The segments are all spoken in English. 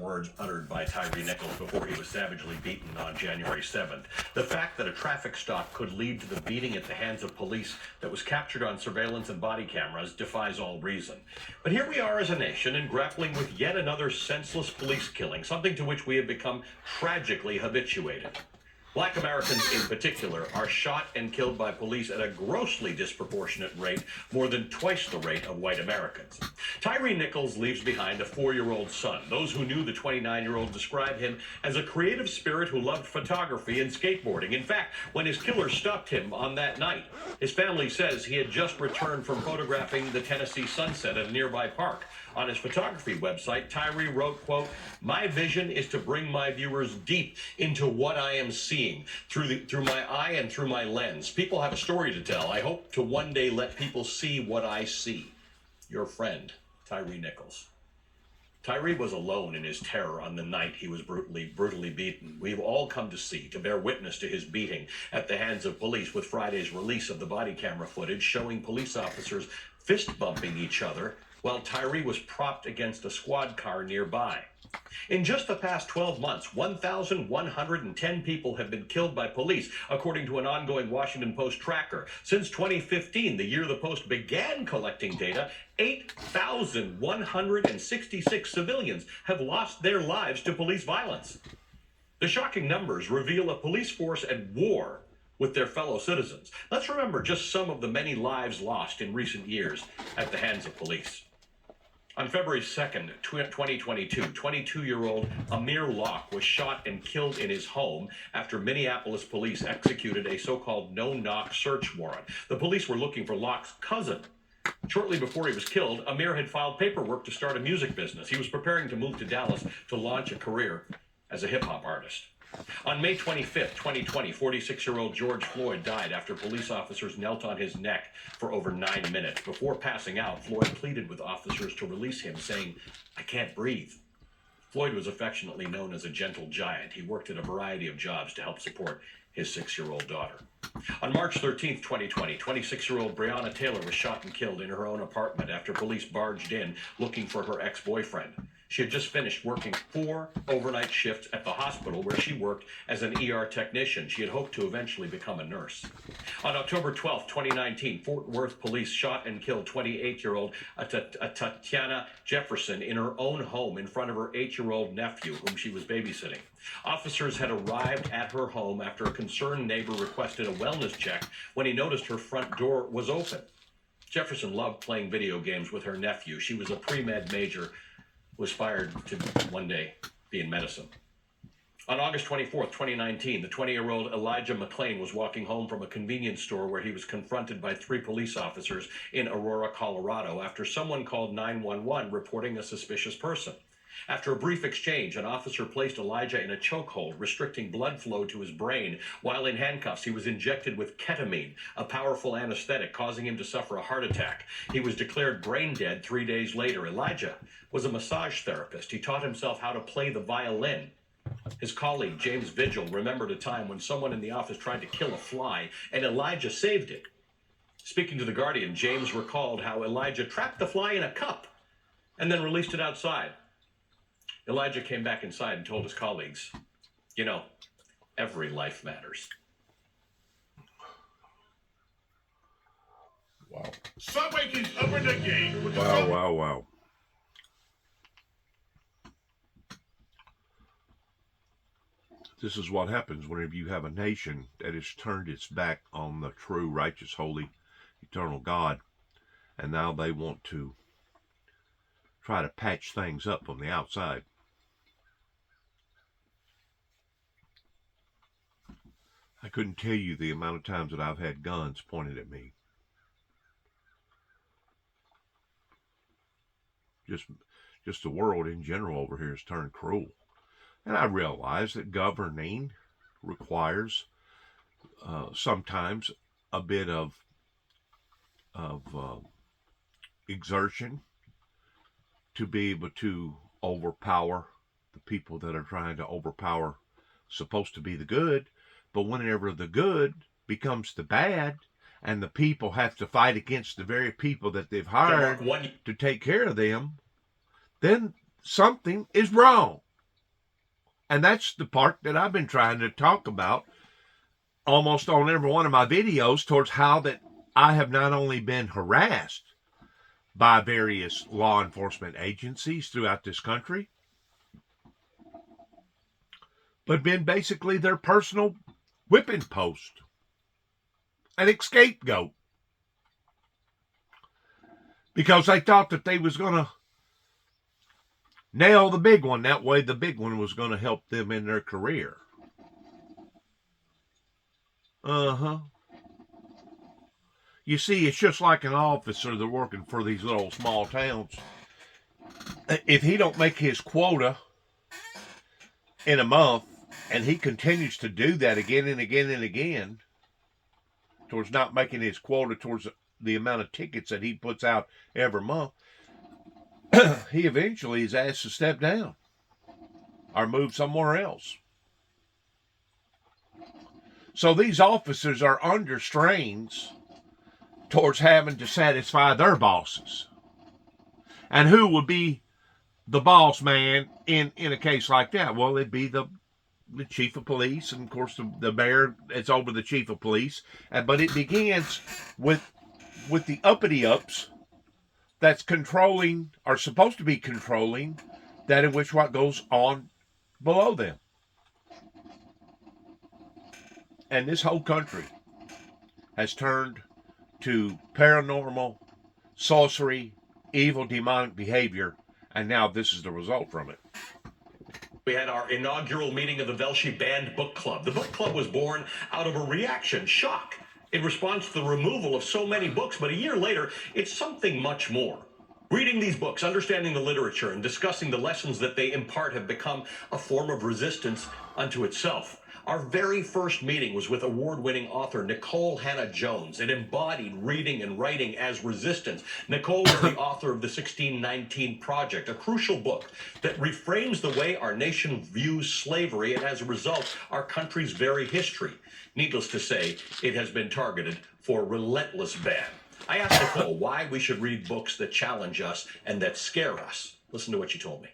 words uttered by Tyre Nichols before he was savagely beaten on January 7th. The fact that a traffic stop could lead to the beating at the hands of police that was captured on surveillance and body cameras defies all reason. But here we are as a nation and grappling with yet another senseless police killing, something to which we have become tragically habituated. Black Americans in particular are shot and killed by police at a grossly disproportionate rate, more than twice the rate of white Americans. Tyre Nichols leaves behind a 4-year-old son. Those who knew the 29-year-old describe him as a creative spirit who loved photography and skateboarding. In fact, when his killer stopped him on that night, his family says he had just returned from photographing the Tennessee sunset at a nearby park. On his photography website, Tyre wrote, quote, "My vision is to bring my viewers deep into what I am seeing through my eye and through my lens. People have a story to tell. I hope to one day let people see what I see. Your friend, Tyre Nichols." Tyre was alone in his terror on the night he was brutally beaten. We've all come to see, to bear witness to his beating at the hands of police with Friday's release of the body camera footage showing police officers fist bumping each other while Tyre was propped against a squad car nearby. In just the past 12 months, 1,110 people have been killed by police, according to an ongoing Washington Post tracker. Since 2015, the year the Post began collecting data, 8,166 civilians have lost their lives to police violence. The shocking numbers reveal a police force at war with their fellow citizens. Let's remember just some of the many lives lost in recent years at the hands of police. On February 2nd, 2022, 22-year-old Amir Locke was shot and killed in his home after Minneapolis police executed a so-called no-knock search warrant. The police were looking for Locke's cousin. Shortly before he was killed, Amir had filed paperwork to start a music business. He was preparing to move to Dallas to launch a career as a hip-hop artist. On May 25th, 2020, 46-year-old George Floyd died after police officers knelt on his neck for over 9 minutes. Before passing out, Floyd pleaded with officers to release him, saying, "I can't breathe." Floyd was affectionately known as a gentle giant. He worked at a variety of jobs to help support his 6-year-old daughter. On March 13th, 2020, 26-year-old Breonna Taylor was shot and killed in her own apartment after police barged in looking for her ex-boyfriend. She had just finished working 4 overnight shifts at the hospital where she worked as an ER technician. She had hoped to eventually become a nurse. On October 12, 2019, Fort Worth police shot and killed 28-year-old Tatiana Jefferson in her own home in front of her 8-year-old nephew, whom she was babysitting. Officers had arrived at her home after a concerned neighbor requested a wellness check when he noticed her front door was open. Jefferson loved playing video games with her nephew. She was a pre-med major, was fired to one day be in medicine. On August 24th, 2019, the 20-year-old Elijah McClain was walking home from a convenience store where he was confronted by 3 police officers in Aurora, Colorado, after someone called 911 reporting a suspicious person. After a brief exchange, an officer placed Elijah in a chokehold, restricting blood flow to his brain. While in handcuffs, he was injected with ketamine, a powerful anesthetic, causing him to suffer a heart attack. He was declared brain dead 3 days later. Elijah was a massage therapist. He taught himself how to play the violin. His colleague, James Vigil, remembered a time when someone in the office tried to kill a fly, and Elijah saved it. Speaking to The Guardian, James recalled how Elijah trapped the fly in a cup and then released it outside. Elijah came back inside and told his colleagues, "You know, every life matters." Wow. Subway keeps upping the game. Wow. This is what happens whenever you have a nation that has turned its back on the true, righteous, holy, eternal God, and now they want to try to patch things up on the outside. I couldn't tell you the amount of times that I've had guns pointed at me. Just the world in general over here has turned cruel. And I realize that governing requires sometimes a bit of exertion to be able to overpower the people that are trying to overpower supposed to be the good. But whenever the good becomes the bad, and the people have to fight against the very people that they've hired to take care of them, then something is wrong. And that's the part that I've been trying to talk about almost on every one of my videos, towards how that I have not only been harassed by various law enforcement agencies throughout this country, but been basically their personal whipping post, an scapegoat, because they thought that they was going to nail the big one. That way the big one was going to help them in their career. You see, it's just like an officer that's working for these little small towns. If he don't make his quota in a month, and he continues to do that again and again and again, towards not making his quota, towards the amount of tickets that he puts out every month, he eventually is asked to step down or move somewhere else. So these officers are under strains towards having to satisfy their bosses. And who would be the boss man in a case like that? Well, it'd be the chief of police, and of course the mayor is over the chief of police. But it begins with the uppity ups that's controlling, or supposed to be controlling, that in which what goes on below them. And this whole country has turned to paranormal, sorcery, evil, demonic behavior, and now this is the result from it. We had our inaugural meeting of the Velshi Banned Book Club. The book club was born out of a reaction, shock, in response to the removal of so many books. But a year later, it's something much more. Reading these books, understanding the literature, and discussing the lessons that they impart have become a form of resistance unto itself. Our very first meeting was with award-winning author Nikole Hannah-Jones. It embodied reading and writing as resistance. Nikole is the author of the 1619 Project, a crucial book that reframes the way our nation views slavery and, as a result, our country's very history. Needless to say, it has been targeted for relentless ban. I asked Nikole why we should read books that challenge us and that scare us. Listen to what she told me.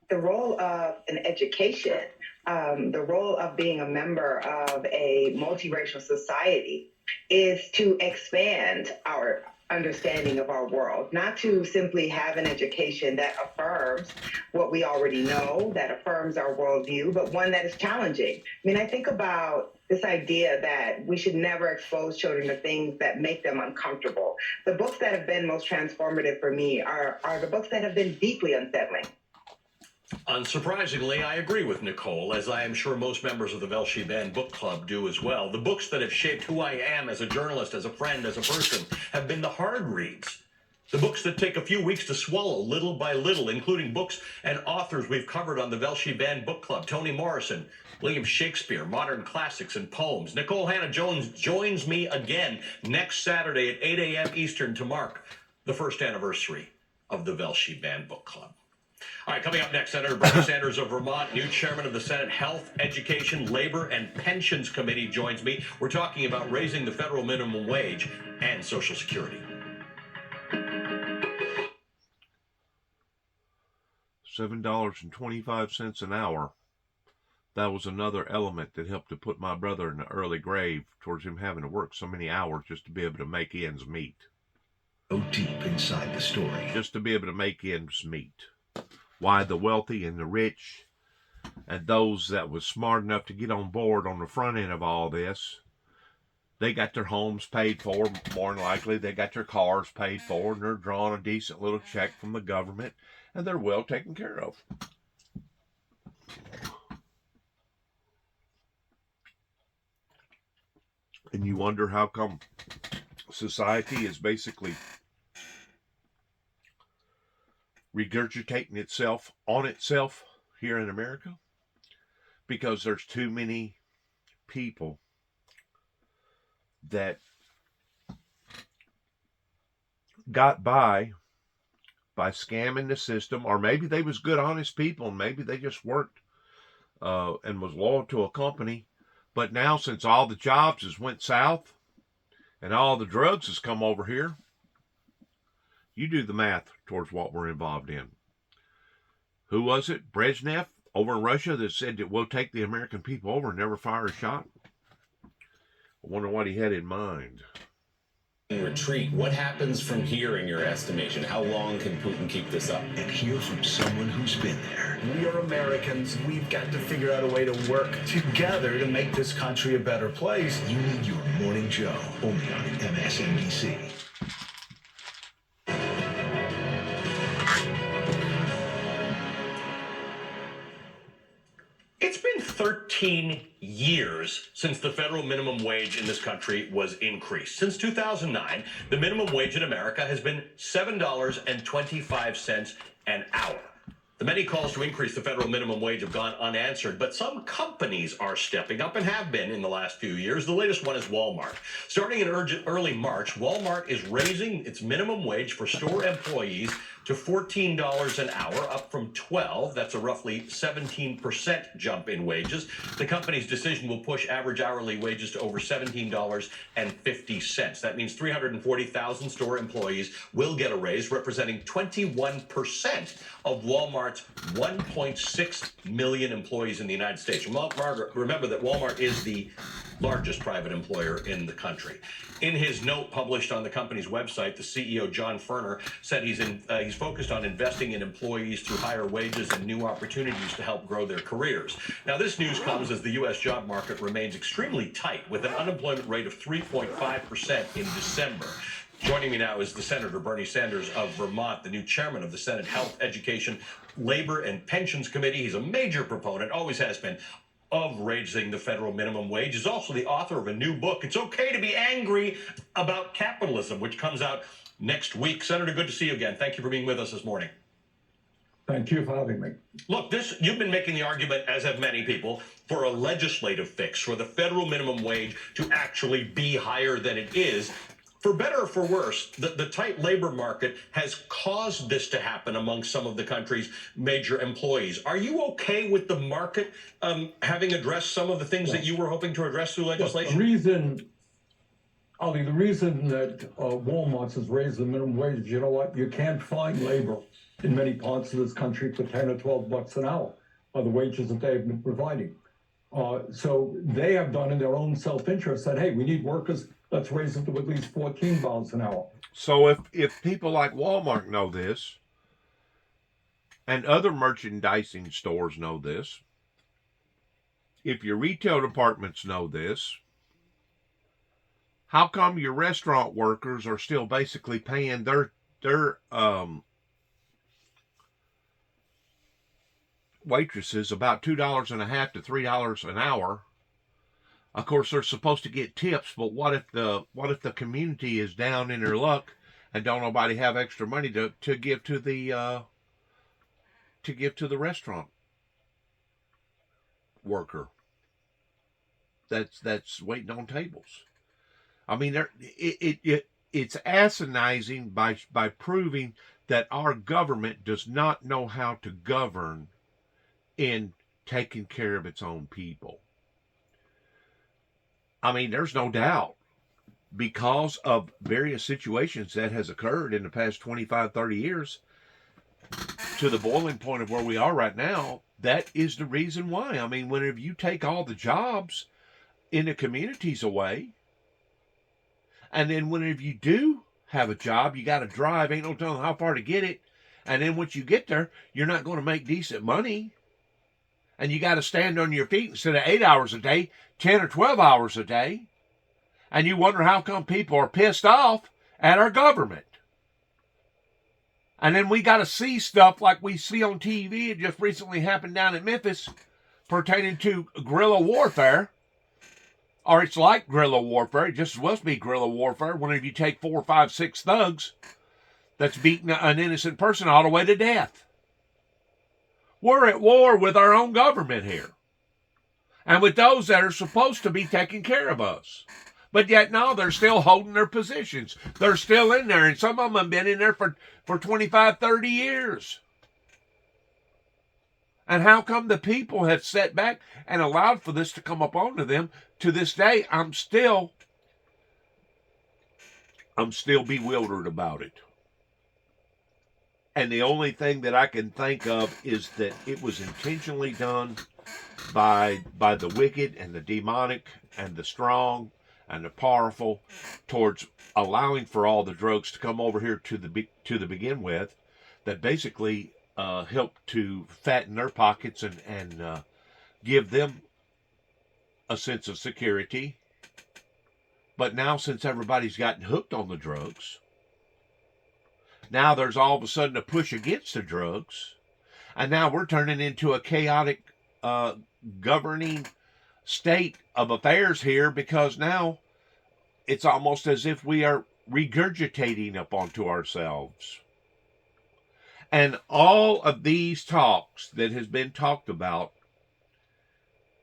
The role of an education, the role of being a member of a multiracial society is to expand our understanding of our world, not to simply have an education that affirms what we already know, that affirms our worldview, but one that is challenging. I mean, I think about this idea that we should never expose children to things that make them uncomfortable. The books that have been most transformative for me are the books that have been deeply unsettling. Unsurprisingly, I agree with Nikole, as I am sure most members of the Velshi Banned Book Club do as well. The books that have shaped who I am as a journalist, as a friend, as a person, have been the hard reads. The books that take a few weeks to swallow little by little, including books and authors we've covered on the Velshi Banned Book Club. Toni Morrison, William Shakespeare, modern classics and poems. Nikole Hannah-Jones joins me again next Saturday at 8 a.m. Eastern to mark the first anniversary of the Velshi Banned Book Club. All right, coming up next, Senator Bernie Sanders of Vermont, new chairman of the Senate Health, Education, Labor, and Pensions Committee, joins me. We're talking about raising the federal minimum wage and Social Security. $7.25 an hour. That was another element that helped to put my brother in the early grave, towards him having to work so many hours just to be able to make ends meet. Go deep inside the story. Just to be able to make ends meet. Why the wealthy and the rich and those that was smart enough to get on board on the front end of all this, they got their homes paid for, more than likely. They got their cars paid for, and they're drawing a decent little check from the government, and they're well taken care of. And you wonder how come society is basically regurgitating itself on itself here in America? Because there's too many people that got by scamming the system, or maybe they was good, honest people, and maybe they just worked and was loyal to a company. But now, since all the jobs has went south and all the drugs has come over here, you do the math towards what we're involved in. who was it? Brezhnev over in Russia that said that we'll take the American people over and never fire a shot? I wonder what he had in mind. Retreat. What happens from here in your estimation? How long can Putin keep this up? And hear from someone who's been there. We are Americans. We've got to figure out a way to work together to make this country a better place. You Need Your Morning Joe, only on MSNBC. It's been 13 years since the federal minimum wage in this country was increased. Since 2009, the minimum wage in America has been $7.25 an hour. The many calls to increase the federal minimum wage have gone unanswered, but some companies are stepping up and have been in the last few years. The latest one is Walmart. Starting in early March, Walmart is raising its minimum wage for store employees to $14 an hour, up from $12. That's a roughly 17% jump in wages. The company's decision will push average hourly wages to over $17.50. That means 340,000 store employees will get a raise, representing 21% of Walmart's 1.6 million employees in the United States. Remember that Walmart is the largest private employer in the country. In his note published on the company's website, the CEO, John Furner, said he's focused on investing in employees through higher wages and new opportunities to help grow their careers. Now, this news comes as the U.S. job market remains extremely tight, with an unemployment rate of 3.5% in December. Joining me now is the Senator Bernie Sanders of Vermont, the new chairman of the Senate Health, Education, Labor, and Pensions Committee. He's a major proponent, always has been, of raising the federal minimum wage. He's also the author of a new book, It's Okay to Be Angry About Capitalism, which comes out next week. Senator, good to see you again. Thank you for being with us this morning. Thank you for having me. Look, you've been making the argument, as have many people, for a legislative fix for the federal minimum wage to actually be higher than it is. For better or for worse, the tight labor market has caused this to happen among some of the country's major employees. Are you okay with the market having addressed some of the things that you were hoping to address through legislation? The reason that Walmart has raised the minimum wage, you know what? You can't find labor in many parts of this country for 10 or 12 bucks an hour, the wages that they've been providing. So they have done in their own self-interest that, hey, we need workers. Let's raise it to at least $14 an hour. So if people like Walmart know this, and other merchandising stores know this, if your retail departments know this, how come your restaurant workers are still basically paying their waitresses about $2.50 to $3 an hour? Of course, they're supposed to get tips, but what if the community is down in their luck and don't nobody have extra money to give to the restaurant worker that's waiting on tables? I mean, it's asinizing by proving that our government does not know how to govern in taking care of its own people. I mean, there's no doubt, because of various situations that has occurred in the past 25, 30 years, to the boiling point of where we are right now, that is the reason why. I mean, whenever you take all the jobs in the communities away, and then whenever you do have a job, you got to drive, ain't no telling how far to get it, and then once you get there, you're not going to make decent money, and you got to stand on your feet instead of 8 hours a day, 10 or 12 hours a day, and you wonder how come people are pissed off at our government. And then we got to see stuff like we see on TV. It just recently happened down in Memphis pertaining to guerrilla warfare, or it's like guerrilla warfare. It just supposed to be guerrilla warfare whenever you take 4, 5, 6 thugs that's beating an innocent person all the way to death. We're at war with our own government here, and with those that are supposed to be taking care of us. But yet, no, they're still holding their positions. They're still in there, and some of them have been in there for 25, 30 years. And how come the people have sat back and allowed for this to come up onto them? To this day, I'm still bewildered about it. And the only thing that I can think of is that it was intentionally done by the wicked and the demonic and the strong and the powerful towards allowing for all the drugs to come over here to the begin with, that basically help to fatten their pockets and give them a sense of security. But now, since everybody's gotten hooked on the drugs, now there's all of a sudden a push against the drugs, and now we're turning into a chaotic governing state of affairs here, because now it's almost as if we are regurgitating up onto ourselves. And all of these talks that has been talked about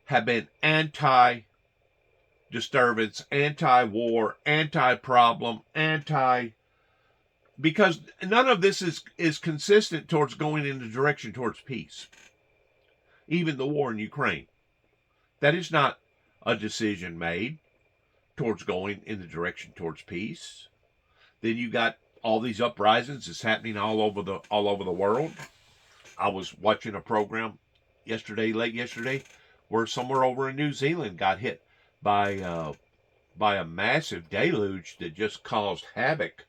have been anti-disturbance, anti-war, anti-problem, because none of this is consistent towards going in the direction towards peace. Even the war in Ukraine, that is not a decision made towards going in the direction towards peace. Then you got all these uprisings that's happening all over the world. I was watching a program late yesterday, where somewhere over in New Zealand got hit by a massive deluge that just caused havoc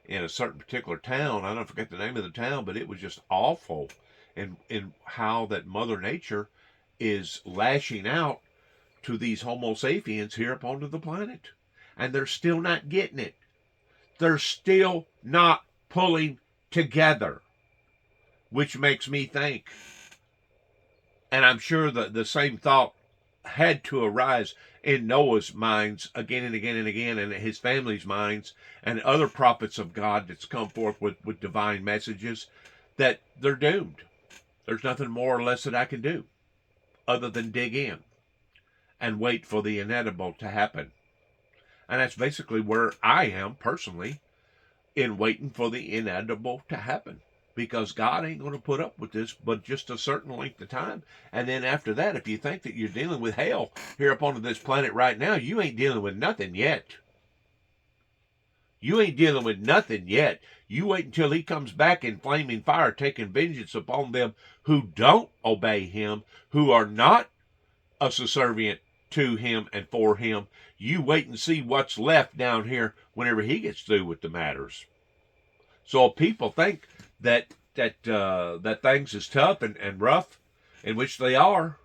in a certain particular town. I don't forget the name of the town, but it was just awful in how that Mother Nature is lashing out to these Homo sapiens here upon the planet. And they're still not getting it. They're still not pulling together, which makes me think, and I'm sure that the same thought had to arise in Noah's minds again and again and again, and his family's minds, and other prophets of God that's come forth with divine messages, that they're doomed. There's nothing more or less that I can do other than dig in and wait for the inedible to happen. And that's basically where I am personally, in waiting for the inedible to happen. Because God ain't going to put up with this but just a certain length of time. And then after that, if you think that you're dealing with hell here upon this planet right now, you ain't dealing with nothing yet. You ain't dealing with nothing yet. You wait until he comes back in flaming fire, taking vengeance upon them who don't obey him, who are not a subservient to him and for him. You wait and see what's left down here whenever he gets through with the matters. So if people think that things is tough and rough, in which they are,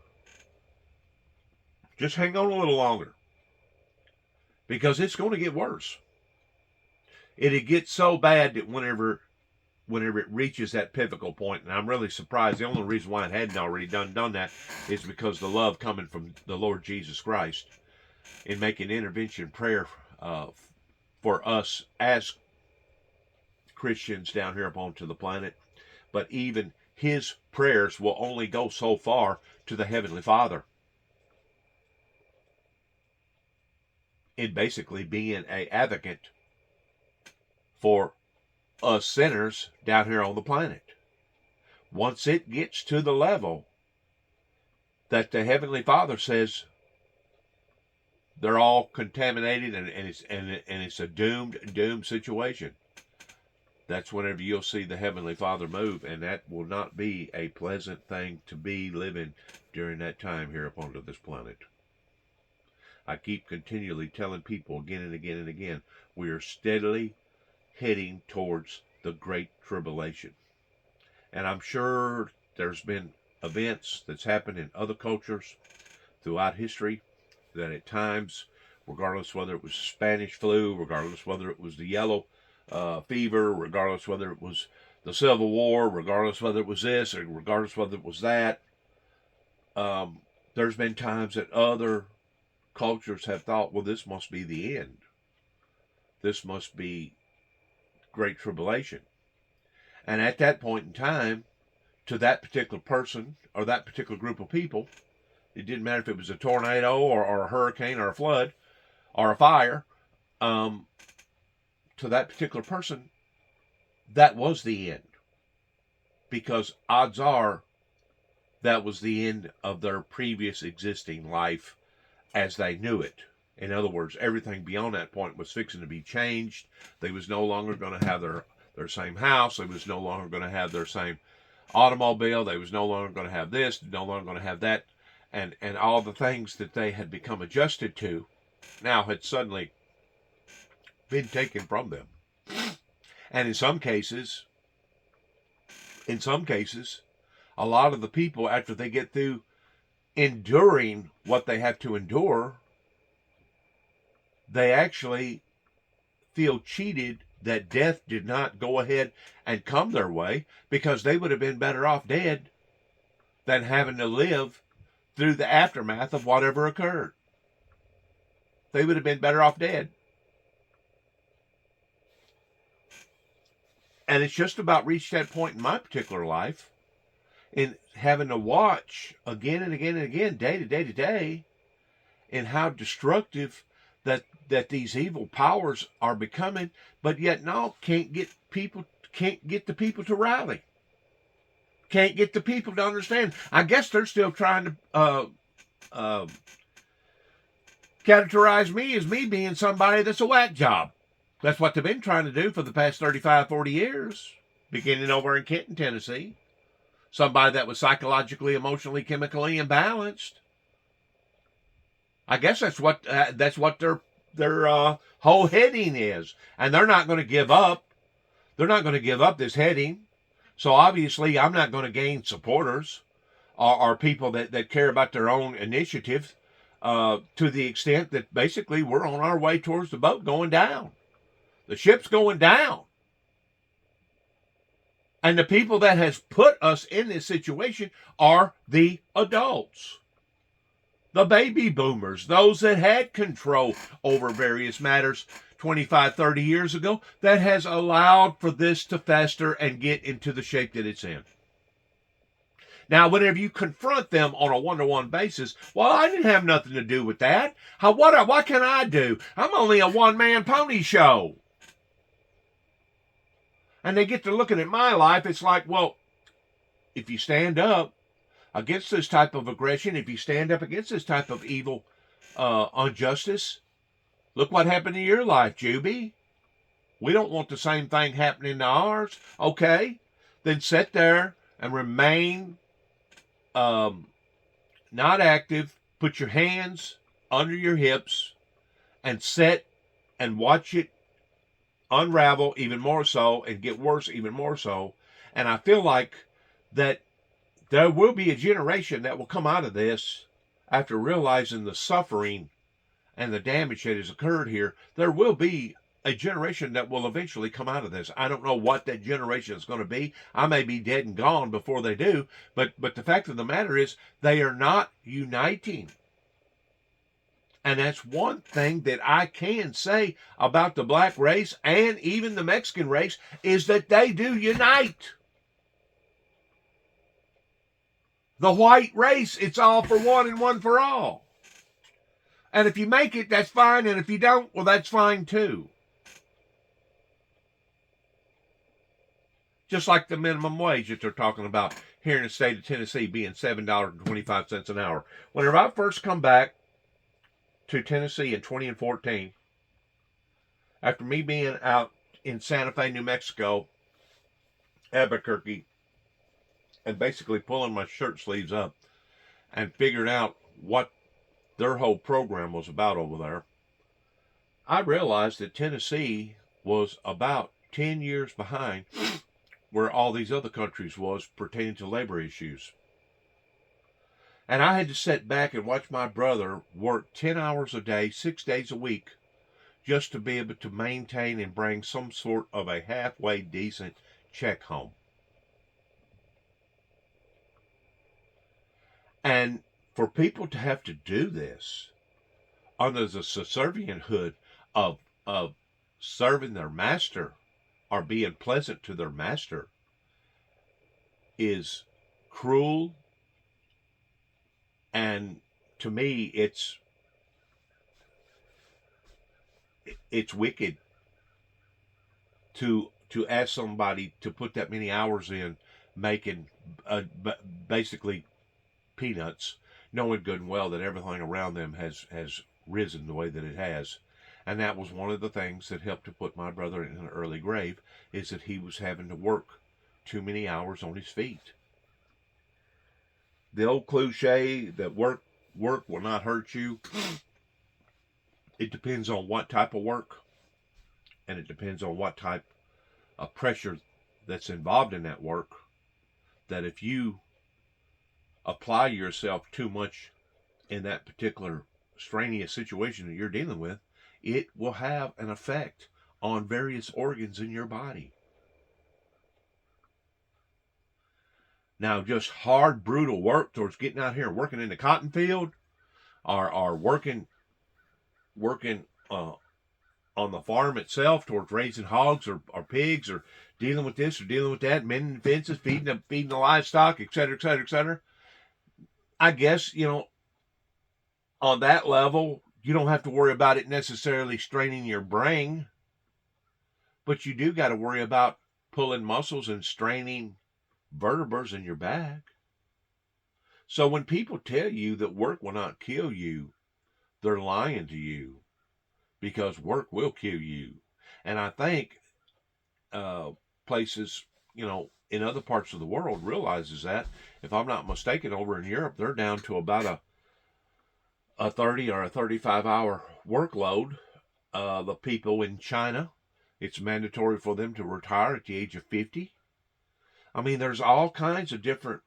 just hang on a little longer, because it's going to get worse. It'll get so bad that whenever it reaches that pivotal point, and I'm really surprised, the only reason why it hadn't already done that is because the love coming from the Lord Jesus Christ in making intervention prayer for us as Christians down here upon to the planet. But even his prayers will only go so far to the Heavenly Father in basically being an advocate for us sinners down here on the planet. Once it gets to the level that the Heavenly Father says they're all contaminated and it's a doomed situation, that's whenever you'll see the Heavenly Father move, and that will not be a pleasant thing to be living during that time here upon this planet. I keep continually telling people again and again and again, we are steadily heading towards the Great Tribulation. And I'm sure there's been events that's happened in other cultures throughout history that at times, regardless whether it was Spanish flu, regardless whether it was the yellow fever, regardless whether it was the Civil War, regardless whether it was this, or regardless whether it was that, there's been times that other cultures have thought, well, this must be the end. This must be Great Tribulation. And at that point in time, to that particular person or that particular group of people, it didn't matter if it was a tornado or a hurricane or a flood or a fire, to that particular person, that was the end. Because odds are that was the end of their previous existing life as they knew it. In other words, everything beyond that point was fixing to be changed. They was no longer going to have their same house. They was no longer going to have their same automobile. They was no longer going to have this, no longer going to have that. And all the things that they had become adjusted to now had suddenly been taken from them. And in some cases, a lot of the people, after they get through enduring what they have to endure, they actually feel cheated that death did not go ahead and come their way, because they would have been better off dead than having to live through the aftermath of whatever occurred. They would have been better off dead. And it's just about reached that point in my particular life, in having to watch again and again and again, day to day to day, in how destructive that these evil powers are becoming, but yet can't get the people to rally. Can't get the people to understand. I guess they're still trying to categorize me as me being somebody that's a whack job. That's what they've been trying to do for the past 35, 40 years, beginning over in Kenton, Tennessee. Somebody that was psychologically, emotionally, chemically imbalanced. I guess that's what their whole heading is, and they're not going to give up. They're not going to give up this heading. So obviously, I'm not going to gain supporters or people that care about their own initiative to the extent that basically we're on our way towards the boat going down. The ship's going down. And the people that has put us in this situation are the adults. The baby boomers, those that had control over various matters 25, 30 years ago, that has allowed for this to fester and get into the shape that it's in. Now, whenever you confront them on a one-to-one basis, well, I didn't have nothing to do with that. What can I do? I'm only a one-man pony show. And they get to looking at my life, it's like, well, if you stand up against this type of aggression, if you stand up against this type of evil injustice, look what happened to your life, Juby. We don't want the same thing happening to ours. Okay, then sit there and remain not active. Put your hands under your hips and sit and watch it unravel even more so and get worse even more so. And I feel like that there will be a generation that will come out of this after realizing the suffering and the damage that has occurred here. There will be a generation that will eventually come out of this. I don't know what that generation is going to be. I may be dead and gone before they do, but the fact of the matter is they are not uniting. And that's one thing that I can say about the black race and even the Mexican race, is that they do unite. The white race, it's all for one and one for all. And if you make it, that's fine. And if you don't, well, that's fine too. Just like the minimum wage that they're talking about here in the state of Tennessee being $7.25 an hour. Whenever I first come back to Tennessee in 2014, after me being out in Santa Fe, New Mexico, Albuquerque, and basically pulling my shirt sleeves up and figured out what their whole program was about over there, I realized that Tennessee was about 10 years behind where all these other countries was pertaining to labor issues. And I had to sit back and watch my brother work 10 hours a day, 6 days a week, just to be able to maintain and bring some sort of a halfway decent check home. And for people to have to do this under the subservienthood of serving their master or being pleasant to their master is cruel. And to me, it's wicked to ask somebody to put that many hours in making basically peanuts, knowing good and well that everything around them has risen the way that it has, And that was one of the things that helped to put my brother in an early grave, is that he was having to work too many hours on his feet. The old cliche that work will not hurt you, it depends on what type of work, and it depends on what type of pressure that's involved in that work. That if you apply yourself too much in that particular strenuous situation that you're dealing with, it will have an effect on various organs in your body. Now, just hard, brutal work towards getting out here and working in the cotton field, or working on the farm itself towards raising hogs or pigs, or dealing with this or dealing with that, mending fences, feeding the livestock, etc., etc., etc. I guess, on that level, you don't have to worry about it necessarily straining your brain, but you do got to worry about pulling muscles and straining vertebrae in your back. So when people tell you that work will not kill you, they're lying to you, because work will kill you. And I think places, in other parts of the world realizes that. If I'm not mistaken, over in Europe, they're down to about a 30 or a 35 hour workload. The people in China, it's mandatory for them to retire at the age of 50. I mean, there's all kinds of different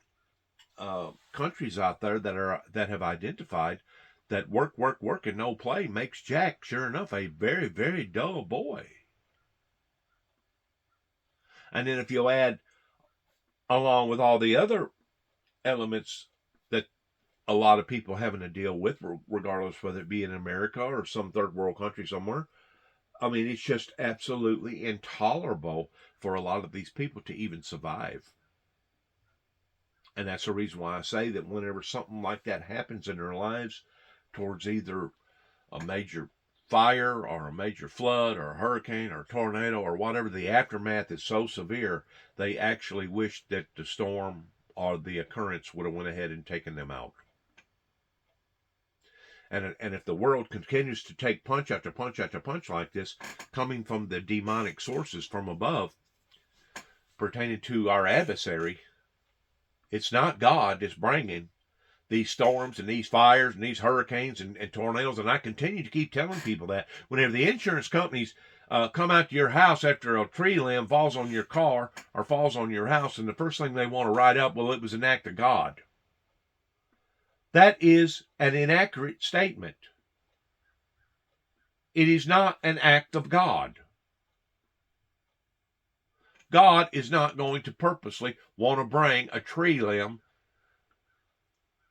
countries out there that have identified that work, and no play makes Jack, sure enough, a very, very dull boy. And then if you add, along with all the other elements that a lot of people having to deal with, regardless whether it be in America or some third world country somewhere, I mean, it's just absolutely intolerable for a lot of these people to even survive. And that's the reason why I say that whenever something like that happens in their lives, towards either a major fire or a major flood or a hurricane or a tornado or whatever, the aftermath is so severe, they actually wish that the storm or the occurrence would have went ahead and taken them out. And if the world continues to take punch after punch after punch like this, coming from the demonic sources from above, pertaining to our adversary, it's not God that's bringing these storms and these fires and these hurricanes and tornadoes. And I continue to keep telling people that whenever the insurance companies come out to your house after a tree limb falls on your car or falls on your house, and the first thing they want to write up, well, it was an act of God. That is an inaccurate statement. It is not an act of God. God is not going to purposely want to bring a tree limb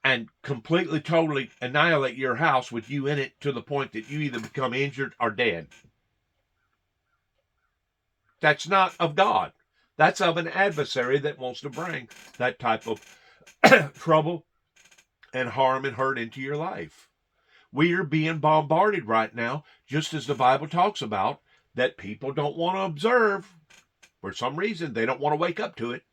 and completely, totally annihilate your house with you in it to the point that you either become injured or dead. That's not of God. That's of an adversary that wants to bring that type of trouble and harm and hurt into your life. We are being bombarded right now, just as the Bible talks about, that people don't want to observe. For some reason, they don't want to wake up to it.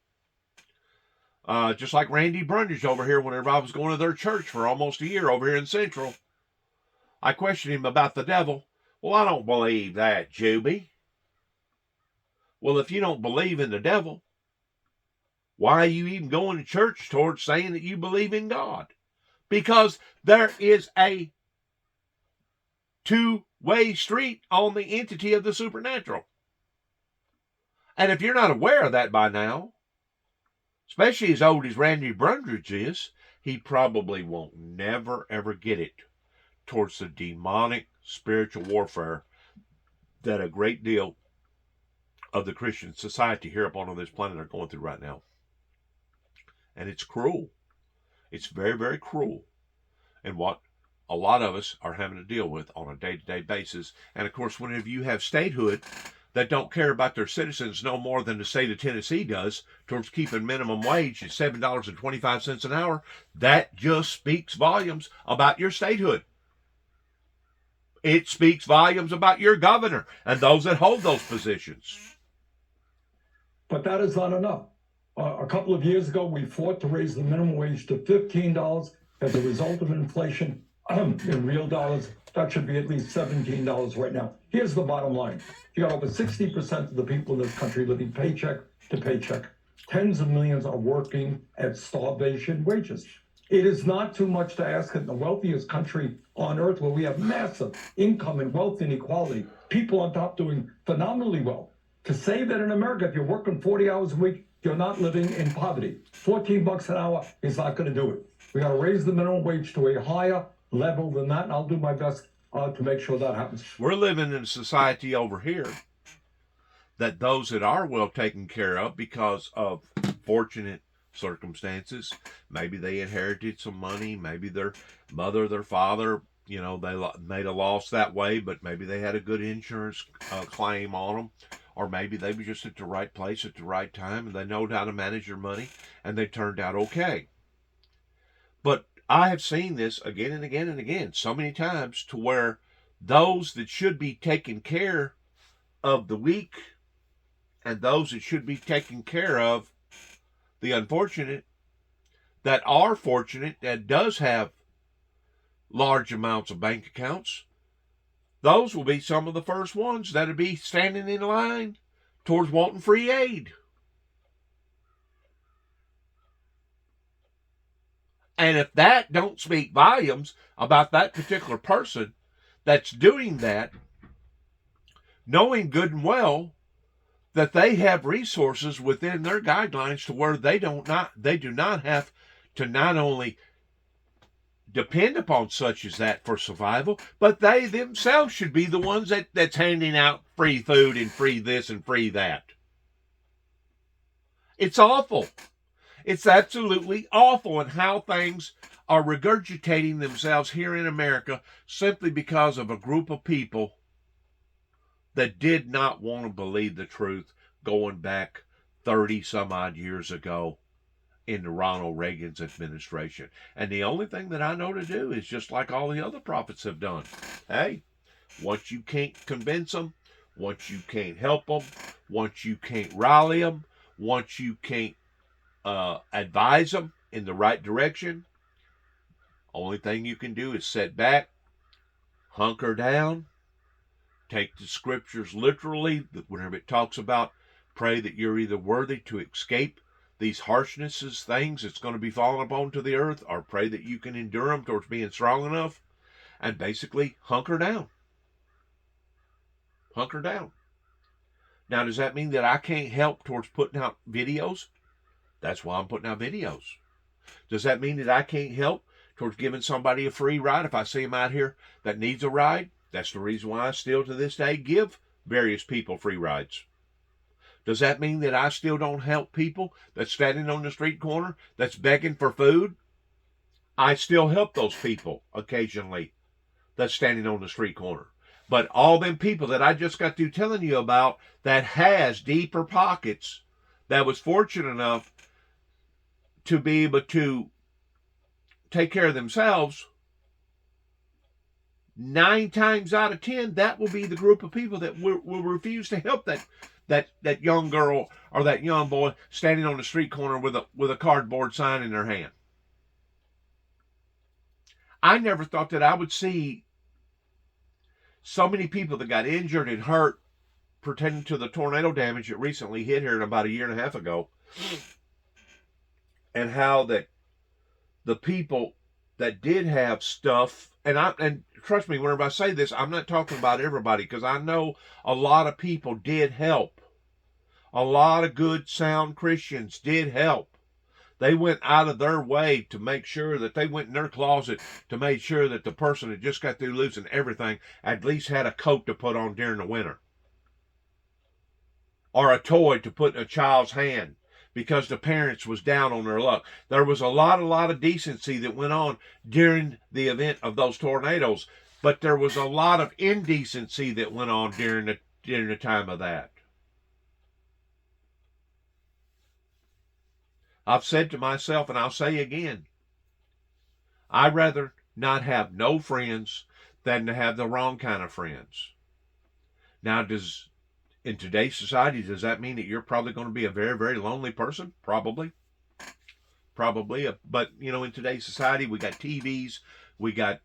Just like Randy Brundage over here, whenever I was going to their church for almost a year over here in Central, I questioned him about the devil. Well, I don't believe that, Juby. Well, if you don't believe in the devil, why are you even going to church towards saying that you believe in God? Because there is a two-way street on the entity of the supernatural. And if you're not aware of that by now, especially as old as Randy Brundage is, he probably won't never, ever get it towards the demonic spiritual warfare that a great deal of the Christian society here upon this planet are going through right now. And it's cruel. It's very, very cruel. And what a lot of us are having to deal with on a day-to-day basis. And of course, whenever you have statehood that don't care about their citizens no more than the state of Tennessee does towards keeping minimum wage at $7.25 an hour, that just speaks volumes about your statehood. It speaks volumes about your governor and those that hold those positions. But that is not enough. A couple of years ago, we fought to raise the minimum wage to $15 as a result of inflation in real dollars. That should be at least $17 right now. Here's the bottom line. You got over 60% of the people in this country living paycheck to paycheck. Tens of millions are working at starvation wages. It is not too much to ask in the wealthiest country on earth, where we have massive income and wealth inequality, people on top doing phenomenally well, to say that in America, if you're working 40 hours a week, you're not living in poverty. $14 an hour is not going to do it. We got to raise the minimum wage to a higher level than that, and I'll do my best to make sure that happens. We're living in a society over here that those that are well taken care of because of fortunate circumstances, maybe they inherited some money, maybe their mother, their father, you know, they made a loss that way, but maybe they had a good insurance claim on them, or maybe they were just at the right place at the right time and they know how to manage their money and they turned out okay. But I have seen this again and again and again so many times, to where those that should be taking care of the weak and those that should be taking care of the unfortunate, that are fortunate, that does have large amounts of bank accounts, those will be some of the first ones that'll be standing in line towards wanting free aid. And if that don't speak volumes about that particular person that's doing that, knowing good and well that they have resources within their guidelines to where they do not have to not only depend upon such as that for survival, but they themselves should be the ones that's handing out free food and free this and free that. It's awful. It's absolutely awful in how things are regurgitating themselves here in America simply because of a group of people that did not want to believe the truth going back 30 some odd years ago in the Ronald Reagan's administration. And the only thing that I know to do is just like all the other prophets have done. Hey, once you can't convince them, once you can't help them, once you can't rally them, once you can't advise them in the right direction, only thing you can do is sit back, hunker down, take the scriptures literally, whenever it talks about pray that you're either worthy to escape these harshnesses, things that's going to be falling upon to the earth, or pray that you can endure them towards being strong enough, and basically hunker down. Hunker down. Now, does that mean that I can't help towards putting out videos? That's why I'm putting out videos. Does that mean that I can't help towards giving somebody a free ride if I see them out here that needs a ride? That's the reason why I still to this day give various people free rides. Does that mean that I still don't help people that's standing on the street corner that's begging for food? I still help those people occasionally that's standing on the street corner. But all them people that I just got through telling you about that has deeper pockets, that was fortunate enough to be able to take care of themselves, 9 times out of 10, that will be the group of people that will refuse to help that young girl or that young boy standing on the street corner with a cardboard sign in their hand. I never thought that I would see so many people that got injured and hurt pertaining to the tornado damage that recently hit here about a year and a half ago, and how that the people that did have stuff, and trust me, whenever I say this, I'm not talking about everybody, because I know a lot of people did help. A lot of good, sound Christians did help. They went out of their way to make sure that they went in their closet to make sure that the person that just got through losing everything at least had a coat to put on during the winter, or a toy to put in a child's hand because the parents was down on their luck. There was a lot of decency that went on during the event of those tornadoes, but there was a lot of indecency that went on during the time of that. I've said to myself, and I'll say again, I'd rather not have no friends than to have the wrong kind of friends. Now, in today's society, does that mean that you're probably going to be a very, very lonely person? Probably. But, in today's society, we got TVs, we got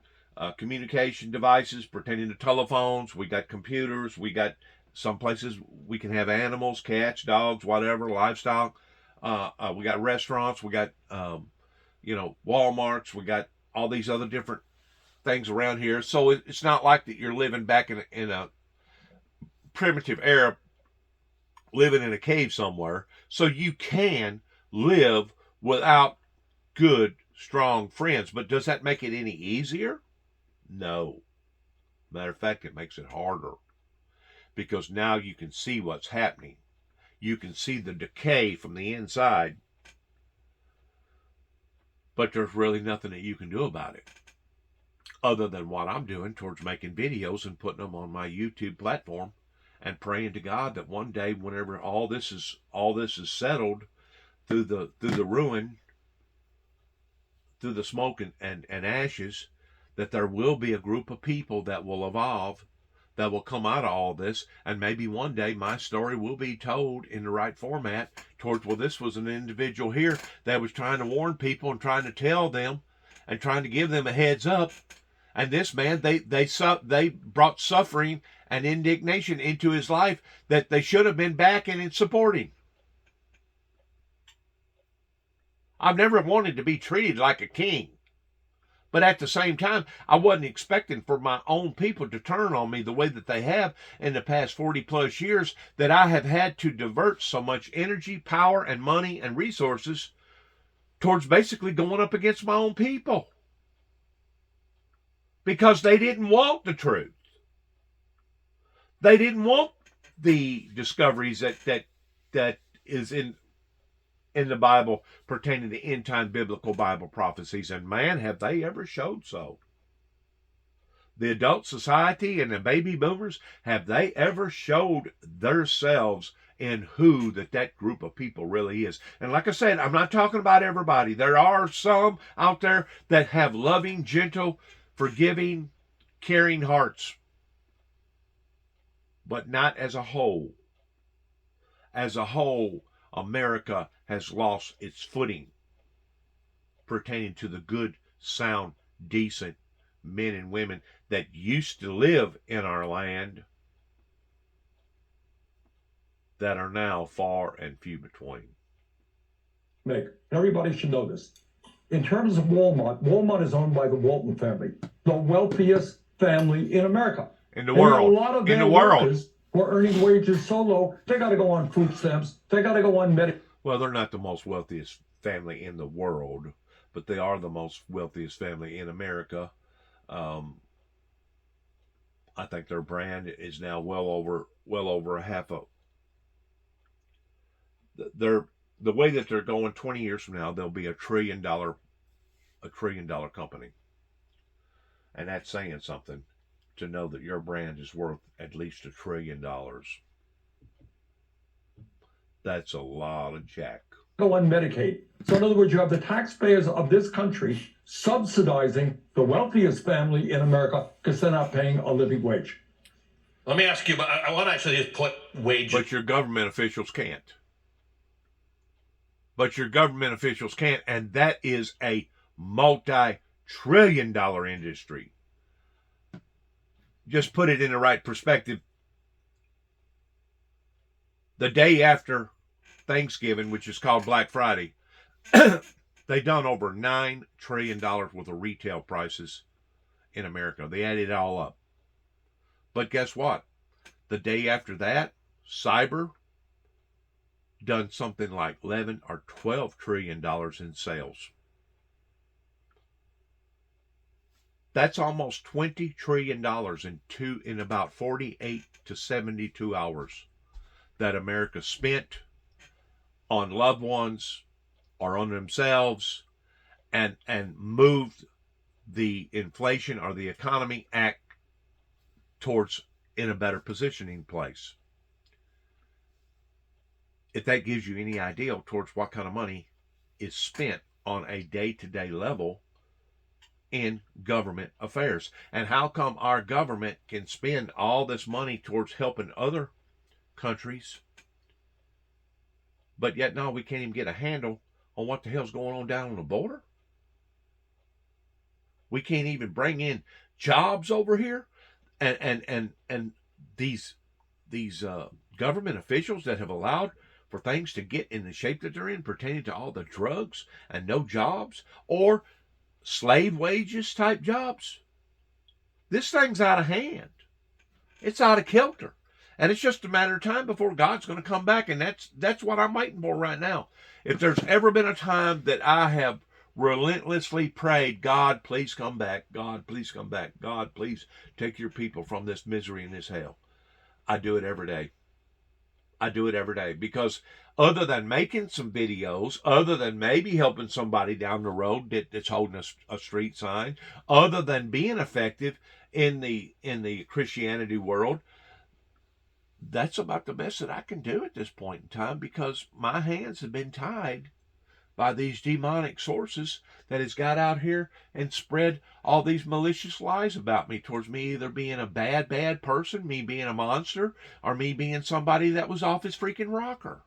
communication devices pertaining to telephones. We got computers. We got some places we can have animals, cats, dogs, whatever, livestock. We got restaurants. We got, Walmarts. We got all these other different things around here. So it's not like that you're living back in a primitive era, living in a cave somewhere. So you can live without good, strong friends. But does that make it any easier? No. Matter of fact, it makes it harder. Because now you can see what's happening. You can see the decay from the inside. But there's really nothing that you can do about it. Other than what I'm doing towards making videos and putting them on my YouTube platform and praying to God that one day, whenever all this is settled through the ruin, through the smoke and ashes, that there will be a group of people that will evolve, that will come out of all this, and maybe one day my story will be told in the right format towards, well, this was an individual here that was trying to warn people and trying to tell them and trying to give them a heads up. And this man, they brought suffering and indignation into his life that they should have been backing and supporting. I've never wanted to be treated like a king. But at the same time, I wasn't expecting for my own people to turn on me the way that they have in the past 40 plus years, that I have had to divert so much energy, power, and money and resources towards basically going up against my own people. Because they didn't want the truth. They didn't want the discoveries that is in the Bible pertaining to end-time biblical Bible prophecies. And man, have they ever showed so. The adult society and the baby boomers, have they ever showed themselves in who that group of people really is. And like I said, I'm not talking about everybody. There are some out there that have loving, gentle, forgiving, caring hearts. But not as a whole. As a whole, America has lost its footing pertaining to the good, sound, decent men and women that used to live in our land, that are now far and few between. Everybody should know this. In terms of Walmart, Walmart is owned by the Walton family, the wealthiest family in America. In the world. A lot of their workers who are earning wages so low, they got to go on food stamps. They got to go on Medicaid. Well, they're not the most wealthiest family in the world, but they are the most wealthiest family in America. I think their brand is now well over a half a. The way that they're going 20 years from now, they'll be a $1 trillion company, and that's saying something. To know that your brand is worth at least $1 trillion. That's a lot of jack. Go on Medicaid. So in other words, you have the taxpayers of this country subsidizing the wealthiest family in America because they're not paying a living wage. Let me ask you, but I want to actually just put wages. But your government officials can't. And that is a multi-trillion-dollar industry. Just put it in the right perspective. The day after Thanksgiving, which is called Black Friday, they done over $9 trillion worth of retail prices in America. They added it all up. But guess what? The day after that, cyber done something like 11 or 12 trillion dollars in sales. That's almost $20 trillion in about 48 to 72 hours that America spent on loved ones or on themselves, and moved the inflation or the economy act towards in a better positioning place. If that gives you any idea towards what kind of money is spent on a day-to-day level in government affairs. And how come our government can spend all this money towards helping other countries, but yet now we can't even get a handle on what the hell's going on down on the border? We can't even bring in jobs over here. And these government officials that have allowed for things to get in the shape that they're in, pertaining to all the drugs and no jobs or slave wages type jobs. This thing's out of hand. It's out of kilter. And it's just a matter of time before God's going to come back. And that's what I'm waiting for right now. If there's ever been a time that I have relentlessly prayed, God, please come back. God, please come back. God, please take your people from this misery and this hell. I do it every day. I do it every day, because other than making some videos, other than maybe helping somebody down the road that's holding a street sign, other than being effective in the Christianity world, that's about the best that I can do at this point in time, because my hands have been tied by these demonic sources that has got out here and spread all these malicious lies about me, towards me either being a bad person, me being a monster, or me being somebody that was off his freaking rocker.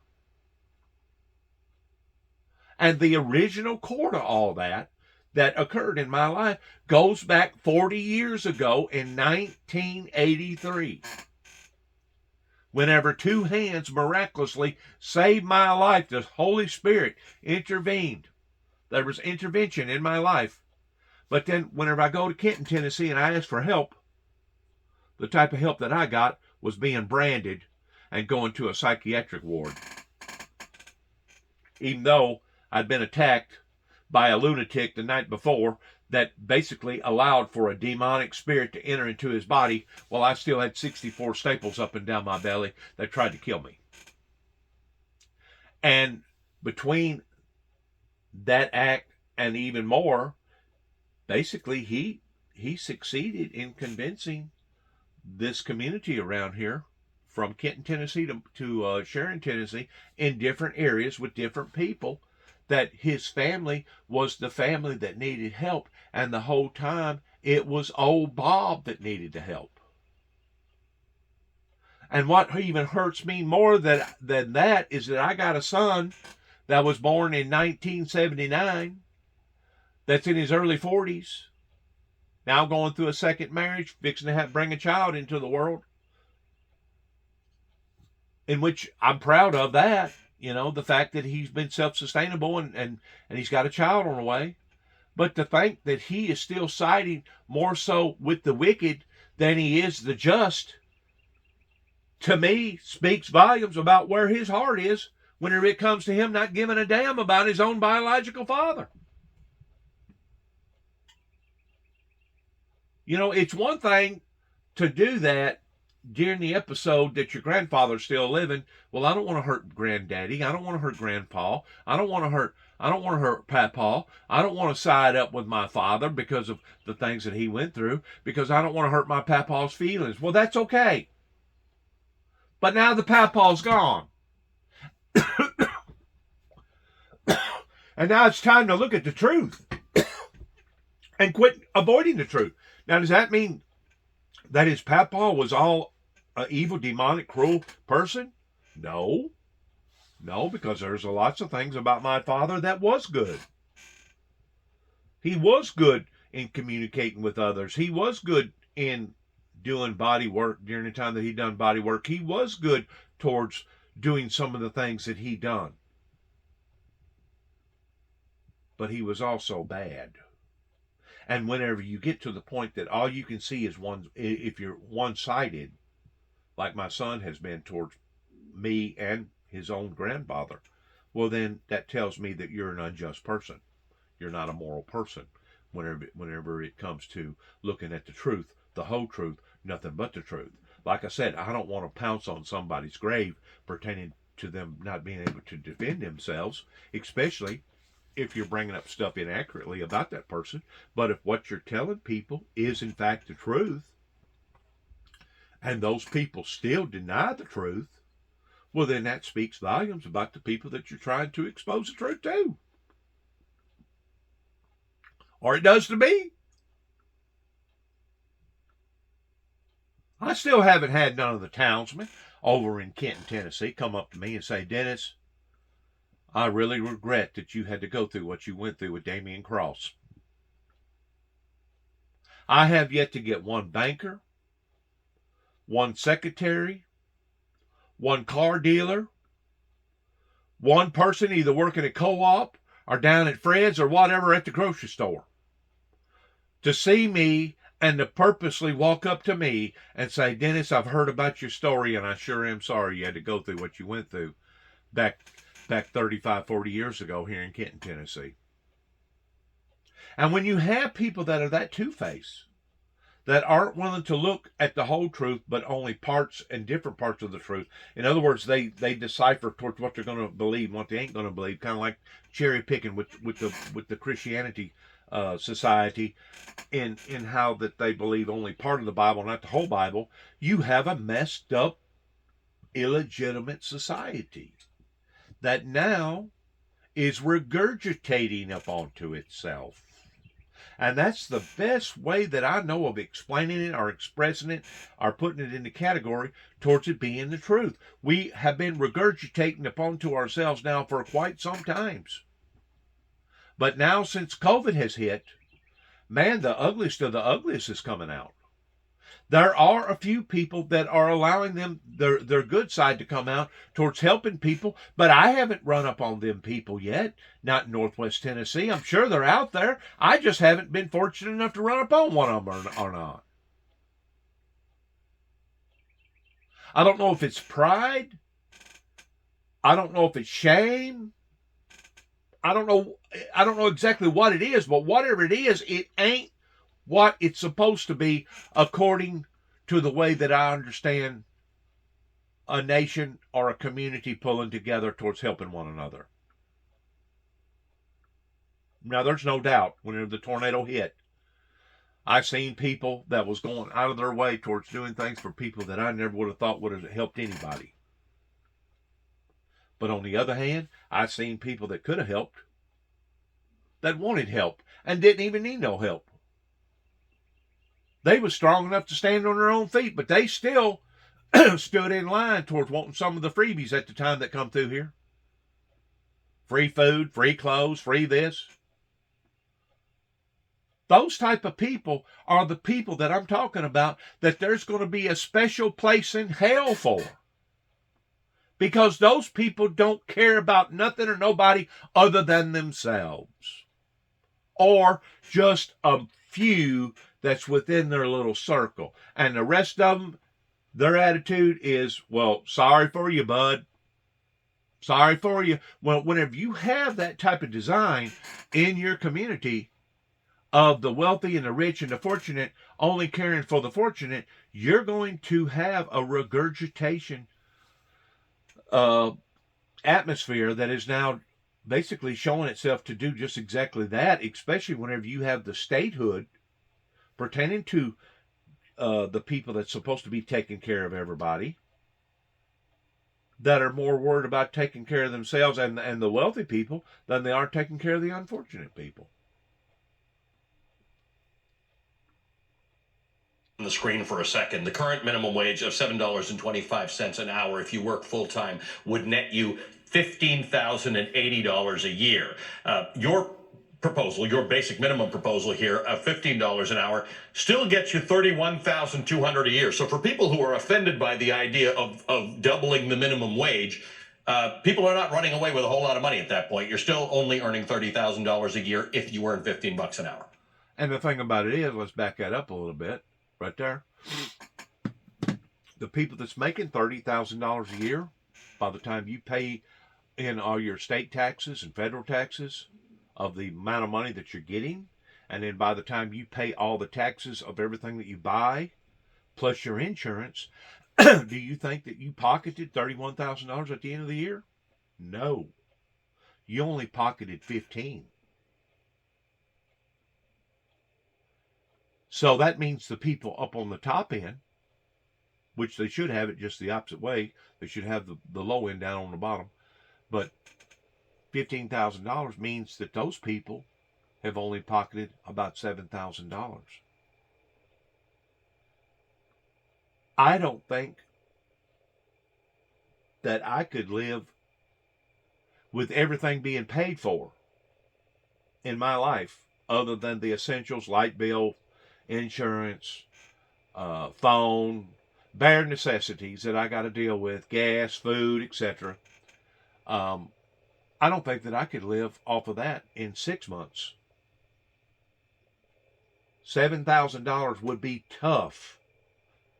And the original core to all that occurred in my life goes back 40 years ago in 1983. Whenever two hands miraculously saved my life, the Holy Spirit intervened. There was intervention in my life. But then whenever I go to Kenton, Tennessee, and I ask for help, the type of help that I got was being branded and going to a psychiatric ward. Even though I'd been attacked by a lunatic the night before that basically allowed for a demonic spirit to enter into his body, while I still had 64 staples up and down my belly that tried to kill me. And between that act and even more, basically he succeeded in convincing this community around here, from Kenton, Tennessee to Sharon, Tennessee, in different areas with different people, that his family was the family that needed help, and the whole time it was old Bob that needed the help. And what even hurts me more than that is that I got a son that was born in 1979 that's in his early 40s, now going through a second marriage, fixing to bring a child into the world, in which I'm proud of that. You know, the fact that he's been self-sustainable and he's got a child on the way. But to think that he is still siding more so with the wicked than he is the just, to me, speaks volumes about where his heart is whenever it comes to him not giving a damn about his own biological father. You know, it's one thing to do that during the episode that your grandfather's still living. Well, I don't want to hurt granddaddy. I don't want to hurt grandpa. I don't want to hurt papa. I don't want to side up with my father because of the things that he went through, because I don't want to hurt my papa's feelings. Well, that's okay. But now the papa's gone. And now it's time to look at the truth and quit avoiding the truth. Now, does that mean that his papa was all an evil, demonic, cruel person? No, because there's lots of things about my father that was good. He was good in communicating with others. He was good in doing body work during the time that he done body work. He was good towards doing some of the things that he done. But he was also bad. And whenever you get to the point that all you can see is one, if you're one-sided, like my son has been towards me and his own grandfather, well, then that tells me that you're an unjust person. You're not a moral person whenever it comes to looking at the truth, the whole truth, nothing but the truth. Like I said, I don't want to pounce on somebody's grave pertaining to them not being able to defend themselves, especially if you're bringing up stuff inaccurately about that person. But if what you're telling people is in fact the truth, and those people still deny the truth, well, then that speaks volumes about the people that you're trying to expose the truth to. Or it does to me. I still haven't had none of the townsmen over in Kenton, Tennessee come up to me and say, Dennis, I really regret that you had to go through what you went through with Damian Cross. I have yet to get one banker, one secretary, one car dealer, one person either working at co-op or down at Fred's or whatever at the grocery store to see me and to purposely walk up to me and say, Dennis, I've heard about your story and I sure am sorry you had to go through what you went through back 35, 40 years ago here in Kenton, Tennessee. And when you have people that are that two-faced, that aren't willing to look at the whole truth, but only parts and different parts of the truth. In other words, they decipher towards what they're going to believe and what they ain't going to believe, kind of like cherry picking with the Christianity society in how that they believe only part of the Bible, not the whole Bible. You have a messed up, illegitimate society that now is regurgitating up onto itself. And that's the best way that I know of explaining it or expressing it or putting it in the category towards it being the truth. We have been regurgitating upon to ourselves now for quite some times. But now since COVID has hit, man, the ugliest of the ugliest is coming out. There are a few people that are allowing them their good side to come out towards helping people, but I haven't run up on them people yet, not in Northwest Tennessee. I'm sure they're out there. I just haven't been fortunate enough to run up on one of them or not. I don't know if it's pride. I don't know if it's shame. I don't know exactly what it is, but whatever it is, it ain't what it's supposed to be according to the way that I understand a nation or a community pulling together towards helping one another. Now, there's no doubt when the tornado hit, I've seen people that was going out of their way towards doing things for people that I never would have thought would have helped anybody. But on the other hand, I've seen people that could have helped, that wanted help, and didn't even need no help. They was strong enough to stand on their own feet, but they still stood in line towards wanting some of the freebies at the time that come through here. Free food, free clothes, free this. Those type of people are the people that I'm talking about that there's going to be a special place in hell for. Because those people don't care about nothing or nobody other than themselves. Or just a few that's within their little circle. And the rest of them, their attitude is, well, sorry for you, bud. Sorry for you. Well, whenever you have that type of design in your community of the wealthy and the rich and the fortunate only caring for the fortunate, you're going to have a regurgitation atmosphere that is now basically showing itself to do just exactly that, especially whenever you have the statehood pertaining to the people that's supposed to be taking care of everybody, that are more worried about taking care of themselves and the wealthy people than they are taking care of the unfortunate people. On the screen for a second, the current minimum wage of $7.25 an hour if you work full-time would net you $15,080 a year. Your proposal, your basic minimum proposal here of $15 an hour still gets you $31,200 a year. So for people who are offended by the idea of doubling the minimum wage, people are not running away with a whole lot of money at that point. You're still only earning $30,000 a year if you earn $15 an hour. And the thing about it is, let's back that up a little bit right there. The people that's making $30,000 a year, by the time you pay in all your state taxes and federal taxes of the amount of money that you're getting, and then by the time you pay all the taxes of everything that you buy, plus your insurance, do you think that you pocketed $31,000 at the end of the year? No. You only pocketed $15,000. So that means the people up on the top end, which they should have it just the opposite way, they should have the low end down on the bottom, but $15,000 means that those people have only pocketed about $7,000. I don't think that I could live with everything being paid for in my life other than the essentials, light bill, insurance, phone, bare necessities that I got to deal with, gas, food, etc. I don't think that I could live off of that in 6 months. $7,000 would be tough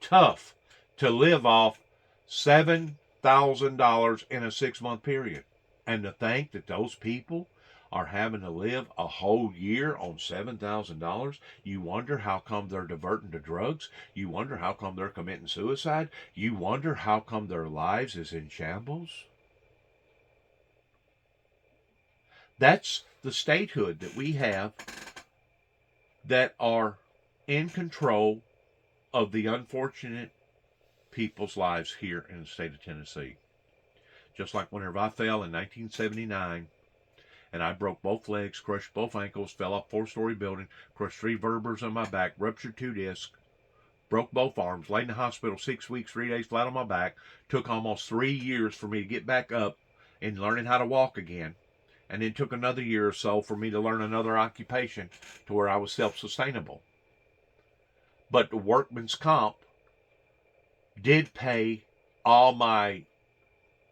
to live off $7,000 in a 6-month period. And to think that those people are having to live a whole year on $7,000, you wonder how come they're diverting to drugs. You wonder how come they're committing suicide. You wonder how come their lives is in shambles. That's the statehood that we have that are in control of the unfortunate people's lives here in the state of Tennessee. Just like whenever I fell in 1979 and I broke both legs, crushed both ankles, fell off a 4-story building, crushed 3 vertebrae on my back, ruptured 2 discs, broke both arms, laid in the hospital 6 weeks, 3 days flat on my back, took almost 3 years for me to get back up and learning how to walk again. And then took another year or so for me to learn another occupation to where I was self-sustainable. But the workman's comp did pay all my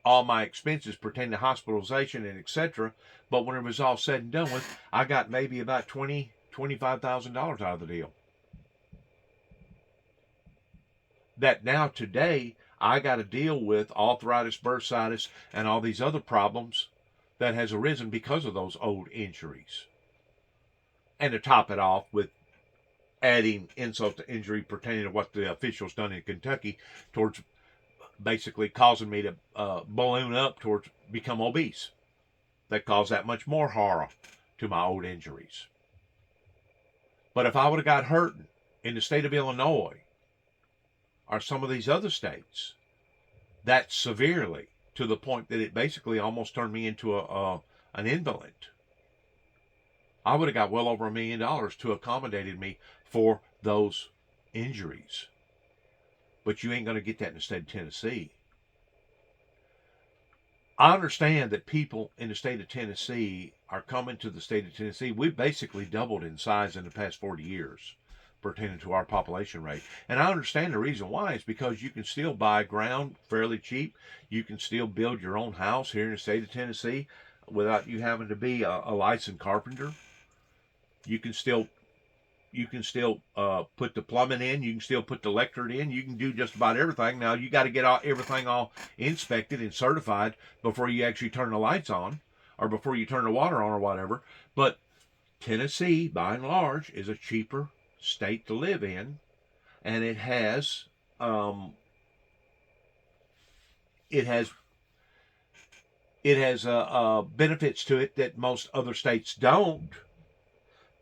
expenses pertaining to hospitalization and etc. But when it was all said and done with, I got maybe about $25,000 out of the deal. That now today I got to deal with arthritis, bursitis, and all these other problems that has arisen because of those old injuries. And to top it off with adding insult to injury pertaining to what the officials done in Kentucky towards basically causing me to balloon up towards become obese. That caused that much more horror to my old injuries. But if I would have got hurt in the state of Illinois or some of these other states that severely, to the point that it basically almost turned me into an invalid, I would have got well over $1 million to accommodate me for those injuries. But you ain't going to get that in the state of Tennessee. I understand that people in the state of Tennessee are coming to the state of Tennessee. We've basically doubled in size in the past 40 years pertaining to our population rate. And I understand the reason why is because you can still buy ground fairly cheap. You can still build your own house here in the state of Tennessee without you having to be a licensed carpenter. You can still put the plumbing in. You can still put the electric in. You can do just about everything. Now, you got to get everything all inspected and certified before you actually turn the lights on or before you turn the water on or whatever. But Tennessee, by and large, is a cheaper state to live in, and it has benefits to it that most other states don't.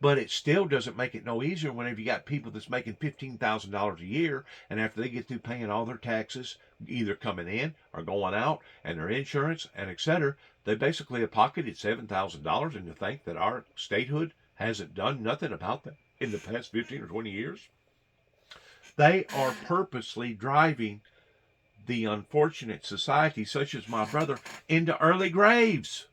But it still doesn't make it no easier whenever you got people that's making $15,000 a year, and after they get through paying all their taxes, either coming in or going out, and their insurance and etc., they basically have pocketed $7,000. And to think that our statehood hasn't done nothing about that in the past 15 or 20 years, they are purposely driving the unfortunate society, such as my brother, into early graves.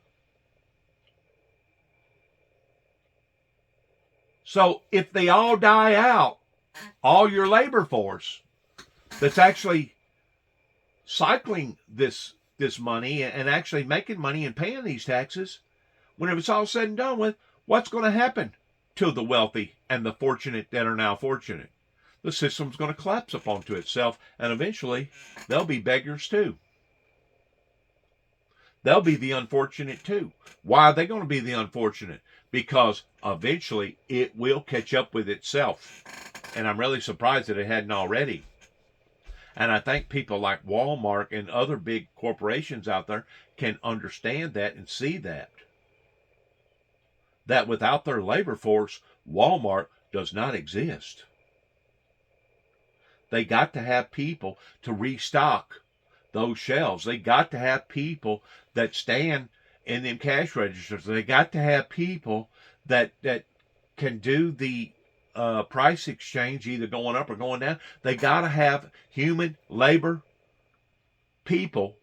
So if they all die out, all your labor force that's actually cycling this money and actually making money and paying these taxes, when it's all said and done with, what's going to happen to the wealthy and the fortunate that are now fortunate? The system's going to collapse upon to itself, and eventually they'll be beggars too. They'll be the unfortunate too. Why are they going to be the unfortunate? Because eventually it will catch up with itself. And I'm really surprised that it hadn't already. And I think people like Walmart and other big corporations out there can understand that and see that. That without their labor force, Walmart does not exist. They got to have people to restock those shelves. They got to have people that stand in them cash registers. They got to have people that can do the price exchange, either going up or going down. They got to have human labor people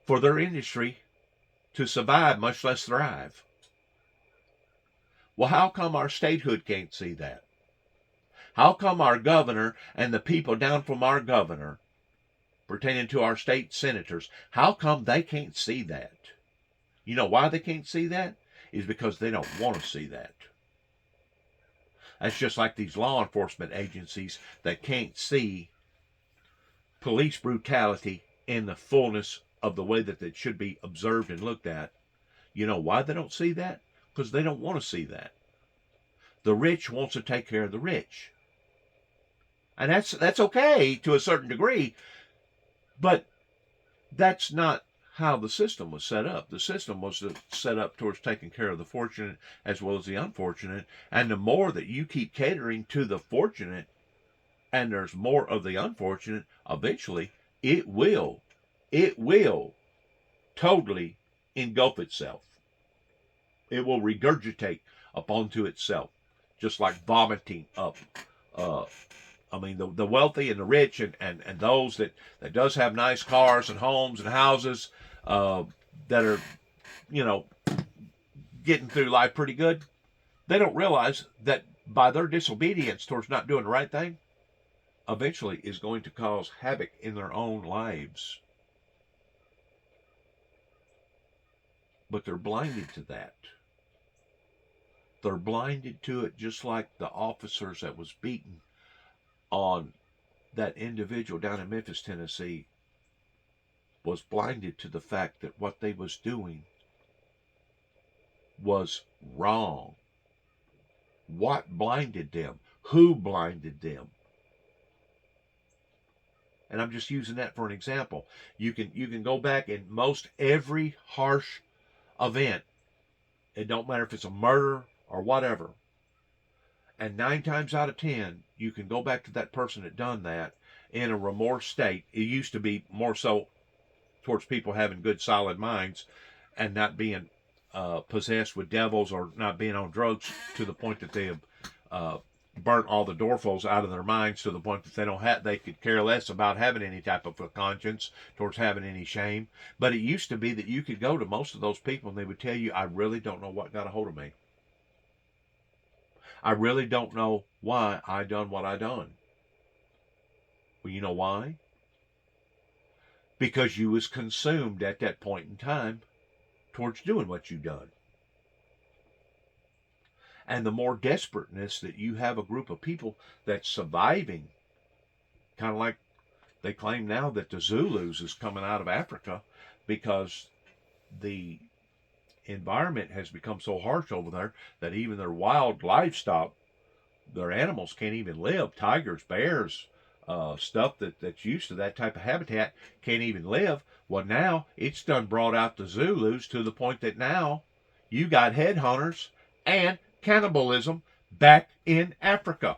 for their industry to survive, much less thrive. Well, how come our statehood can't see that? How come our governor and the people down from our governor, pertaining to our state senators, how come they can't see that? You know why they can't see that? Is because they don't want to see that. That's just like these law enforcement agencies that can't see police brutality in the fullness of the way that it should be observed and looked at. You know why they don't see that? Because they don't want to see that. The rich wants to take care of the rich. And that's okay to a certain degree, but that's not how the system was set up. The system was set up towards taking care of the fortunate as well as the unfortunate. And the more that you keep catering to the fortunate and there's more of the unfortunate, eventually it will totally engulf itself. It will regurgitate upon itself, just like vomiting up. The wealthy and the rich and those that does have nice cars and homes and houses that are, getting through life pretty good, they don't realize that by their disobedience towards not doing the right thing, eventually is going to cause havoc in their own lives. But they're blinded to that. They're blinded to it, just like the officers that was beaten on that individual down in Memphis, Tennessee, was blinded to the fact that what they was doing was wrong. What blinded them? Who blinded them? And I'm just using that for an example. You can go back in most every harsh event. It don't matter if it's a murder or whatever. And 9 times out of 10, you can go back to that person that done that in a remorse state. It used to be more so towards people having good, solid minds and not being possessed with devils or not being on drugs to the point that they have burnt all the doorfulls out of their minds to the point that they could care less about having any type of a conscience towards having any shame. But it used to be that you could go to most of those people and they would tell you, I really don't know what got a hold of me. I really don't know why I done what I done. Well, you know why? Because you was consumed at that point in time towards doing what you done. And the more desperateness that you have a group of people that's surviving, kind of like they claim now that the Zulus is coming out of Africa because the environment has become so harsh over there that even their wild livestock, their animals can't even live. Tigers, bears, stuff that's used to that type of habitat can't even live. Well, now it's done brought out the Zulus to the point that now you got headhunters and cannibalism back in Africa,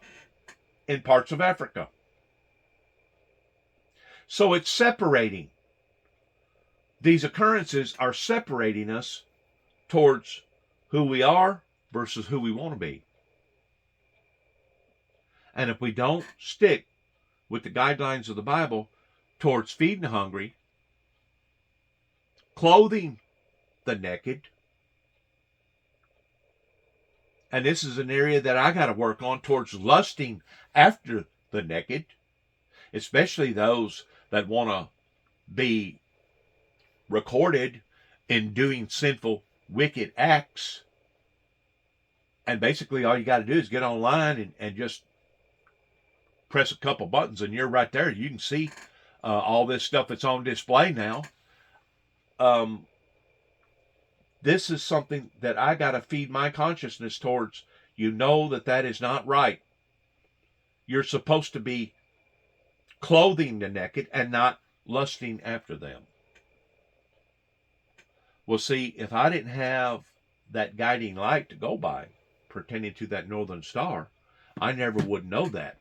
in parts of Africa. So it's separating. These occurrences are separating us towards who we are versus who we want to be. And if we don't stick with the guidelines of the Bible towards feeding the hungry, clothing the naked, and this is an area that I got to work on towards lusting after the naked, especially those that want to be recorded in doing sinful, wicked acts. And basically all you got to do is get online and just press a couple buttons and you're right there. You can see all this stuff that's on display now. This is something that I got to feed my consciousness towards. You know that is not right. You're supposed to be clothing the naked and not lusting after them. Well, see, if I didn't have that guiding light to go by, pertaining to that northern star, I never would know that.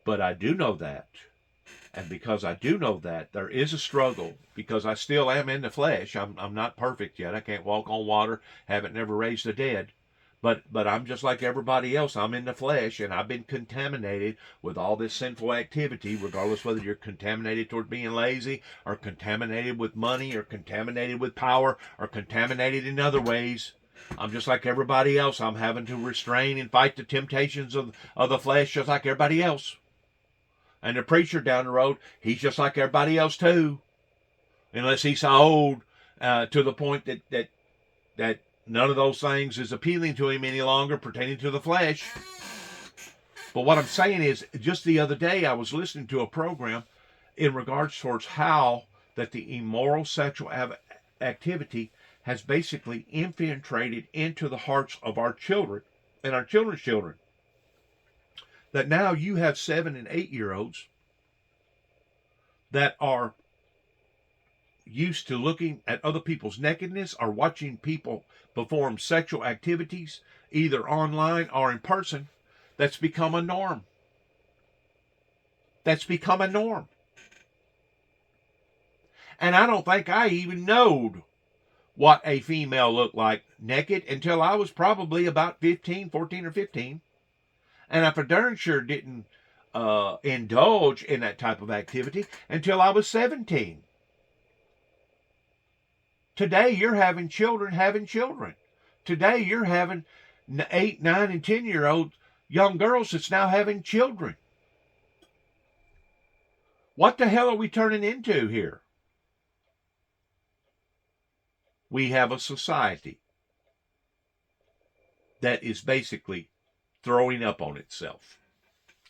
But I do know that. And because I do know that, there is a struggle, because I still am in the flesh. I'm not perfect yet. I can't walk on water, haven't never raised the dead. But I'm just like everybody else. I'm in the flesh, and I've been contaminated with all this sinful activity, regardless whether you're contaminated toward being lazy, or contaminated with money, or contaminated with power, or contaminated in other ways. I'm just like everybody else. I'm having to restrain and fight the temptations of the flesh just like everybody else. And the preacher down the road, he's just like everybody else too. Unless he's so old to the point that none of those things is appealing to him any longer pertaining to the flesh. But what I'm saying is, just the other day I was listening to a program in regards towards how that the immoral sexual activity has basically infiltrated into the hearts of our children and our children's children. That now you have 7 and 8 year olds that are used to looking at other people's nakedness or watching people perform sexual activities, either online or in person. That's become a norm. That's become a norm. And I don't think I even knowed what a female looked like naked until I was probably about 14 or 15. And I for darn sure didn't indulge in that type of activity until I was 17. Today you're having children having children. Today you're having 8, 9, and 10-year-old young girls that's now having children. What the hell are we turning into here? We have a society that is basically throwing up on itself.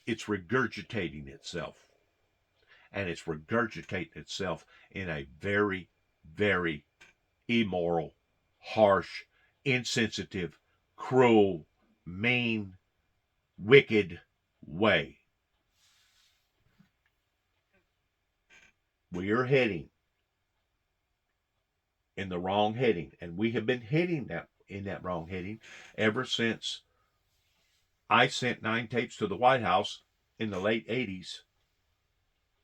It's regurgitating itself. And it's regurgitating itself in a very, very immoral, harsh, insensitive, cruel, mean, wicked way. We are heading in the wrong heading, and we have been heading in that wrong heading ever since I sent 9 tapes to the White House in the late 80s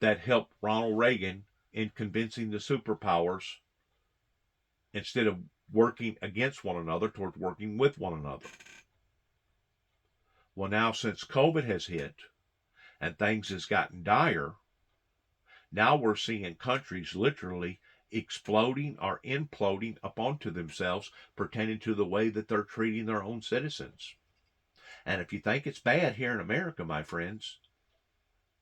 that helped Ronald Reagan in convincing the superpowers, instead of working against one another, towards working with one another. Well, now since COVID has hit and things has gotten dire, now we're seeing countries literally exploding or imploding up onto themselves pertaining to the way that they're treating their own citizens. And if you think it's bad here in America, my friends,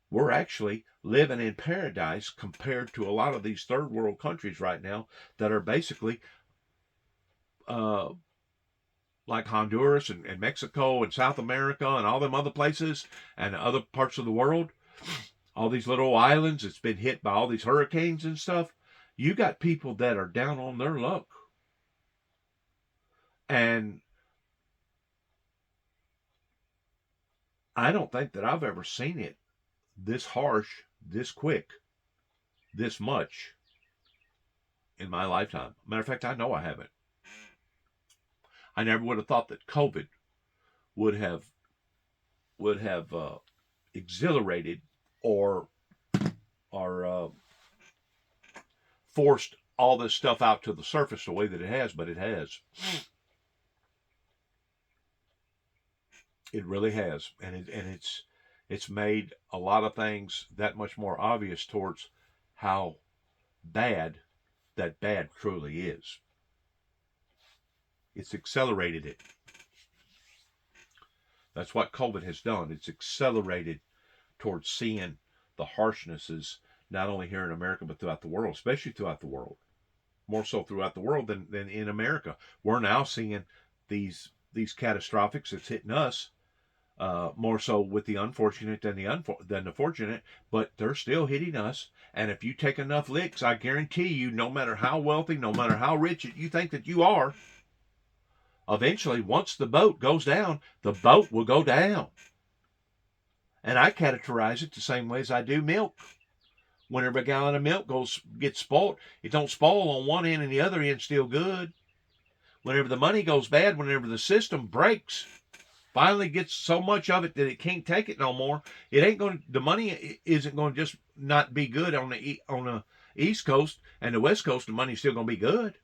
we're actually living in paradise compared to a lot of these third world countries right now that are basically like Honduras and Mexico and South America and all them other places and other parts of the world. All these little islands that's been hit by all these hurricanes and stuff. You got people that are down on their luck. And I don't think that I've ever seen it this harsh, this quick, this much in my lifetime. Matter of fact, I know I haven't. I never would have thought that COVID would have exhilarated or forced all this stuff out to the surface the way that it has, but it has. It really has, and it's made a lot of things that much more obvious towards how bad that bad truly is. It's accelerated it. That's what COVID has done. It's accelerated towards seeing the harshnesses, not only here in America, but throughout the world, especially throughout the world. More so throughout the world than in America. We're now seeing these catastrophics that's hitting us, more so with the unfortunate than the fortunate, but they're still hitting us. And if you take enough licks, I guarantee you, no matter how wealthy, no matter how rich you think that you are, eventually, once the boat goes down, the boat will go down. And I categorize it the same way as I do milk. Whenever a gallon of milk gets spoiled, it don't spoil on one end and the other end still good. Whenever the money goes bad, whenever the system breaks, finally gets so much of it that it can't take it no more, the money isn't going to just not be good on the East Coast and the West Coast. The money's still going to be good.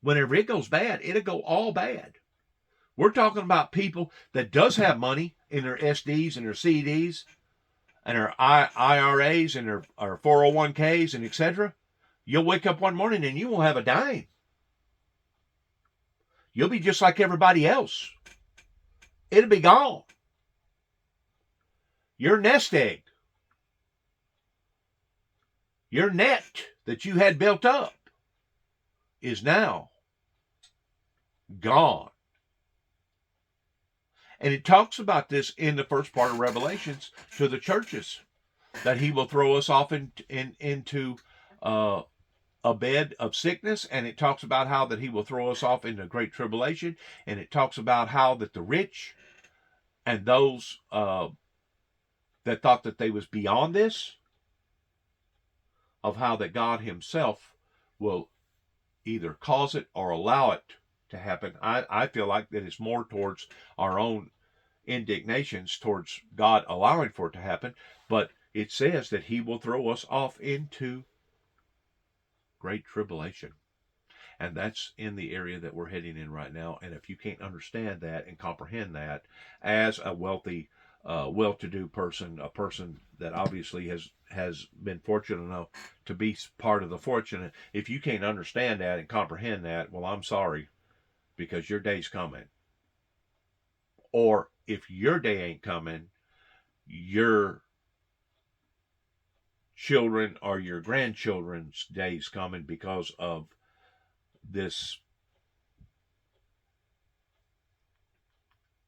Whenever it goes bad, it'll go all bad. We're talking about people that does have money in their SDs and their CDs and their IRAs and their 401ks and etc. You'll wake up one morning and you won't have a dime. You'll be just like everybody else. It'll be gone. Your nest egg, your net that you had built up is now gone. And it talks about this in the first part of Revelations to the churches, that he will throw us off into a bed of sickness, and it talks about how that he will throw us off into great tribulation, and it talks about how that the rich and those that thought that they was beyond this, of how that God himself will either cause it or allow it to happen. I feel like that it's more towards our own indignations towards God allowing for it to happen, but it says that he will throw us off into great tribulation. And that's in the area that we're heading in right now. And if you can't understand that and comprehend that as a wealthy, well-to-do person, a person that obviously has been fortunate enough to be part of the fortunate, if you can't understand that and comprehend that, well, I'm sorry, because your day's coming. Or if your day ain't coming, your children or your grandchildren's day's coming because of this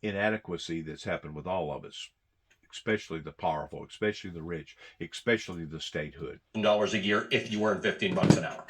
inadequacy that's happened with all of us, especially the powerful, especially the rich, especially the statehood. $1 a year if you earn $15 an hour.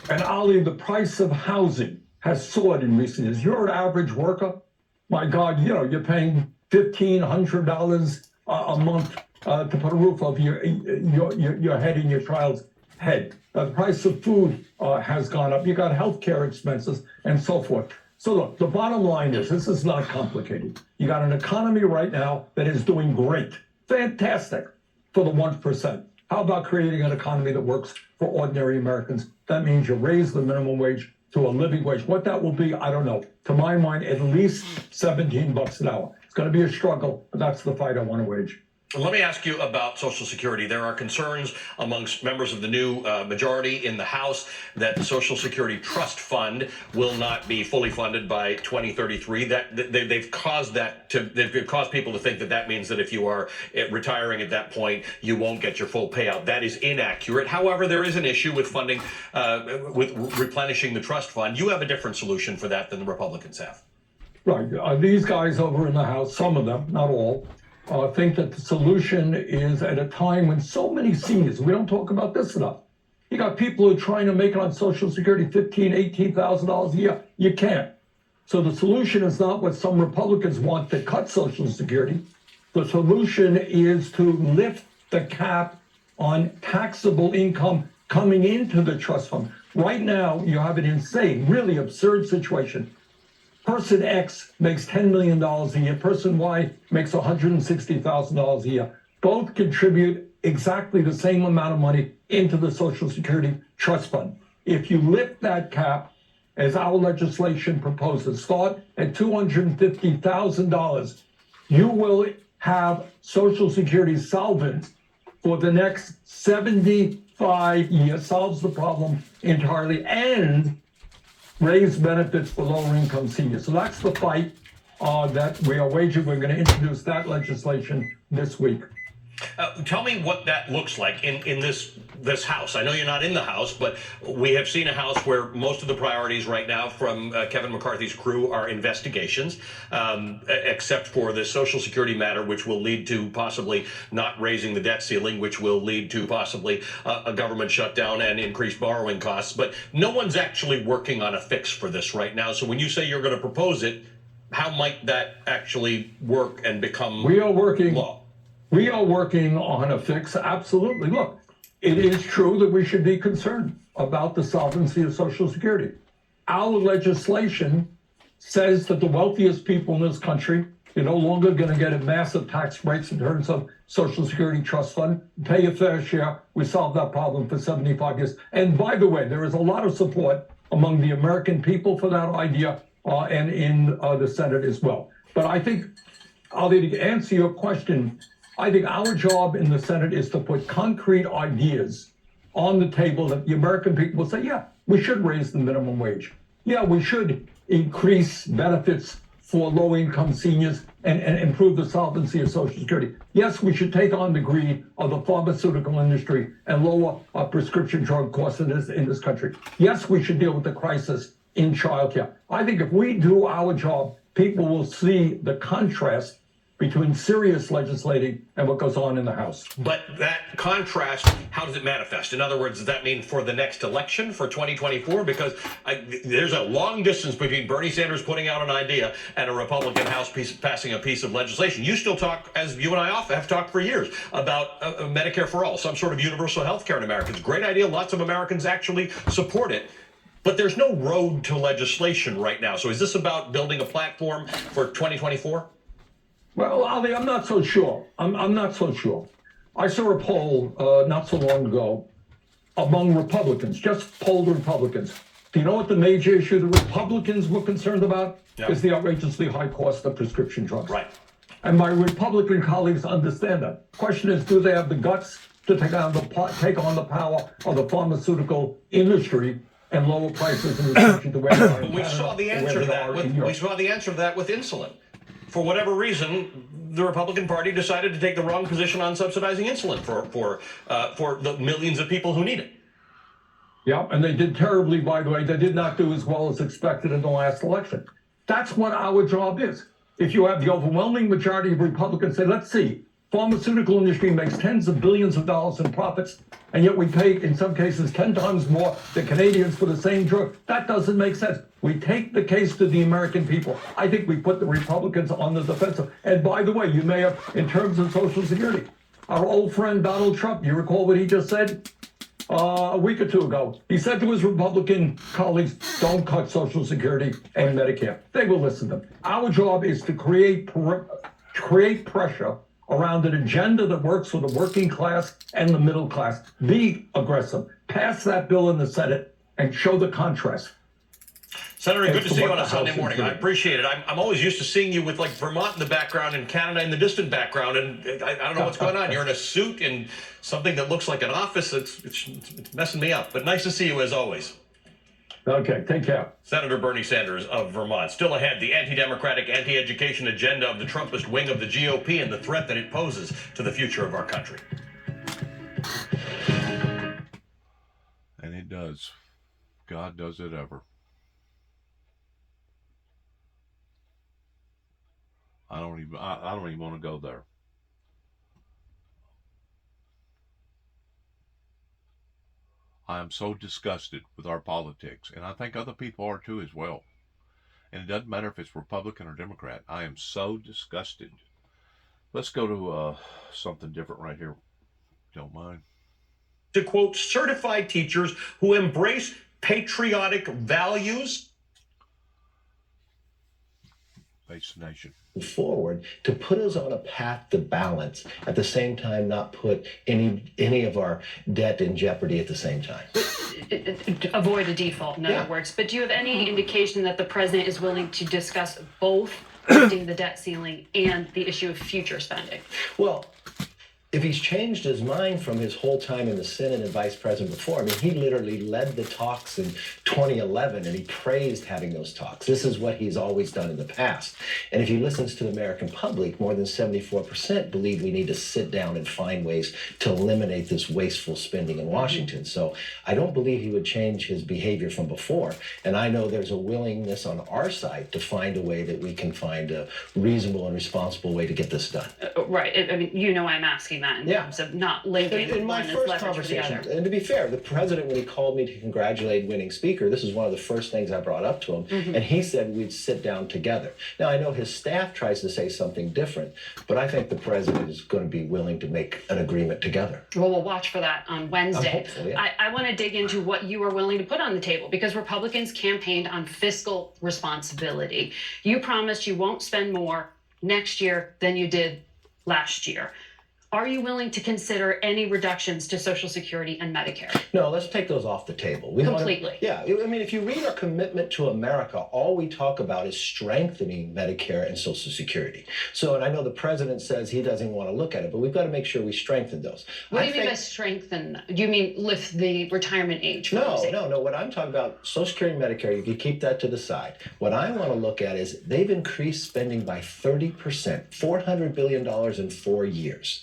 And Ali, the price of housing has soared in recent years. You're an average worker. My God, you're paying $1,500 a month to put a roof over your head and your child's head. The price of food has gone up. You got healthcare expenses and so forth. So look, the bottom line is, this is not complicated. You got an economy right now that is doing great, fantastic for the 1%. How about creating an economy that works for ordinary Americans? That means you raise the minimum wage to a living wage. What that will be, I don't know. To my mind, at least $17 an hour. It's going to be a struggle, but that's the fight I want to wage. Let me ask you about Social Security. There are concerns amongst members of the new majority in the House that the Social Security Trust Fund will not be fully funded by 2033. They've caused people to think that means that if you are retiring at that point, you won't get your full payout. That is inaccurate. However, there is an issue with funding, with replenishing the trust fund. You have a different solution for that than the Republicans have. Right. These guys over in the House, some of them, not all, think that the solution is at a time when so many seniors, we don't talk about this enough. You got people who are trying to make it on Social Security $15,000, $18,000 a year. You can't. So the solution is not what some Republicans want, to cut Social Security. The solution is to lift the cap on taxable income coming into the trust fund. Right now, you have an insane, really absurd situation. Person X makes $10 million a year. Person Y makes $160,000 a year. Both contribute exactly the same amount of money into the Social Security Trust Fund. If you lift that cap, as our legislation proposes, start at $250,000, you will have Social Security solvent for the next 75 years, solves the problem entirely, and raise benefits for lower income seniors. So that's the fight that we are waging. We're going to introduce that legislation this week. Tell me what that looks like in this House. I know you're not in the House, but we have seen a House where most of the priorities right now from Kevin McCarthy's crew are investigations, except for the Social Security matter, which will lead to possibly not raising the debt ceiling, which will lead to possibly a government shutdown and increased borrowing costs. But no one's actually working on a fix for this right now. So when you say you're going to propose it, how might that actually work and become law? We are working on a fix, absolutely. Look, it is true that we should be concerned about the solvency of Social Security. Our legislation says that the wealthiest people in this country, you're no longer going to get a massive tax breaks in terms of Social Security Trust Fund. Pay a fair share. We solved that problem for 75 years. And by the way, there is a lot of support among the American people for that idea and in the Senate as well. But I think, Ali, to answer your question, I think our job in the Senate is to put concrete ideas on the table that the American people will say, yeah, we should raise the minimum wage. Yeah, we should increase benefits for low-income seniors and improve the solvency of Social Security. Yes, we should take on the greed of the pharmaceutical industry and lower our prescription drug costs in this country. Yes, we should deal with the crisis in childcare. I think if we do our job, people will see the contrast between serious legislating and what goes on in the House. But that contrast, how does it manifest? In other words, does that mean for the next election for 2024? Because there's a long distance between Bernie Sanders putting out an idea and a Republican House passing a piece of legislation. You still talk, as you and I often have talked for years, about Medicare for all, some sort of universal health care in America. It's a great idea. Lots of Americans actually support it. But there's no road to legislation right now. So is this about building a platform for 2024? Well, Ali, I'm not so sure. I'm not so sure. I saw a poll not so long ago among Republicans, just polled Republicans. Do you know what the major issue the Republicans were concerned about? Yeah. Is the outrageously high cost of prescription drugs. Right. And my Republican colleagues understand that. Question is, do they have the guts to take on the power of the pharmaceutical industry and lower prices in this country the way they are in We Canada saw the and where answer to they that are with in Europe. we saw the answer to that with insulin. For whatever reason, the Republican Party decided to take the wrong position on subsidizing insulin for the millions of people who need it. Yeah, and they did terribly, by the way. They did not do as well as expected in the last election. That's what our job is. If you have the overwhelming majority of Republicans say, let's see, pharmaceutical industry makes tens of billions of dollars in profits, and yet we pay, in some cases, 10 times more than Canadians for the same drug. That doesn't make sense. We take the case to the American people. I think we put the Republicans on the defensive. And by the way, you may have, in terms of Social Security, our old friend Donald Trump, you recall what he just said a week or two ago? He said to his Republican colleagues, don't cut Social Security and Medicare. They will listen to them. Our job is to create pressure around an agenda that works for the working class and the middle class. Be aggressive. Pass that bill in the Senate and show the contrast. Senator, good to It's see you what on a the Sunday House is morning. I doing. appreciate it. I'm always used to seeing you with like Vermont in the background and Canada in the distant background, and I don't know what's going on. You're in a suit in something that looks like an office. It's messing me up. But nice to see you as always. Okay, take care. Senator Bernie Sanders of Vermont. Still ahead, the anti-democratic, anti-education agenda of the Trumpist wing of the GOP and the threat that it poses to the future of our country. And it does. God does it ever. I don't even want to go there. I am so disgusted with our politics, and I think other people are too as well. And it doesn't matter if it's Republican or Democrat. I am so disgusted. Let's go to something different right here. Don't mind. To quote, certified teachers who embrace patriotic values. Face the nation. Forward to put us on a path to balance, at the same time not put any of our debt in jeopardy at the same time. Avoid a default, in other words. But do you have any indication that the president is willing to discuss both lifting the debt ceiling and the issue of future spending? Well, if he's changed his mind from his whole time in the Senate and vice president before, I mean, he literally led the talks in 2011 and he praised having those talks. This is what he's always done in the past. And if he listens to the American public, more than 74% believe we need to sit down and find ways to eliminate this wasteful spending in Washington. So I don't believe he would change his behavior from before. And I know there's a willingness on our side to find a way that we can find a reasonable and responsible way to get this done. Right. I mean, you know I'm asking that in terms of not linking In my one as first leverage for the conversation, other. and to be fair, the president, when he called me to congratulate winning speaker, this is one of the first things I brought up to him, and he said we'd sit down together. Now, I know his staff tries to say something different, but I think the president is going to be willing to make an agreement together. Well, we'll watch for that on Wednesday. I'm hopeful, yeah. I want to dig into what you are willing to put on the table, because Republicans campaigned on fiscal responsibility. You promised you won't spend more next year than you did last year. Are you willing to consider any reductions to Social Security and Medicare? No, let's take those off the table. We Completely. Yeah, I mean, if you read our commitment to America, all we talk about is strengthening Medicare and Social Security. So, and I know the president says he doesn't want to look at it, but we've got to make sure we strengthen those. What do you mean by strengthen? Do you mean lift the retirement age? No. What I'm talking about, Social Security and Medicare, you can keep that to the side. What I want to look at is they've increased spending by 30%, $400 billion in 4 years.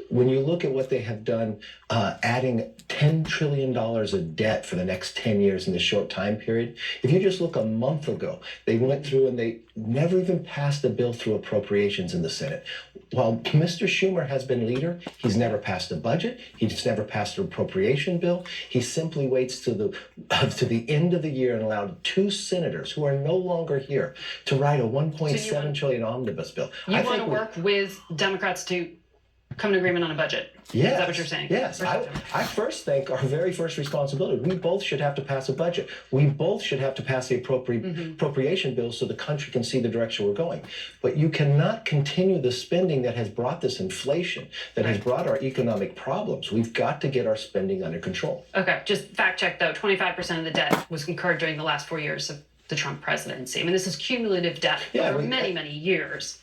When you look at what they have done, adding $10 trillion of debt for the next 10 years in this short time period, if you just look a month ago, they went through and they never even passed a bill through appropriations in the Senate. While Mr. Schumer has been leader, he's never passed a budget. He's never passed an appropriation bill. He simply waits to the end of the year and allowed 2 senators who are no longer here to write a $1.7 trillion omnibus bill. You want to work with Democrats to come to agreement on a budget? Yes. Is that what you're saying? Yes. I first think our very first responsibility, we both should have to pass a budget. We both should have to pass the appropriation bill so the country can see the direction we're going. But you cannot continue the spending that has brought this inflation, that has brought our economic problems. We've got to get our spending under control. Okay, just fact check though, 25% of the debt was incurred during the last 4 years of the Trump presidency. I mean, this is cumulative debt over many years.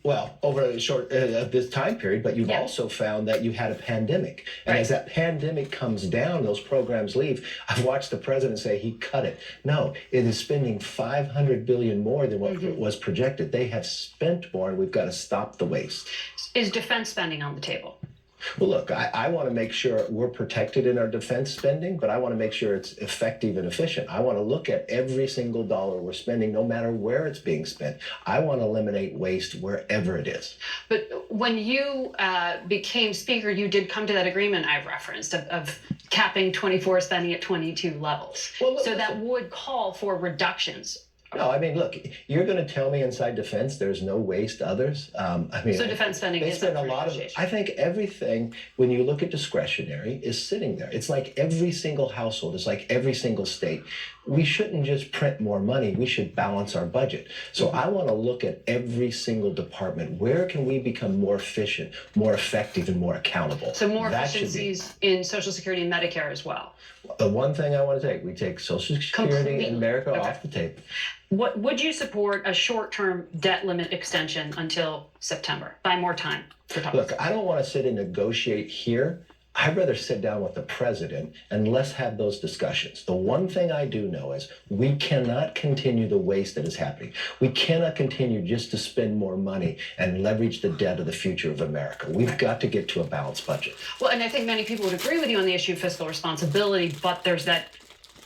Well, over a short this time period, but you've also found that you had a pandemic. And as that pandemic comes down, those programs leave. I've watched the president say he cut it. No, it is spending $500 billion more than what was projected. They have spent more, and we've got to stop the waste. Is defense spending on the table? Well, look, I want to make sure we're protected in our defense spending, but I want to make sure it's effective and efficient. I want to look at every single dollar we're spending, no matter where it's being spent. I want to eliminate waste wherever it is. But when you became speaker, you did come to that agreement I've referenced of capping 24 spending at 22 levels. Well, so that would call for reductions. No, I mean, look, you're going to tell me inside defense there's no waste others. So defense spending is spend a lot of. I think everything, when you look at discretionary, is sitting there. It's like every single household. It's like every single state. We shouldn't just print more money. We should balance our budget. So I want to look at every single department. Where can we become more efficient, more effective, and more accountable? So more efficiencies in Social Security and Medicare as well. The one thing I want to take, we take Social Security and Medicare off the table. What would you support a short-term debt limit extension until September? Buy more time for talks. Look, I don't want to sit and negotiate here. I'd rather sit down with the president and let's have those discussions. The one thing I do know is we cannot continue the waste that is happening. We cannot continue just to spend more money and leverage the debt of the future of America. We've got to get to a balanced budget. Well, and I think many people would agree with you on the issue of fiscal responsibility, but there's that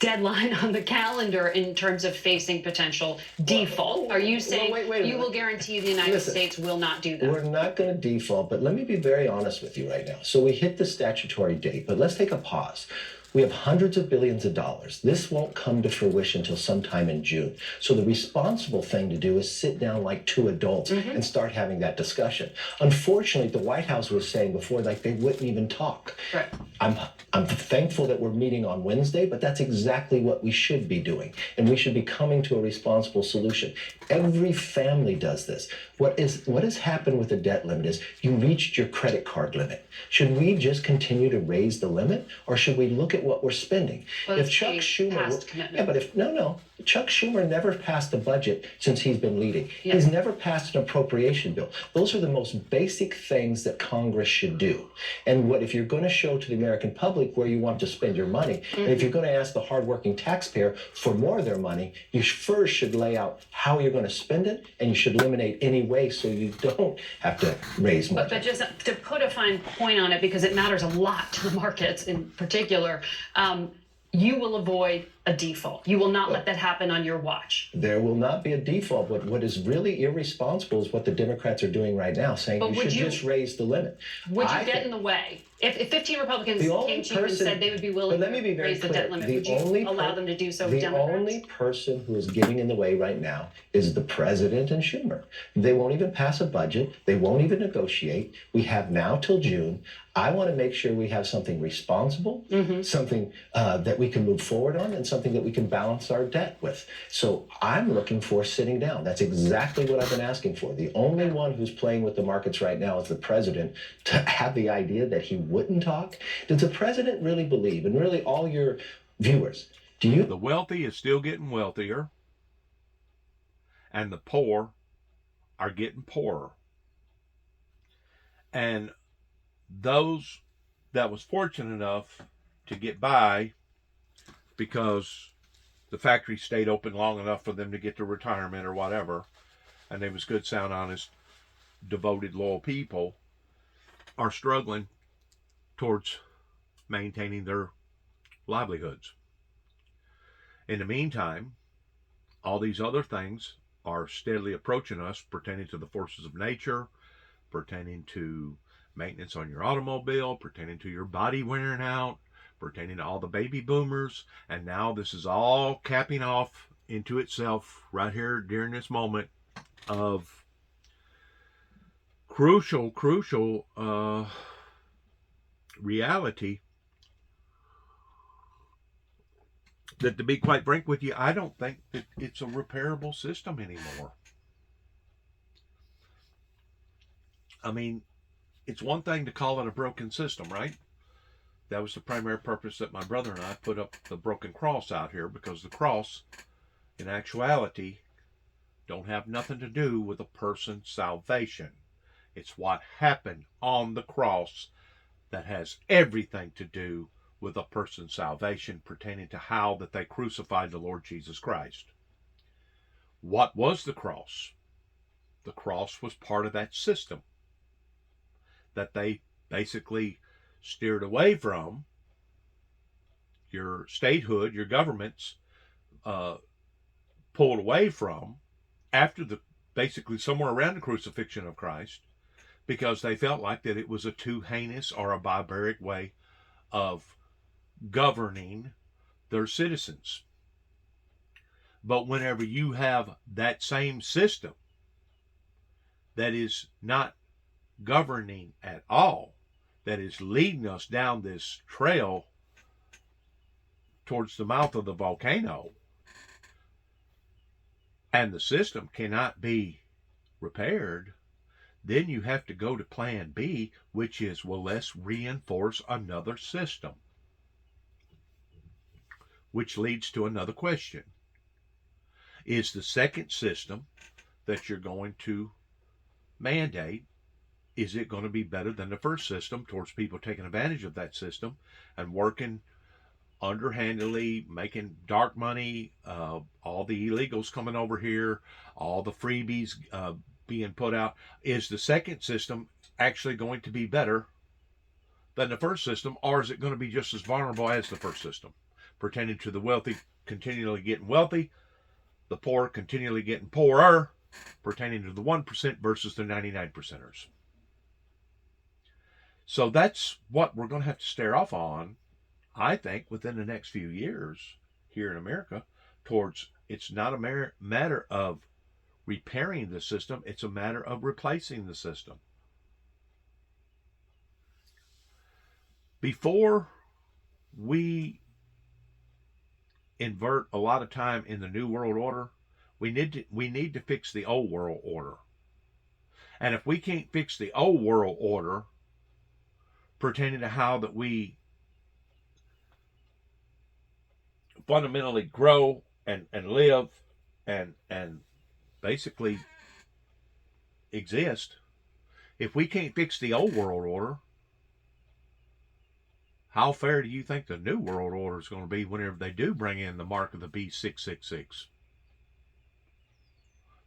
deadline on the calendar in terms of facing potential default. Are you saying you will guarantee the United States will not do that? We're not going to default, but let me be very honest with you right now. So we hit the statutory date, but let's take a pause. We have hundreds of billions of dollars. This won't come to fruition until sometime in June. So the responsible thing to do is sit down like 2 adults and start having that discussion. Unfortunately, the White House was saying before, like they wouldn't even talk. Right. I'm thankful that we're meeting on Wednesday, but that's exactly what we should be doing. And we should be coming to a responsible solution. Every family does this. What has happened with the debt limit is you reached your credit card limit. Should we just continue to raise the limit, or should we look at what we're spending? Well, if Chuck Schumer, Chuck Schumer never passed a budget since he's been leading. Yeah. He's never passed an appropriation bill. Those are the most basic things that Congress should do. And if you're going to show to the American public where you want to spend your money, and if you're going to ask the hardworking taxpayer for more of their money, you first should lay out how you're going to spend it, and you should eliminate any waste so you don't have to raise more. But just to put a fine point on it, because it matters a lot to the markets in particular, you will avoid a default. You will not let that happen on your watch. There will not be a default, but what is really irresponsible is what the Democrats are doing right now, saying you should just raise the limit. Would you get in the way? If 15 Republicans came to you and said they would be willing to raise the debt limit, would you allow them to do so with Democrats? The only person who is getting in the way right now is the president and Schumer. They won't even pass a budget. They won't even negotiate. We have now till June. I want to make sure we have something responsible, something that we can move forward on, and something something that we can balance our debt with. So I'm looking for sitting down. That's exactly what I've been asking for. The only one who's playing with the markets right now is the president. To have the idea that he wouldn't talk, does the president really believe, and really all your viewers, do you? The wealthy is still getting wealthier, and the poor are getting poorer. And those that was fortunate enough to get by because the factory stayed open long enough for them to get to retirement or whatever, and they was good, sound, honest, devoted, loyal people, are struggling towards maintaining their livelihoods. In the meantime, all these other things are steadily approaching us pertaining to the forces of nature, pertaining to maintenance on your automobile, pertaining to your body wearing out, pertaining to all the baby boomers. And now this is all capping off into itself right here during this moment of crucial reality that, to be quite frank with you, I don't think that it's a repairable system anymore. I mean, it's one thing to call it a broken system, right? That was the primary purpose that my brother and I put up the broken cross out here, because the cross, in actuality, don't have nothing to do with a person's salvation. It's what happened on the cross that has everything to do with a person's salvation, pertaining to how that they crucified the Lord Jesus Christ. What was the cross? The cross was part of that system that they basically steered away from. Your statehood, your governments pulled away from after basically somewhere around the crucifixion of Christ, because they felt like that it was a too heinous or a barbaric way of governing their citizens. But whenever you have that same system that is not governing at all, that is leading us down this trail towards the mouth of the volcano, and the system cannot be repaired, then you have to go to plan B, which is, well, let's reinforce another system. Which leads to another question. Is the second system that you're going to mandate, is it going to be better than the first system towards people taking advantage of that system and working underhandedly, making dark money, all the illegals coming over here, all the freebies being put out? Is the second system actually going to be better than the first system, or is it going to be just as vulnerable as the first system, pertaining to the wealthy continually getting wealthy, the poor continually getting poorer, pertaining to the 1% versus the 99%ers? So that's what we're going to have to stare off on, I think, within the next few years here in America, towards, it's not a matter of repairing the system, it's a matter of replacing the system. Before we invert a lot of time in the New World Order, we need to fix the Old World Order. And if we can't fix the Old World Order, pertaining to how that we fundamentally grow and live and basically exist, if we can't fix the Old World Order, how fair do you think the New World Order is going to be whenever they do bring in the mark of the beast 666?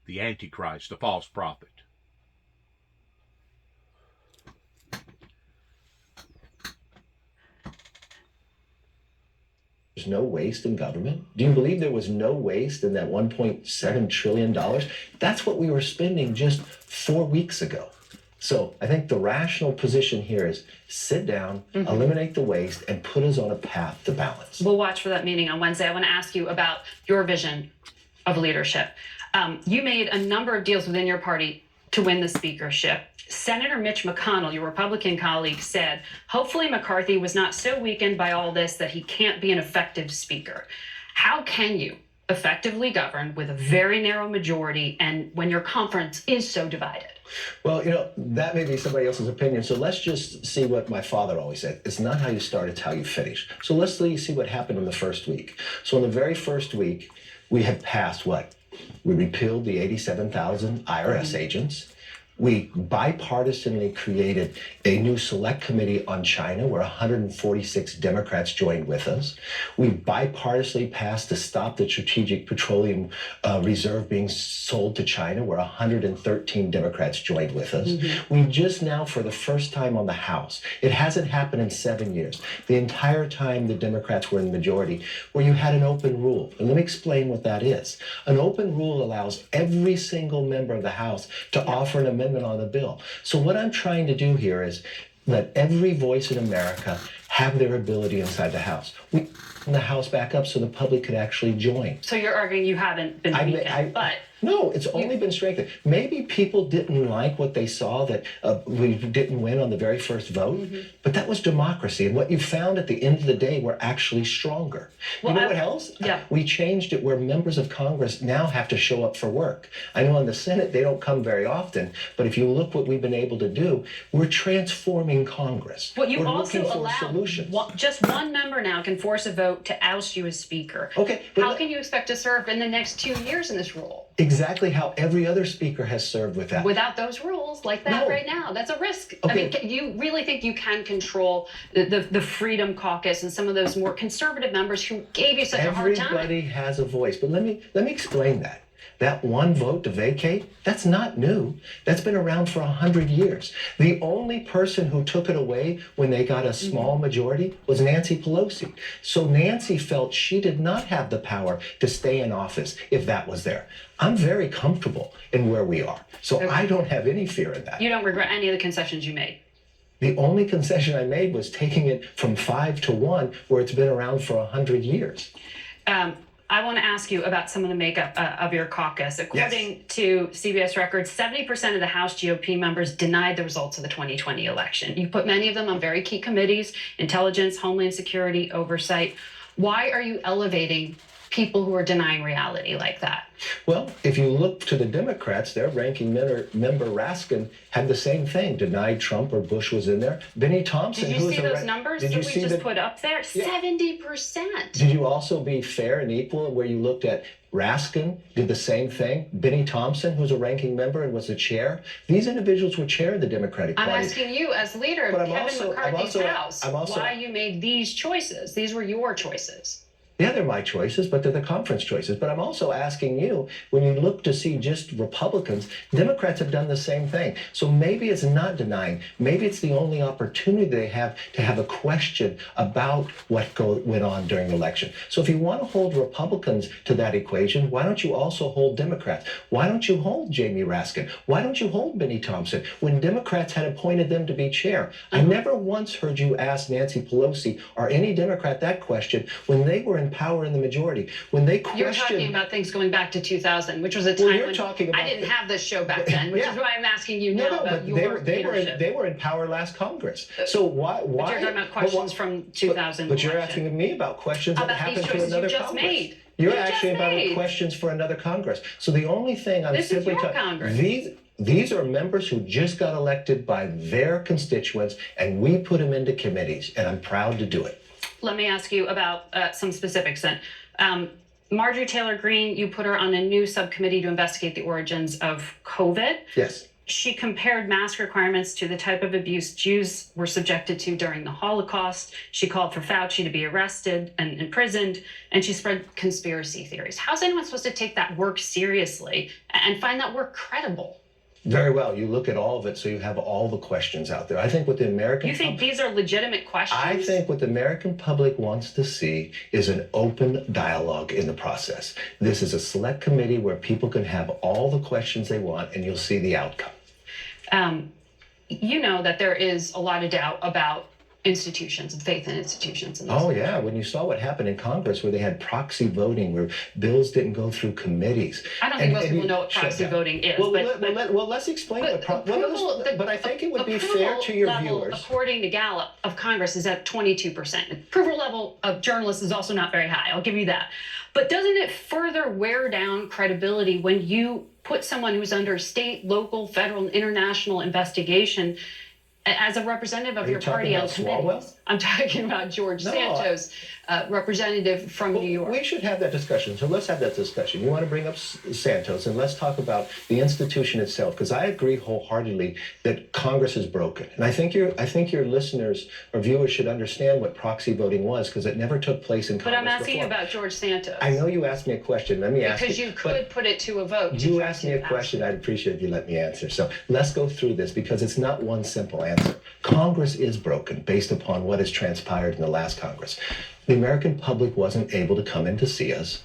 The Antichrist, the false prophet. There's no waste in government? Do you believe there was no waste in that $1.7 trillion? That's what we were spending just 4 weeks ago. So I think the rational position here is sit down, eliminate the waste, and put us on a path to balance. We'll watch for that meeting on Wednesday. I want to ask you about your vision of leadership. You made a number of deals within your party to win the speakership. Senator Mitch McConnell, your Republican colleague, said, hopefully McCarthy was not so weakened by all this that he can't be an effective speaker. How can you effectively govern with a very narrow majority and when your conference is so divided? Well, that may be somebody else's opinion. So let's just see what my father always said. It's not how you start, it's how you finish. So let's see what happened in the first week. So in the very first week, we had passed what? We repealed the 87,000 IRS agents. We bipartisanly created a new select committee on China where 146 Democrats joined with us. We bipartisanly passed to stop the strategic petroleum reserve being sold to China where 113 Democrats joined with us. We just now, for the first time on the House, it hasn't happened in 7 years, the entire time the Democrats were in the majority, where you had an open rule. And let me explain what that is. An open rule allows every single member of the House to offer an amendment on the bill. So what I'm trying to do here is let every voice in America have their ability inside the House. We open the House back up so the public could actually join. So you're arguing you haven't been weakened, but... No, it's only been strengthened. Maybe people didn't like what they saw, that we didn't win on the very first vote, but that was democracy. And what you found at the end of the day, we're actually stronger. Well, you know what else? Yeah. We changed it where members of Congress now have to show up for work. I know in the Senate, they don't come very often, but if you look what we've been able to do, we're transforming Congress. Well, you we're also looking for allow solutions. just one member now can force a vote to oust you as speaker. Okay. How can you expect to serve in the next 2 years in this role? Exactly how every other speaker has served with that. Without those rules like that No. right now, that's a risk. Okay. I mean, you really think you can control the Freedom Caucus and some of those more conservative members who gave you such a hard time? Everybody has a voice, but let me explain that. That one vote to vacate, that's not new. That's been around for 100 years. The only person who took it away when they got a small majority was Nancy Pelosi. So Nancy felt she did not have the power to stay in office if that was there. I'm very comfortable in where we are. So I don't have any fear in that. You don't regret any of the concessions you made? The only concession I made was taking it from 5 to 1, where it's been around for 100 years. I want to ask you about some of the makeup of your caucus. According to CBS Records, 70% of the House GOP members denied the results of the 2020 election. You put many of them on very key committees: Intelligence, Homeland Security, Oversight. Why are you elevating people who are denying reality like that? Well, if you look to the Democrats, their ranking member Raskin had the same thing, denied Trump or Bush was in there. Benny Thompson, Did you see those numbers that we just put up there? 70%. Did you also be fair and equal where you looked at Raskin did the same thing? Benny Thompson, who's a ranking member and was the chair. These individuals were chair of the Democratic Party. I'm asking you, as leader of Kevin McCarthy's House, why you made these choices. These were your choices. Yeah, they're my choices, but they're the conference choices. But I'm also asking you, when you look to see just Republicans, Democrats have done the same thing. So maybe it's not denying. Maybe it's the only opportunity they have to have a question about what went on during the election. So if you want to hold Republicans to that equation, why don't you also hold Democrats? Why don't you hold Jamie Raskin? Why don't you hold Benny Thompson when Democrats had appointed them to be chair? I never once heard you ask Nancy Pelosi or any Democrat that question when they were in power in the majority. When they questioned... You're talking about things going back to 2000, which was a time when I didn't have this show back then, which is why I'm asking you now about your leadership. They were in power last Congress. So why? But you're talking about questions from 2000. But you're asking me about questions that happened to another Congress. You're actually about questions for another Congress. So the only thing I'm simply talking... These are members who just got elected by their constituents, and we put them into committees, and I'm proud to do it. Let me ask you about some specifics then. Marjorie Taylor Greene, you put her on a new subcommittee to investigate the origins of COVID. Yes. She compared mask requirements to the type of abuse Jews were subjected to during the Holocaust. She called for Fauci to be arrested and imprisoned, and she spread conspiracy theories. How's anyone supposed to take that work seriously and find that work credible? Very well. You look at all of it, so you have all the questions out there. I think what the American... You think these are legitimate questions? I think what the American public wants to see is an open dialogue in the process. This is a select committee where people can have all the questions they want, and you'll see the outcome. You know that there is a lot of doubt about institutions and faith in institutions. And those Oh, yeah. When you saw what happened in Congress where they had proxy voting, where bills didn't go through committees. I don't think most people know what proxy voting is. Well, let's explain but I think it would be fair to your level, viewers. According to Gallup, of Congress is at 22%. Approval level of journalists is also not very high. I'll give you that. But doesn't it further wear down credibility when you put someone who's under state, local, federal, and international investigation as a representative of your party on committees? I'm talking about George Santos, representative from New York. We should have that discussion. So let's have that discussion. You want to bring up Santos, and let's talk about the institution itself, because I agree wholeheartedly that Congress is broken. And I think your listeners or viewers should understand what proxy voting was, because it never took place in Congress. But I'm asking you about George Santos. I know you asked me a question. Let me ask you. Because you could put it to a vote. You asked me a question. I'd appreciate if you let me answer. So let's go through this, because it's not one simple answer. Congress is broken based upon what has transpired in the last Congress. The American public wasn't able to come in to see us.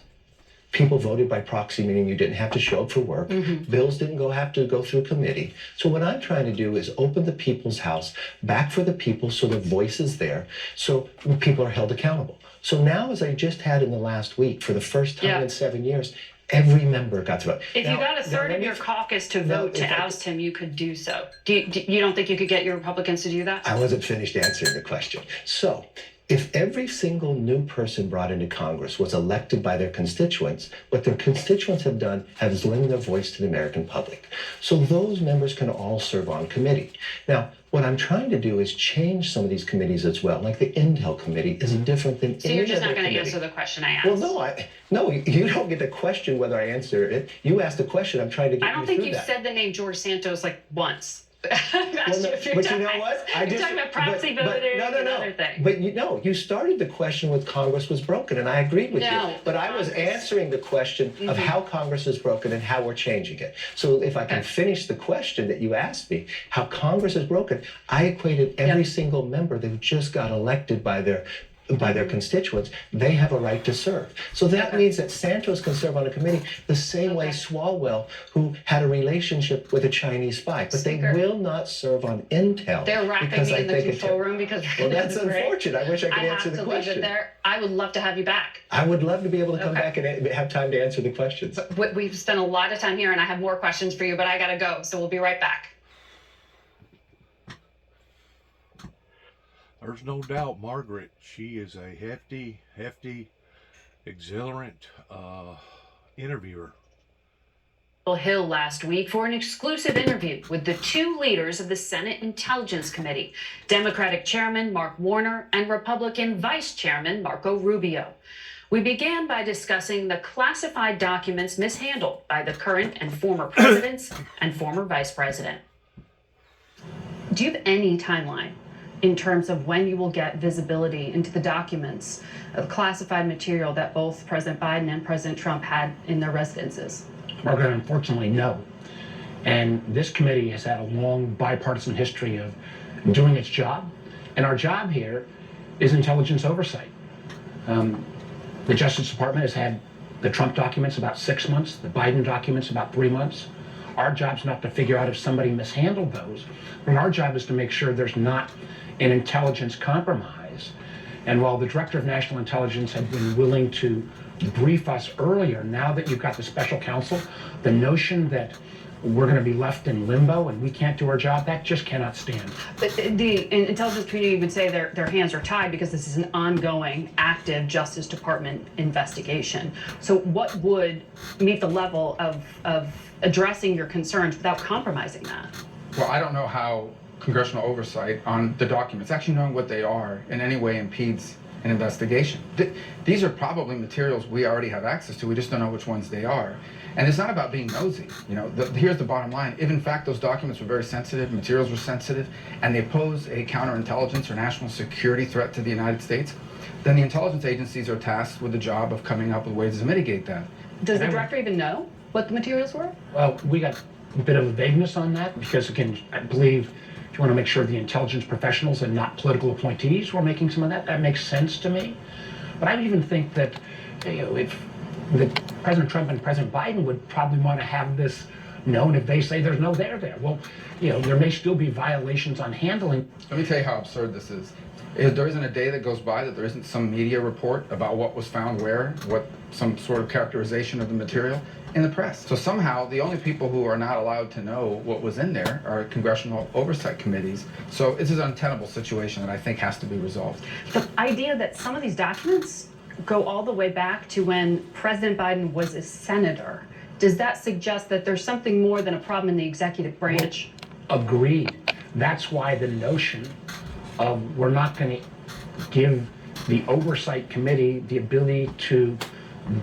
People voted by proxy, meaning you didn't have to show up for work. Bills didn't have to go through committee. So what I'm trying to do is open the people's house back for the people so their voice is there, so people are held accountable. So now, as I just had in the last week, for the first time in 7 years, every member got to vote. If you got a third of your caucus to vote to oust him, you could do so. You don't think you could get your Republicans to do that? I wasn't finished answering the question. So, if every single new person brought into Congress was elected by their constituents, what their constituents have done is lend their voice to the American public. So those members can all serve on committee. Now, what I'm trying to do is change some of these committees as well. Like the Intel Committee is different than any other committee. So you're just not going to answer the question I asked? Well, no, you don't get to question whether I answer it. You asked a question. I'm trying to get you through that. I don't think you've said the name George Santos like once. But you know what? You're talking about proxy voting and other things. But you started the question with Congress was broken, and I agreed with you. But I was answering the question of how Congress is broken and how we're changing it. So if I can finish the question that you asked me, how Congress is broken, I equated every single member that just got elected by their constituents, they have a right to serve. So that means that Santos can serve on a committee the same way Swalwell, who had a relationship with a Chinese spy, but they will not serve on Intel. They're wrapping me in the control room because that's unfortunate. I wish I could answer the question. Leave it there. I would love to have you back. I would love to be able to come back and have time to answer the questions. But we've spent a lot of time here, and I have more questions for you, but I got to go, so we'll be right back. There's no doubt, Margaret, she is a hefty, exhilarant interviewer. Hill last week for an exclusive interview with the two leaders of the Senate Intelligence Committee, Democratic Chairman Mark Warner and Republican Vice Chairman Marco Rubio. We began by discussing the classified documents mishandled by the current and former presidents and former vice president. Do you have any timeline in terms of when you will get visibility into the documents of classified material that both President Biden and President Trump had in their residences? Margaret, unfortunately, no. And this committee has had a long bipartisan history of doing its job. And our job here is intelligence oversight. The Justice Department has had the Trump documents about 6 months, the Biden documents about 3 months. Our job's not to figure out if somebody mishandled those, but our job is to make sure there's not an intelligence compromise. And while the Director of National Intelligence had been willing to brief us earlier, now that you've got the special counsel, the notion that we're going to be left in limbo and we can't do our job, that just cannot stand. But the intelligence community would say their hands are tied because this is an ongoing, active Justice Department investigation. So what would meet the level of addressing your concerns without compromising that? Well, I don't know how congressional oversight on the documents, actually knowing what they are, in any way impedes an investigation. These are probably materials we already have access to, we just don't know which ones they are. And it's not about being nosy. You know, here's the bottom line. If in fact those documents were very sensitive, materials were sensitive, and they pose a counterintelligence or national security threat to the United States, then the intelligence agencies are tasked with the job of coming up with ways to mitigate that. Does the director even know what the materials were? Well, we got a bit of a vagueness on that because, again, I believe if you want to make sure the intelligence professionals and not political appointees were making some of that, that makes sense to me. But I would even think that, if President Trump and President Biden would probably want to have this known if they say there's no there. Well, there may still be violations on handling. Let me tell you how absurd this is. There isn't a day that goes by that there isn't some media report about what was found where, what some sort of characterization of the material in the press. So somehow the only people who are not allowed to know what was in there are congressional oversight committees. So this is an untenable situation that I think has to be resolved. The idea that some of these documents go all the way back to when President Biden was a senator, does that suggest that there's something more than a problem in the executive branch? Agreed. That's why the notion of we're not going to give the oversight committee the ability to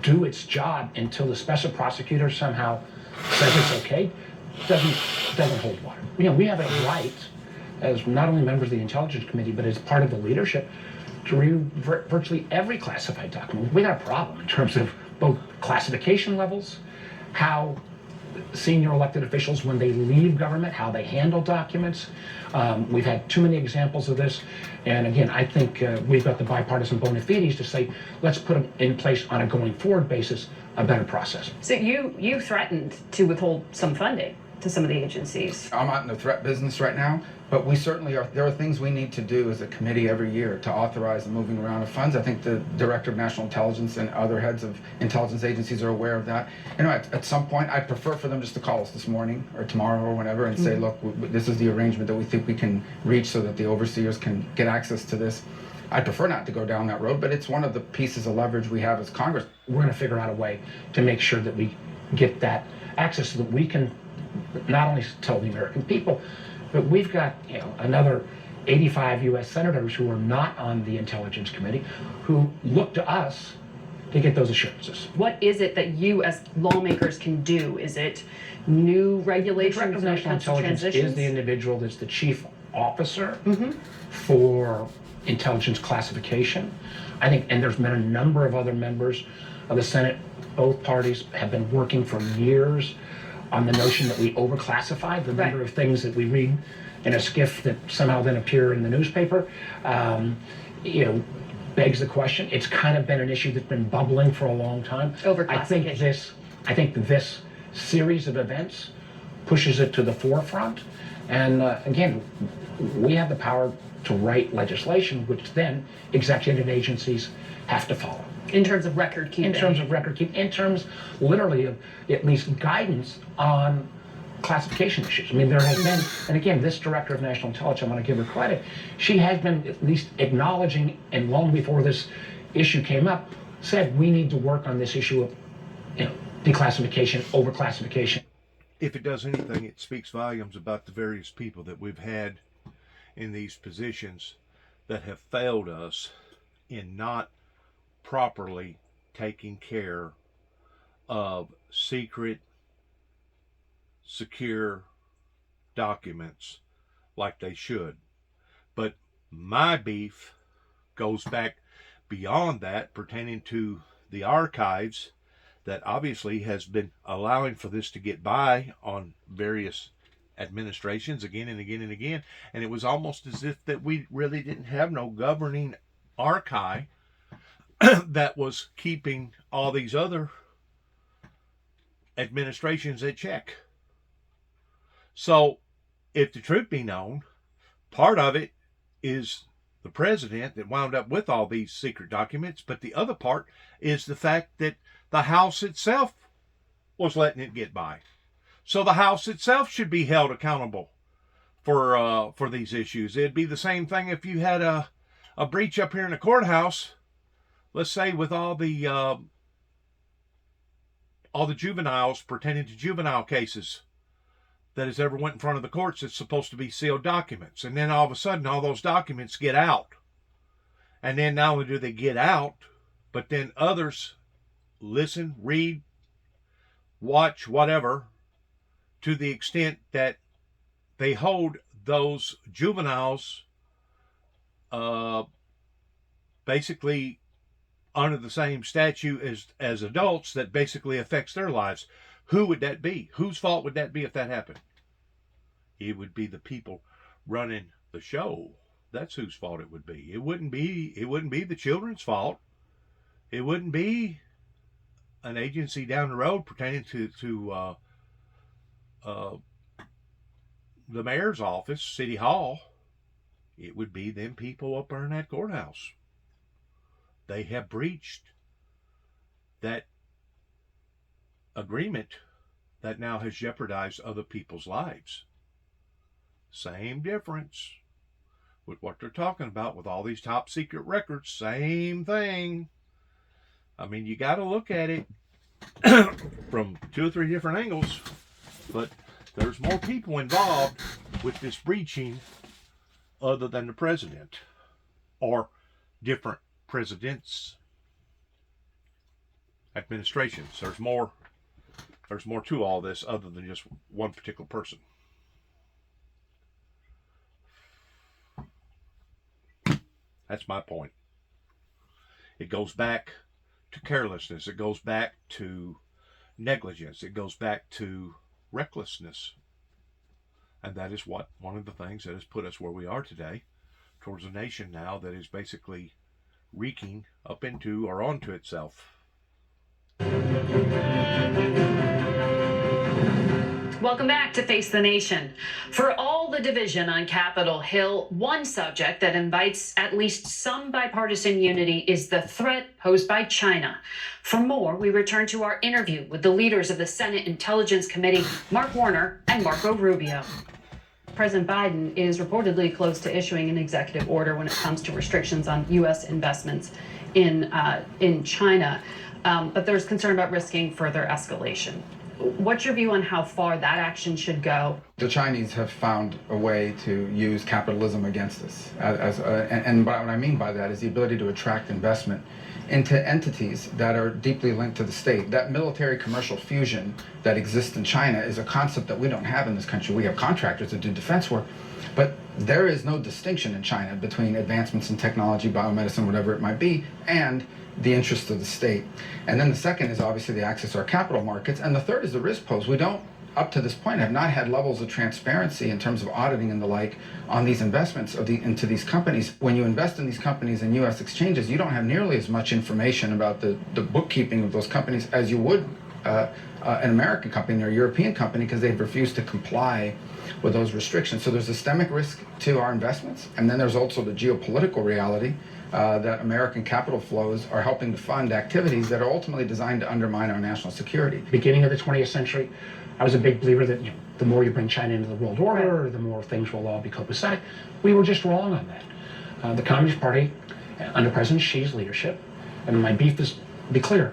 do its job until the special prosecutor somehow says it's okay doesn't hold water. You know, we have a right as not only members of the Intelligence Committee but as part of the leadership to review virtually every classified document. We got a problem in terms of both classification levels, how senior elected officials, when they leave government, how they handle documents. We've had too many examples of this. And again, I think we've got the bipartisan bona fides to say, let's put in place on a going forward basis, a better process. So you threatened to withhold some funding to some of the agencies. I'm not in the threat business right now, but we certainly are. There are things we need to do as a committee every year to authorize the moving around of funds. I think the Director of National Intelligence and other heads of intelligence agencies are aware of that. You know, at some point, I'd prefer for them just to call us this morning or tomorrow or whenever and say, look, this is the arrangement that we think we can reach so that the overseers can get access to this. I'd prefer not to go down that road, but it's one of the pieces of leverage we have as Congress. We're going to figure out a way to make sure that we get that access so that we can not only tell the American people, but we've got, you know, another 85 U.S. senators who are not on the Intelligence Committee who look to us to get those assurances. What is it that you as lawmakers can do? Is it new regulations? The Director of National Intelligence is the individual that's the chief officer Mm-hmm. for intelligence classification. I think, and there's been a number of other members of the Senate. Both parties have been working for years on the notion that we overclassify the number of things that we read in a skiff that somehow then appear in the newspaper. You know, begs the question. It's kind of been an issue that's been bubbling for a long time. Overclassification. I think this series of events pushes it to the forefront. And again, we have the power to write legislation, which then executive agencies have to follow. In terms of record keeping. In terms of record keeping, in terms literally of at least guidance on classification issues. I mean, there has been, and again, this Director of National Intelligence, I want to give her credit, she has been at least acknowledging, and long before this issue came up, said we need to work on this issue of, you know, declassification, overclassification. If it does anything, it speaks volumes about the various people that we've had in these positions that have failed us in not properly taking care of secret, secure documents like they should. But my beef goes back beyond that, pertaining to the archives that obviously has been allowing for this to get by on various administrations again and again and again. And it was almost as if that we really didn't have no governing archive that was keeping all these other administrations at check. So, if the truth be known, part of it is the president that wound up with all these secret documents, but the other part is the fact that the House itself was letting it get by. So the House itself should be held accountable for these issues. It'd be the same thing if you had a breach up here in the courthouse, let's say with all the juveniles pertaining to juvenile cases that has ever went in front of the courts. It's supposed to be sealed documents, and then all of a sudden all those documents get out, and then not only do they get out, but then others listen, read, watch, whatever, to the extent that they hold those juveniles basically under the same statute as adults that basically affects their lives. Who would that be? Whose fault would that be if that happened? It would be the people running the show. That's whose fault it would be. It wouldn't be the children's fault. It wouldn't be an agency down the road pertaining to the mayor's office, City Hall. it would be them people up there in that courthouse. They have breached that agreement that now has jeopardized other people's lives. Same difference with what they're talking about with all these top secret records. Same thing. I mean, you got to look at it from 2 or 3 different angles, but there's more people involved with this breaching other than the president or different presidents, administrations. There's more to all this other than just one particular person. That's my point. It goes back to carelessness. It goes back to negligence. It goes back to recklessness. And that is one of the things that has put us where we are today, towards a nation now that is basically reeking up into or onto itself. Welcome back to Face the Nation. For all the division on Capitol Hill, one subject that invites at least some bipartisan unity is the threat posed by China. For more, we return to our interview with the leaders of the Senate Intelligence Committee, Mark Warner and Marco Rubio. President Biden is reportedly close to issuing an executive order when it comes to restrictions on U.S. investments in China, but there's concern about risking further escalation. What's your view on how far that action should go? The Chinese have found a way to use capitalism against us. And what I mean by that is the ability to attract investment into entities that are deeply linked to the state. That military commercial fusion that exists in China is a concept that we don't have in this country. We have contractors that do defense work, but there is no distinction in China between advancements in technology, biomedicine, whatever it might be, and the interests of the state. And then the second is obviously the access to our capital markets. And the third is the risk posed. We don't, up to this point, have not had levels of transparency in terms of auditing and the like on these investments into these companies. When you invest in these companies in U.S. exchanges, you don't have nearly as much information about the bookkeeping of those companies as you would an American company or a European company, because they've refused to comply with those restrictions. So there's systemic risk to our investments. And then there's also the geopolitical reality that American capital flows are helping to fund activities that are ultimately designed to undermine our national security. Beginning of the 20th century, I was a big believer that the more you bring China into the world order, the more things will all be copacetic. We were just wrong on that. The Communist Party, under President Xi's leadership, and my beef is, to be clear,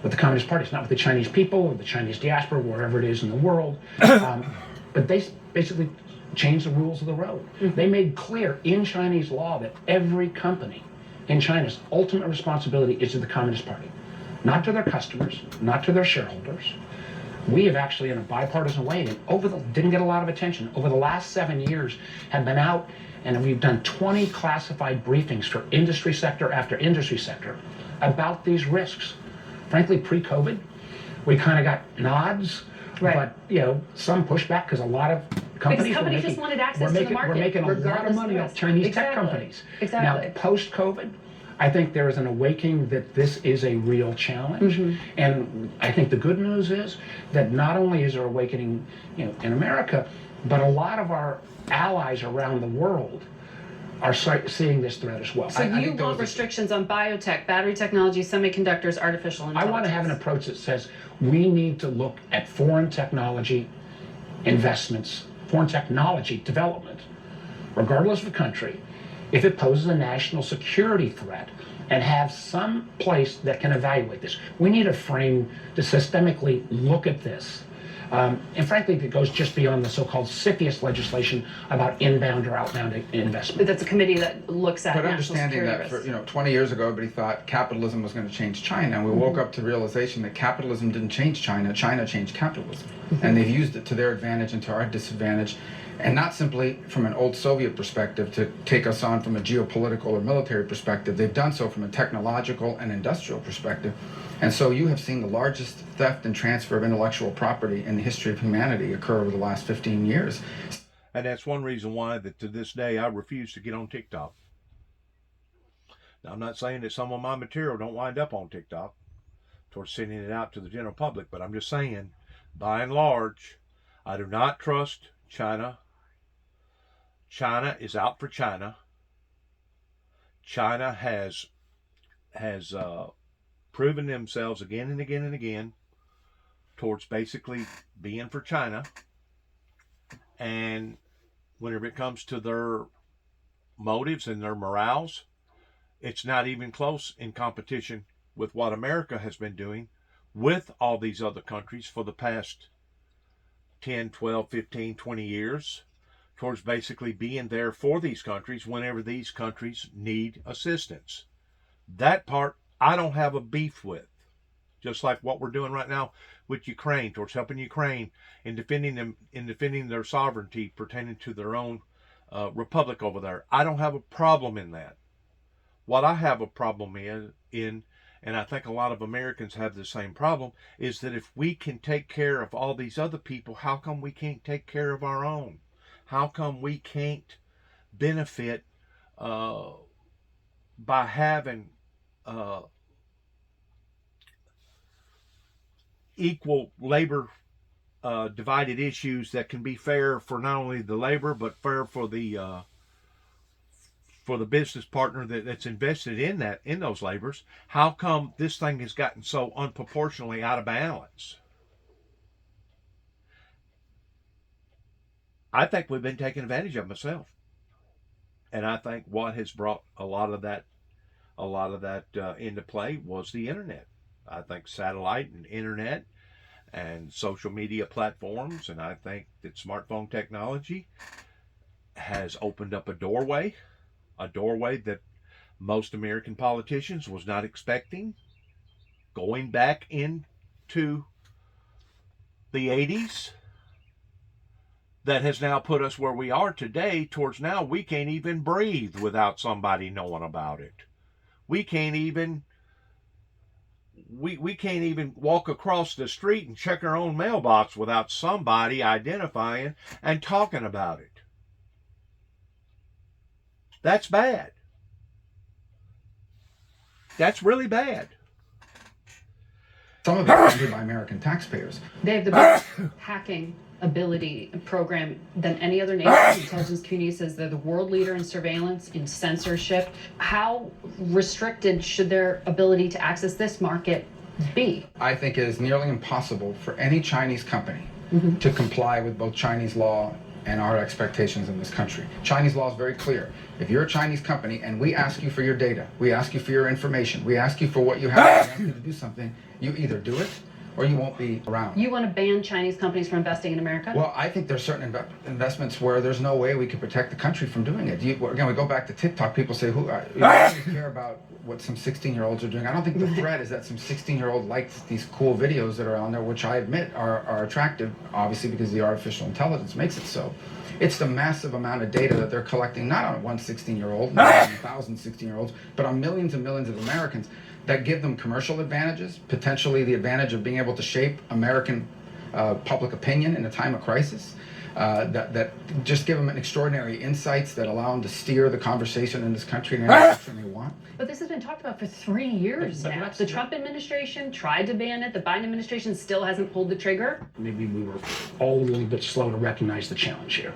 with the Communist Party, it's not with the Chinese people or the Chinese diaspora, wherever it is in the world, but they basically changed the rules of the road. They made clear in Chinese law that every company in China's ultimate responsibility is to the Communist Party, not to their customers, not to their shareholders. We have actually, in a bipartisan way, didn't get a lot of attention, over the last 7 years, have been out and we've done 20 classified briefings for industry sector after industry sector about these risks. Frankly, pre-COVID, we kind of got nods, but some pushback because a lot of companies just wanted access to the market. We're making a lot of money off Chinese tech companies. Now, post-COVID, I think there is an awakening that this is a real challenge. And I think the good news is that not only is there awakening in America, but a lot of our allies around the world are seeing this threat as well. So you want restrictions on biotech, battery technology, semiconductors, artificial intelligence? I want to have an approach that says we need to look at foreign technology investments, foreign technology development, regardless of the country, if it poses a national security threat, and have some place that can evaluate this. We need a frame to systemically look at this. And frankly, it goes just beyond the so-called CFIUS legislation about inbound or outbound investment. But that's a committee that looks at but national understanding security that 20 years ago, everybody thought capitalism was going to change China. And we woke up to realization that capitalism didn't change China. China changed capitalism. And they've used it to their advantage and to our disadvantage. And not simply from an old Soviet perspective to take us on from a geopolitical or military perspective. They've done so from a technological and industrial perspective. And so you have seen the largest theft and transfer of intellectual property in the history of humanity occur over the last 15 years. And that's one reason why that to this day I refuse to get on TikTok. Now, I'm not saying that some of my material don't wind up on TikTok towards sending it out to the general public, but I'm just saying, by and large, I do not trust China. China is out for China. China has proven themselves again and again and again towards basically being for China. And whenever it comes to their motives and their morals, it's not even close in competition with what America has been doing with all these other countries for the past 10, 12, 15, 20 years towards basically being there for these countries whenever these countries need assistance. That part I don't have a beef with. Just like what we're doing right now with Ukraine, towards helping Ukraine in defending them, in defending their sovereignty pertaining to their own republic over there. I don't have a problem in that. What I have a problem in, and I think a lot of Americans have the same problem, is that if we can take care of all these other people, how come we can't take care of our own? How come we can't benefit by having equal labor divided issues that can be fair for not only the labor but fair for the business partner that's invested in those labors? How come this thing has gotten so unproportionally out of balance? I think we've been taken advantage of myself, and I think what has brought a lot of that into play was the internet. I think satellite and internet and social media platforms, and I think that smartphone technology has opened up a doorway that most American politicians was not expecting. Going back into the 80s, that has now put us where we are today, towards now we can't even breathe without somebody knowing about it. We can't even walk across the street and check our own mailbox without somebody identifying and talking about it. That's bad. That's really bad. Some of it is funded by American taxpayers. They have the best hacking ability program than any other nation. The intelligence community says they're the world leader in surveillance, in censorship. How restricted should their ability to access this market be? I think it is nearly impossible for any Chinese company to comply with both Chinese law and our expectations in this country. Chinese law is very clear. If you're a Chinese company and we ask you for your data, we ask you for your information, we ask you for what you have, we ask you to do something, you either do it or you won't be around. You want to ban Chinese companies from investing in America? Well, I think there's certain investments where there's no way we can protect the country from doing it. Again, we go back to TikTok. People say, who care about what some 16-year-olds are doing? I don't think the threat is that some 16-year-old likes these cool videos that are on there, which I admit are attractive, obviously because the artificial intelligence makes it so. It's the massive amount of data that they're collecting, not on one 16-year-old, not on 1,000 16-year-olds, but on millions and millions of Americans, that give them commercial advantages, potentially the advantage of being able to shape American public opinion in a time of crisis, that just give them an extraordinary insights that allow them to steer the conversation in this country in any direction they want. But this has been talked about for 3 years now. The Trump administration tried to ban it. The Biden administration still hasn't pulled the trigger. Maybe we were all a little bit slow to recognize the challenge here.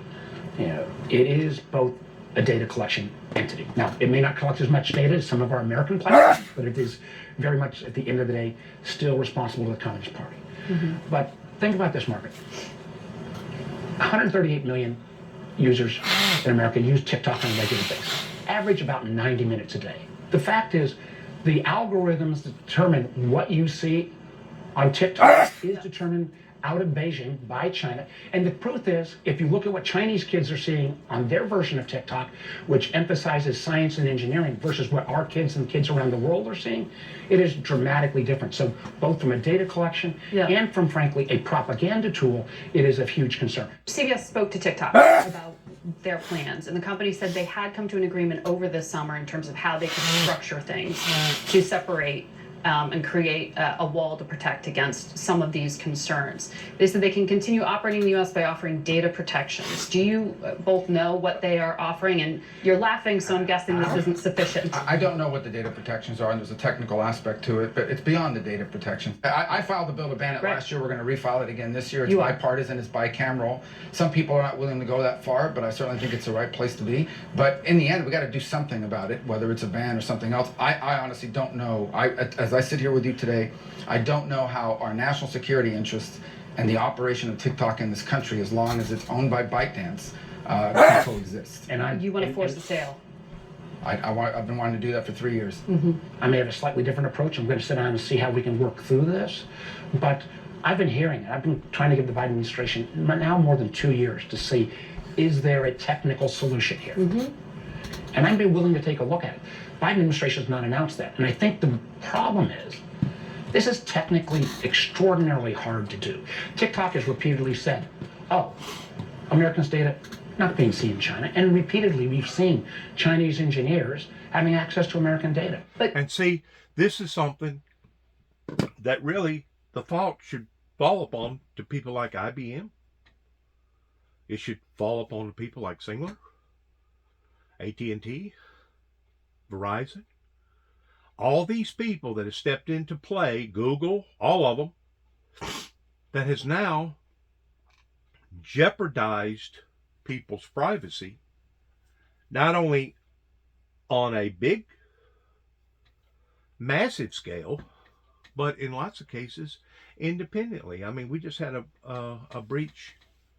You know, it is both a data collection entity. Now, it may not collect as much data as some of our American platforms, but it is very much, at the end of the day, still responsible to the Communist Party. But think about this market. 138 million users in America use TikTok on a regular basis, average about 90 minutes a day. The fact is, the algorithms that determine what you see on TikTok is determined out of Beijing by China. And the proof is, if you look at what Chinese kids are seeing on their version of TikTok, which emphasizes science and engineering, versus what our kids and kids around the world are seeing, it is dramatically different. So both from a data collection and from, frankly, a propaganda tool, it is of huge concern. CBS spoke to TikTok about their plans, and the company said they had come to an agreement over the summer in terms of how they could structure things to separate and create a wall to protect against some of these concerns. They said they can continue operating in the U.S. by offering data protections. Do you both know what they are offering? And you're laughing, so I'm guessing this isn't sufficient. I don't know what the data protections are, and there's a technical aspect to it, but it's beyond the data protection. I filed a bill to ban it last year. We're going to refile it again this year. It's bipartisan, it's bicameral. Some people are not willing to go that far, but I certainly think it's the right place to be. But in the end, we got to do something about it, whether it's a ban or something else. I honestly don't know. As I sit here with you today, I don't know how our national security interests and the operation of TikTok in this country, as long as it's owned by ByteDance, can coexist. And you want to force the sale? I've been wanting to do that for 3 years. I may have a slightly different approach. I'm going to sit down and see how we can work through this. But I've been hearing it. I've been trying to give the Biden administration now more than 2 years to see, is there a technical solution here? And I'd be willing to take a look at it. Biden administration has not announced that. And I think the problem is, this is technically extraordinarily hard to do. TikTok has repeatedly said, oh, Americans' data not being seen in China. And repeatedly we've seen Chinese engineers having access to American data. And see, this is something that really the fault should fall upon to people like IBM. It should fall upon people like Singler, AT&T, Verizon. All these people that have stepped into play, Google, all of them, that has now jeopardized people's privacy, not only on a big, massive scale, but in lots of cases, independently. I mean, we just had a breach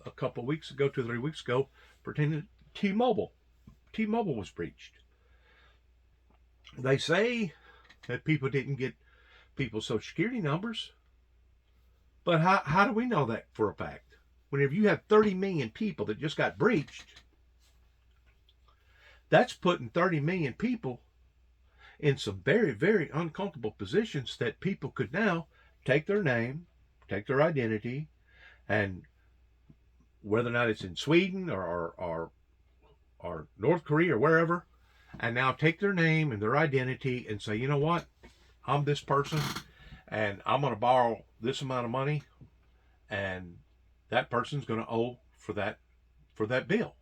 a couple of weeks ago, 2 or 3 weeks ago, pertaining to T-Mobile. T-Mobile was breached. They say that people didn't get people's social security numbers, but how do we know that for a fact? Whenever you have 30 million people that just got breached, that's putting 30 million people in some very, very uncomfortable positions that people could now take their name, take their identity, and whether or not it's in Sweden or North Korea or wherever, and now take their name and their identity and say, you know what, I'm this person, and I'm going to borrow this amount of money, and that person's going to owe for that bill.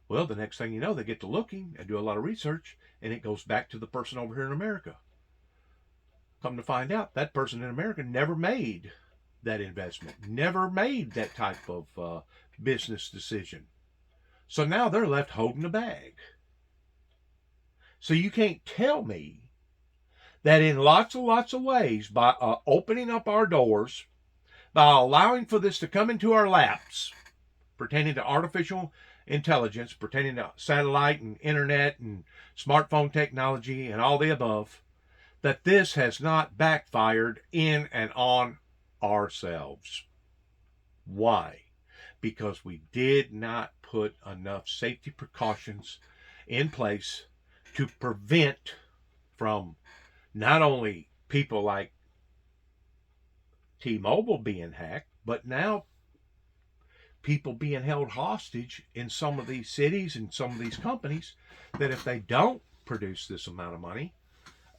Well, the next thing you know, they get to looking and do a lot of research, and it goes back to the person over here in America. Come to find out, that person in America never made that investment, never made that type of business decision. So now they're left holding the bag. So you can't tell me that in lots of ways, by opening up our doors, by allowing for this to come into our laps, pertaining to artificial intelligence, pertaining to satellite and internet and smartphone technology and all the above, that this has not backfired in and on ourselves. Why? Because we did not put enough safety precautions in place to prevent from not only people like T-Mobile being hacked, but now people being held hostage in some of these cities and some of these companies that if they don't produce this amount of money,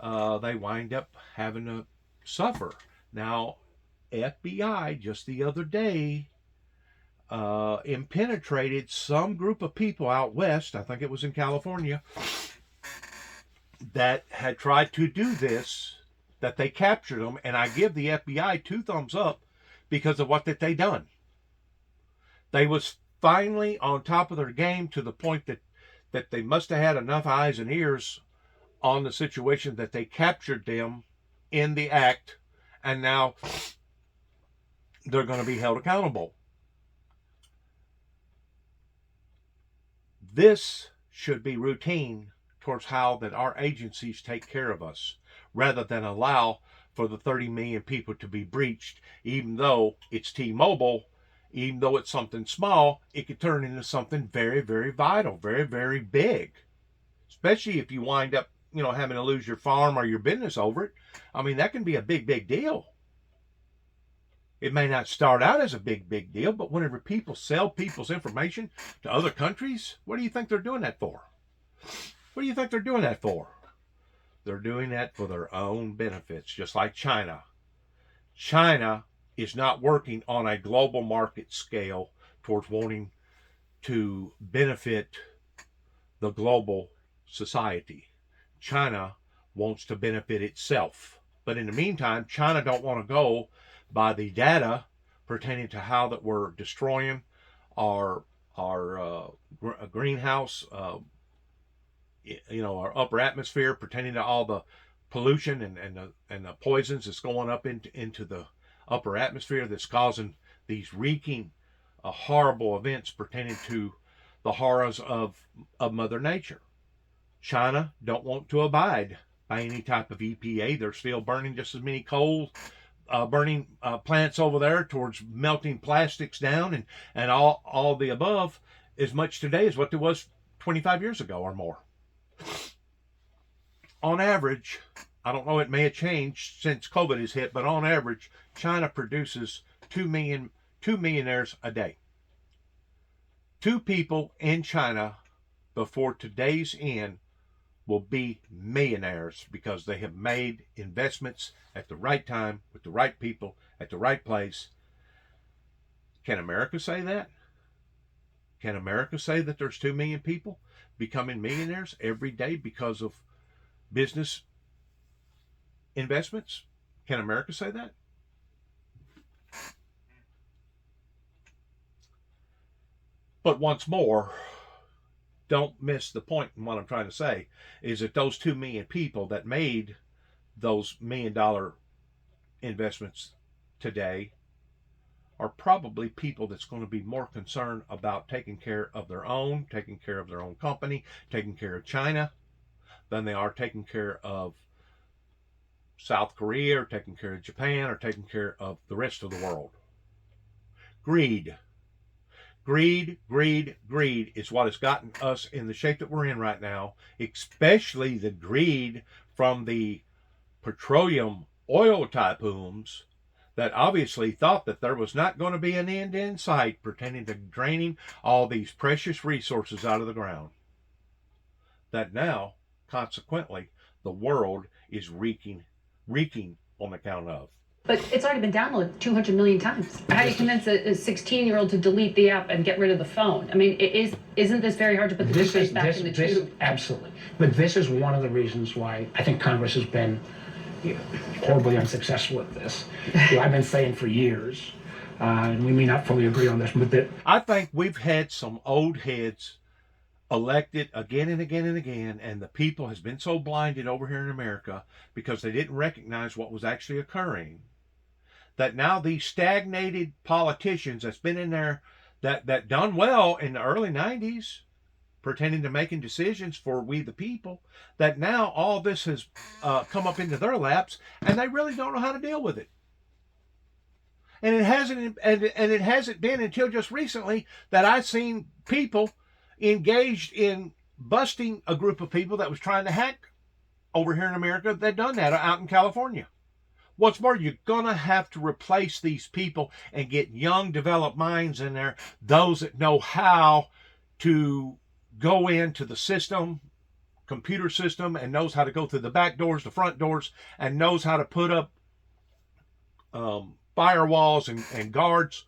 they wind up having to suffer. Now, FBI just the other day impenetrated some group of people out west, I think it was in California, that had tried to do this, that they captured them, and I give the FBI 2 thumbs up because of what that they done. They was finally on top of their game to the point that they must have had enough eyes and ears on the situation that they captured them in the act, and now they're going to be held accountable. This should be routine towards how that our agencies take care of us, rather than allow for the 30 million people to be breached. Even though it's T-Mobile, even though it's something small, it could turn into something very, very vital, very, very big. Especially if you wind up, having to lose your farm or your business over it. I mean, that can be a big, big deal. It may not start out as a big, big deal, but whenever people sell people's information to other countries, what do you think they're doing that for? What do you think they're doing that for? They're doing that for their own benefits, just like China. China is not working on a global market scale towards wanting to benefit the global society. China wants to benefit itself. But in the meantime, China don't want to go by the data pertaining to how that we're destroying our greenhouse, our upper atmosphere, pertaining to all the pollution and the poisons that's going up into the upper atmosphere that's causing these reeking, horrible events pertaining to the horrors of Mother Nature. China don't want to abide by any type of EPA. They're still burning just as many coal, burning plants over there towards melting plastics down and all the above as much today as what there was 25 years ago or more. On average, I don't know, it may have changed since COVID has hit, but on average, China produces 2 millionaires a day. 2 people in China before today's end will be millionaires because they have made investments at the right time with the right people at the right place. Can America say that? Can America say that there's 2 million people becoming millionaires every day because of business investments? Can America say that? But once more, don't miss the point in what I'm trying to say, is that those 2 million people that made those $1 million investments today are probably people that's going to be more concerned about taking care of their own company, taking care of China, than they are taking care of South Korea or taking care of Japan or taking care of the rest of the world. Greed. Greed is what has gotten us in the shape that we're in right now, especially the greed from the petroleum oil tycoons that obviously thought that there was not going to be an end in sight pertaining to draining all these precious resources out of the ground. That now, consequently, the world is reeking on account of. But it's already been downloaded 200 million times. How do you convince a 16-year-old to delete the app and get rid of the phone? I mean, isn't this very hard to put the toothpaste back in the tube? Absolutely. But this is one of the reasons why I think Congress has been horribly unsuccessful at this. I've been saying for years, and we may not fully agree on this, but I think we've had some old heads elected again and again and again, and the people has been so blinded over here in America because they didn't recognize what was actually occurring, that now these stagnated politicians that's been in there that done well in the early 90s pertaining to making decisions for we the people, that now all this has come up into their laps and they really don't know how to deal with it. And it hasn't been until just recently that I've seen people engaged in busting a group of people that was trying to hack over here in America. They've done that out in California. What's more, you're going to have to replace these people and get young, developed minds in there, those that know how to go into the system, computer system, and knows how to go through the back doors, the front doors, and knows how to put up firewalls and guards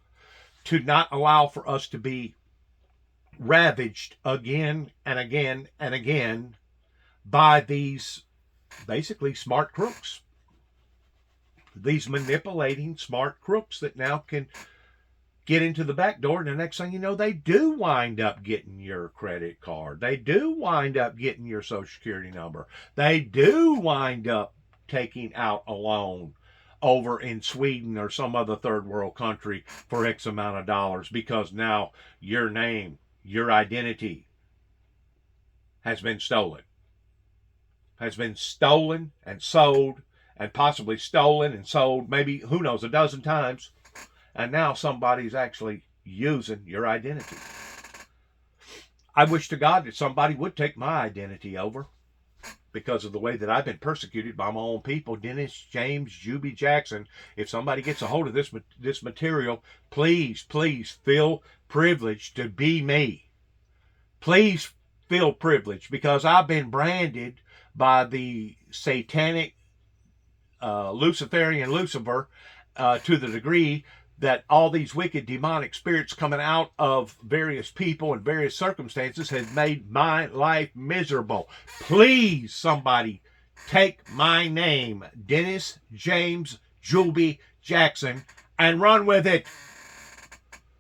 to not allow for us to be ravaged again and again and again by these basically smart crooks. These manipulating smart crooks that now can get into the back door, and the next thing you know, they do wind up getting your credit card. They do wind up getting your social security number. They do wind up taking out a loan over in Sweden or some other third world country for X amount of dollars because now your name, your identity has been stolen. Has been stolen and sold, and possibly stolen and sold, maybe, who knows, a dozen times. And now somebody's actually using your identity. I wish to God that somebody would take my identity over because of the way that I've been persecuted by my own people. Dennis, James, Juby Jackson, if somebody gets a hold of this material, please feel privileged to be me. Please feel privileged because I've been branded by the satanic Luciferian Lucifer to the degree that all these wicked demonic spirits coming out of various people and various circumstances has made my life miserable. Please, somebody, take my name, Dennis James Juby Jackson, and run with it.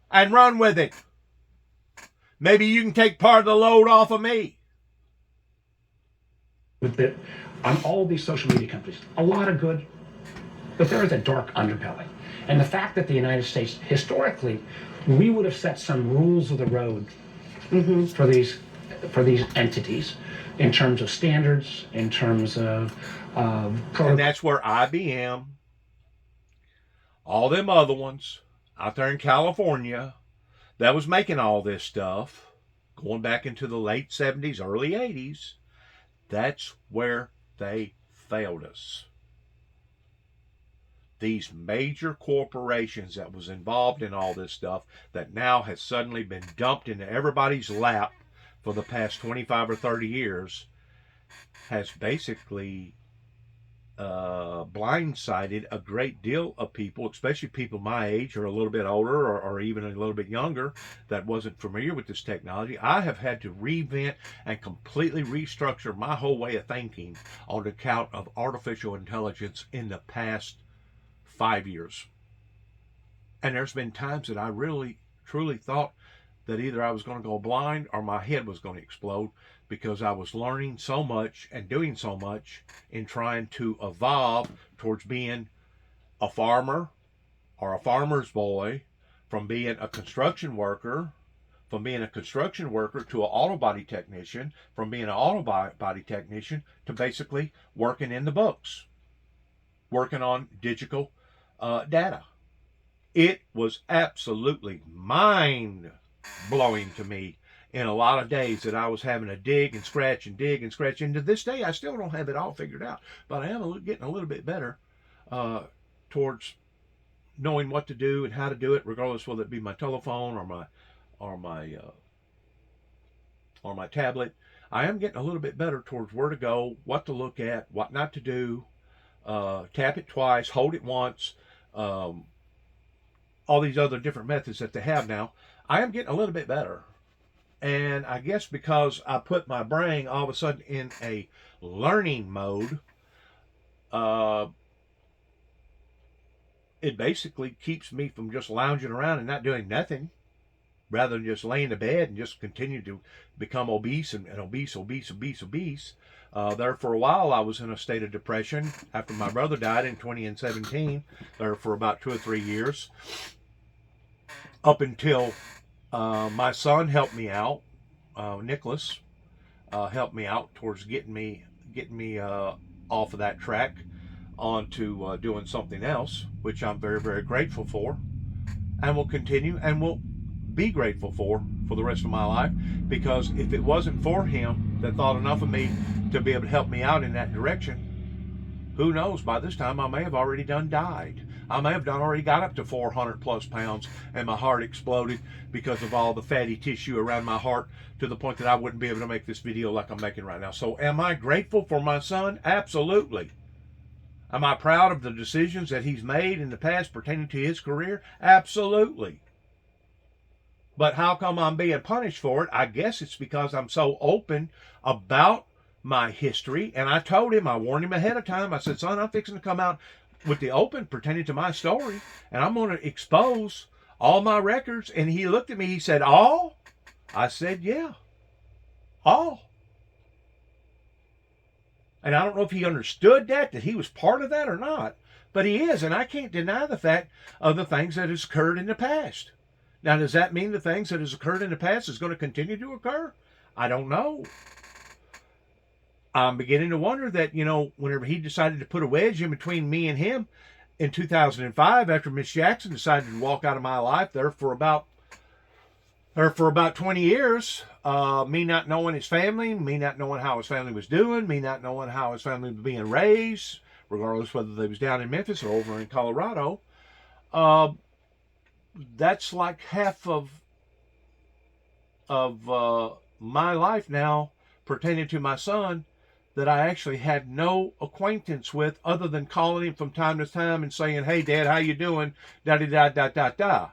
And run with it. Maybe you can take part of the load off of me. On all these social media companies, a lot of good, but there is a dark underbelly. And the fact that the United States, historically, we would have set some rules of the road for these entities in terms of standards, in terms of and that's where IBM, all them other ones out there in California that was making all this stuff, going back into the late 70s, early 80s, that's where they failed us. These major corporations that was involved in all this stuff that now has suddenly been dumped into everybody's lap for the past 25 or 30 years has basically blindsided a great deal of people, especially people my age or a little bit older or even a little bit younger that wasn't familiar with this technology. I have had to reinvent and completely restructure my whole way of thinking on account of artificial intelligence in the past 5 years. And there's been times that I really, truly thought that either I was going to go blind or my head was going to explode because I was learning so much and doing so much in trying to evolve towards being a farmer or a farmer's boy, from being a construction worker, from being a construction worker to an auto body technician, from being an auto body technician to basically working in the books, working on digital data. It was absolutely mind-blowing to me in a lot of days that I was having to dig and scratch and dig and scratch. And to this day, I still don't have it all figured out, but I am getting a little bit better towards knowing what to do and how to do it, regardless whether it be my telephone or my tablet. I am getting a little bit better towards where to go, what to look at, what not to do. Tap it twice, hold it once. All these other different methods that they have now. I am getting a little bit better. And I guess because I put my brain all of a sudden in a learning mode, it basically keeps me from just lounging around and not doing nothing, rather than just laying in bed and just continue to become obese and obese. There for a while, I was in a state of depression after my brother died in 2017, there for about 2 or 3 years, up until my son helped me out. Nicholas helped me out towards getting me off of that track onto doing something else, which I'm very, very grateful for, and will continue and will be grateful for the rest of my life, because if it wasn't for him that thought enough of me to be able to help me out in that direction, who knows, by this time I may have already died. I may have already got up to 400 plus pounds and my heart exploded because of all the fatty tissue around my heart, to the point that I wouldn't be able to make this video like I'm making right now. So am I grateful for my son? Absolutely. Am I proud of the decisions that he's made in the past pertaining to his career? Absolutely. But how come I'm being punished for it? I guess it's because I'm so open about my history. And I told him, I warned him ahead of time. I said, son, I'm fixing to come out with the open pertaining to my story, and I'm going to expose all my records. And he looked at me, he said, all? I said, yeah, all. And I don't know if he understood that he was part of that or not, but he is. And I can't deny the fact of the things that has occurred in the past. Now, does that mean the things that has occurred in the past is going to continue to occur? I don't know. I'm beginning to wonder that, whenever he decided to put a wedge in between me and him in 2005, after Miss Jackson decided to walk out of my life there for about 20 years, me not knowing his family, me not knowing how his family was doing, me not knowing how his family was being raised, regardless whether they was down in Memphis or over in Colorado, that's like half of my life now pertaining to my son that I actually had no acquaintance with other than calling him from time to time and saying, "Hey, Dad, how you doing?" Da-da-da-da-da-da.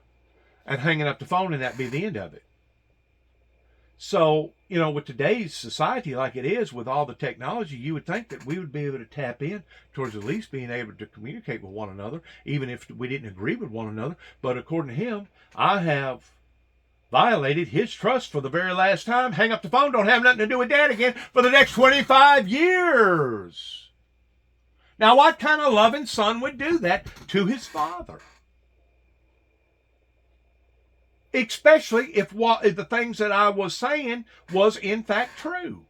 And hanging up the phone, and that'd be the end of it. So, with today's society like it is, with all the technology, you would think that we would be able to tap in towards at least being able to communicate with one another, even if we didn't agree with one another. But according to him, I have violated his trust for the very last time. Hang up the phone, don't have nothing to do with Dad again for the next 25 years. Now, what kind of loving son would do that to his father? Especially if the things that I was saying was in fact true.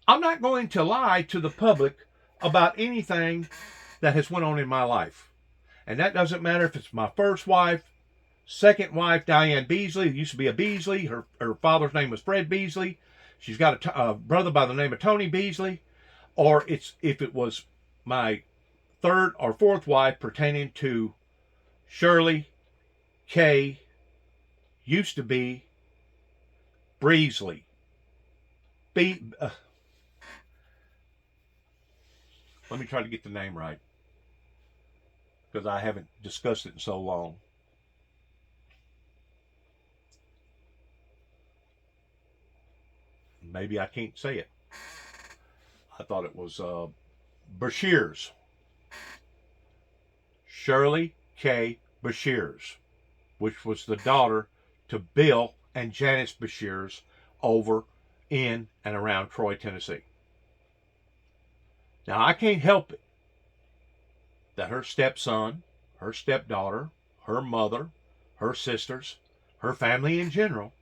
I'm not going to lie to the public about anything that has went on in my life. And that doesn't matter if it's my first wife, second wife, Diane Beasley, who used to be a Beasley. Her father's name was Fred Beasley. She's got a brother by the name of Tony Beasley. Or if it was my third or fourth wife pertaining to Shirley K. used to be Breesley. Let me try to get the name right, because I haven't discussed it in so long. Maybe I can't say it. I thought it was Beshears. Shirley K. Beshears, which was the daughter to Bill and Janice Beshears over in and around Troy, Tennessee. Now, I can't help it that her stepson, her stepdaughter, her mother, her sisters, her family in general,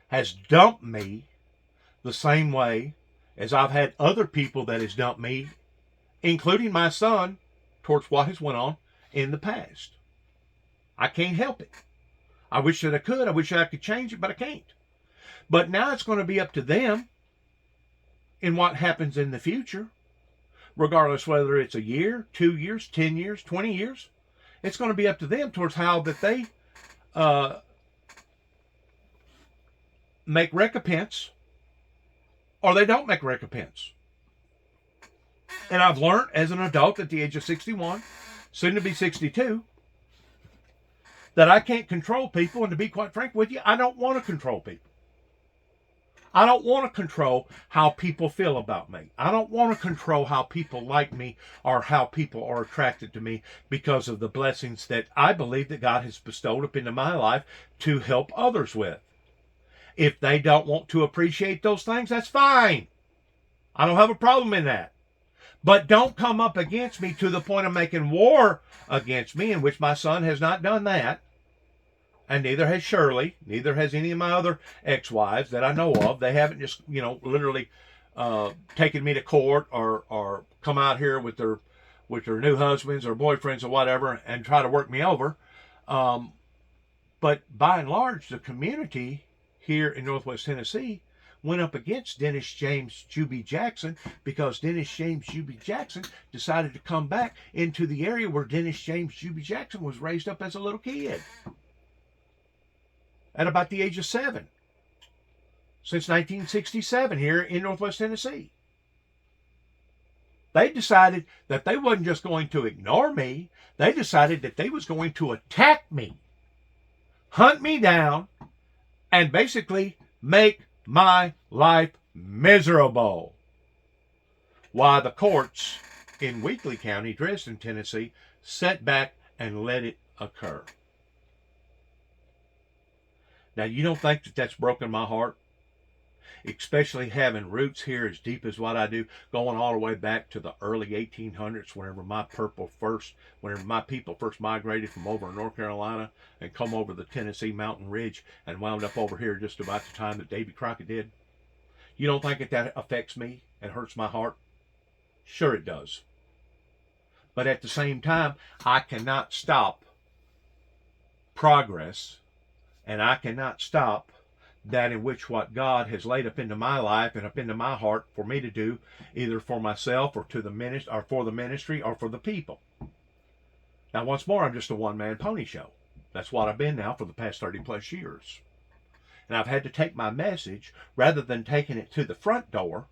has dumped me the same way as I've had other people that has dumped me, including my son, towards what has went on in the past. I can't help it. I wish that I could. I wish I could change it, but I can't. But now it's going to be up to them in what happens in the future, regardless whether it's a year, 2 years, 10 years, 20 years. It's going to be up to them towards how that they make recompense, or they don't make recompense. And I've learned as an adult at the age of 61, soon to be 62, that I can't control people. And to be quite frank with you, I don't want to control people. I don't want to control how people feel about me. I don't want to control how people like me or how people are attracted to me, because of the blessings that I believe that God has bestowed up into my life to help others with. If they don't want to appreciate those things, that's fine. I don't have a problem in that. But don't come up against me to the point of making war against me, in which my son has not done that. And neither has Shirley, neither has any of my other ex-wives that I know of. They haven't just, literally taken me to court or come out here with their new husbands or boyfriends or whatever and try to work me over. But by and large, the community here in Northwest Tennessee went up against Dennis James Juby Jackson, because Dennis James Juby Jackson decided to come back into the area where Dennis James Juby Jackson was raised up as a little kid. At about the age of 7. Since 1967 here in Northwest Tennessee. They decided that they wasn't just going to ignore me. They decided that they was going to attack me, hunt me down, and basically make my life miserable. Why the courts in Weakley County, Dresden, Tennessee, sat back and let it occur. Now, you don't think that that's broken my heart? Especially having roots here as deep as what I do, going all the way back to the early 1800s, whenever my people first migrated from over in North Carolina and come over the Tennessee mountain ridge and wound up over here just about the time that Davy Crockett did. You don't think that affects me and hurts my heart? Sure it does. But at the same time, I cannot stop progress, and I cannot stop that in which what God has laid up into my life and up into my heart for me to do, either for myself or to the ministry, or for the ministry, or for the people. Now, once more, I'm just a one-man pony show. That's what I've been now for the past 30 plus years. And I've had to take my message, rather than taking it to the front door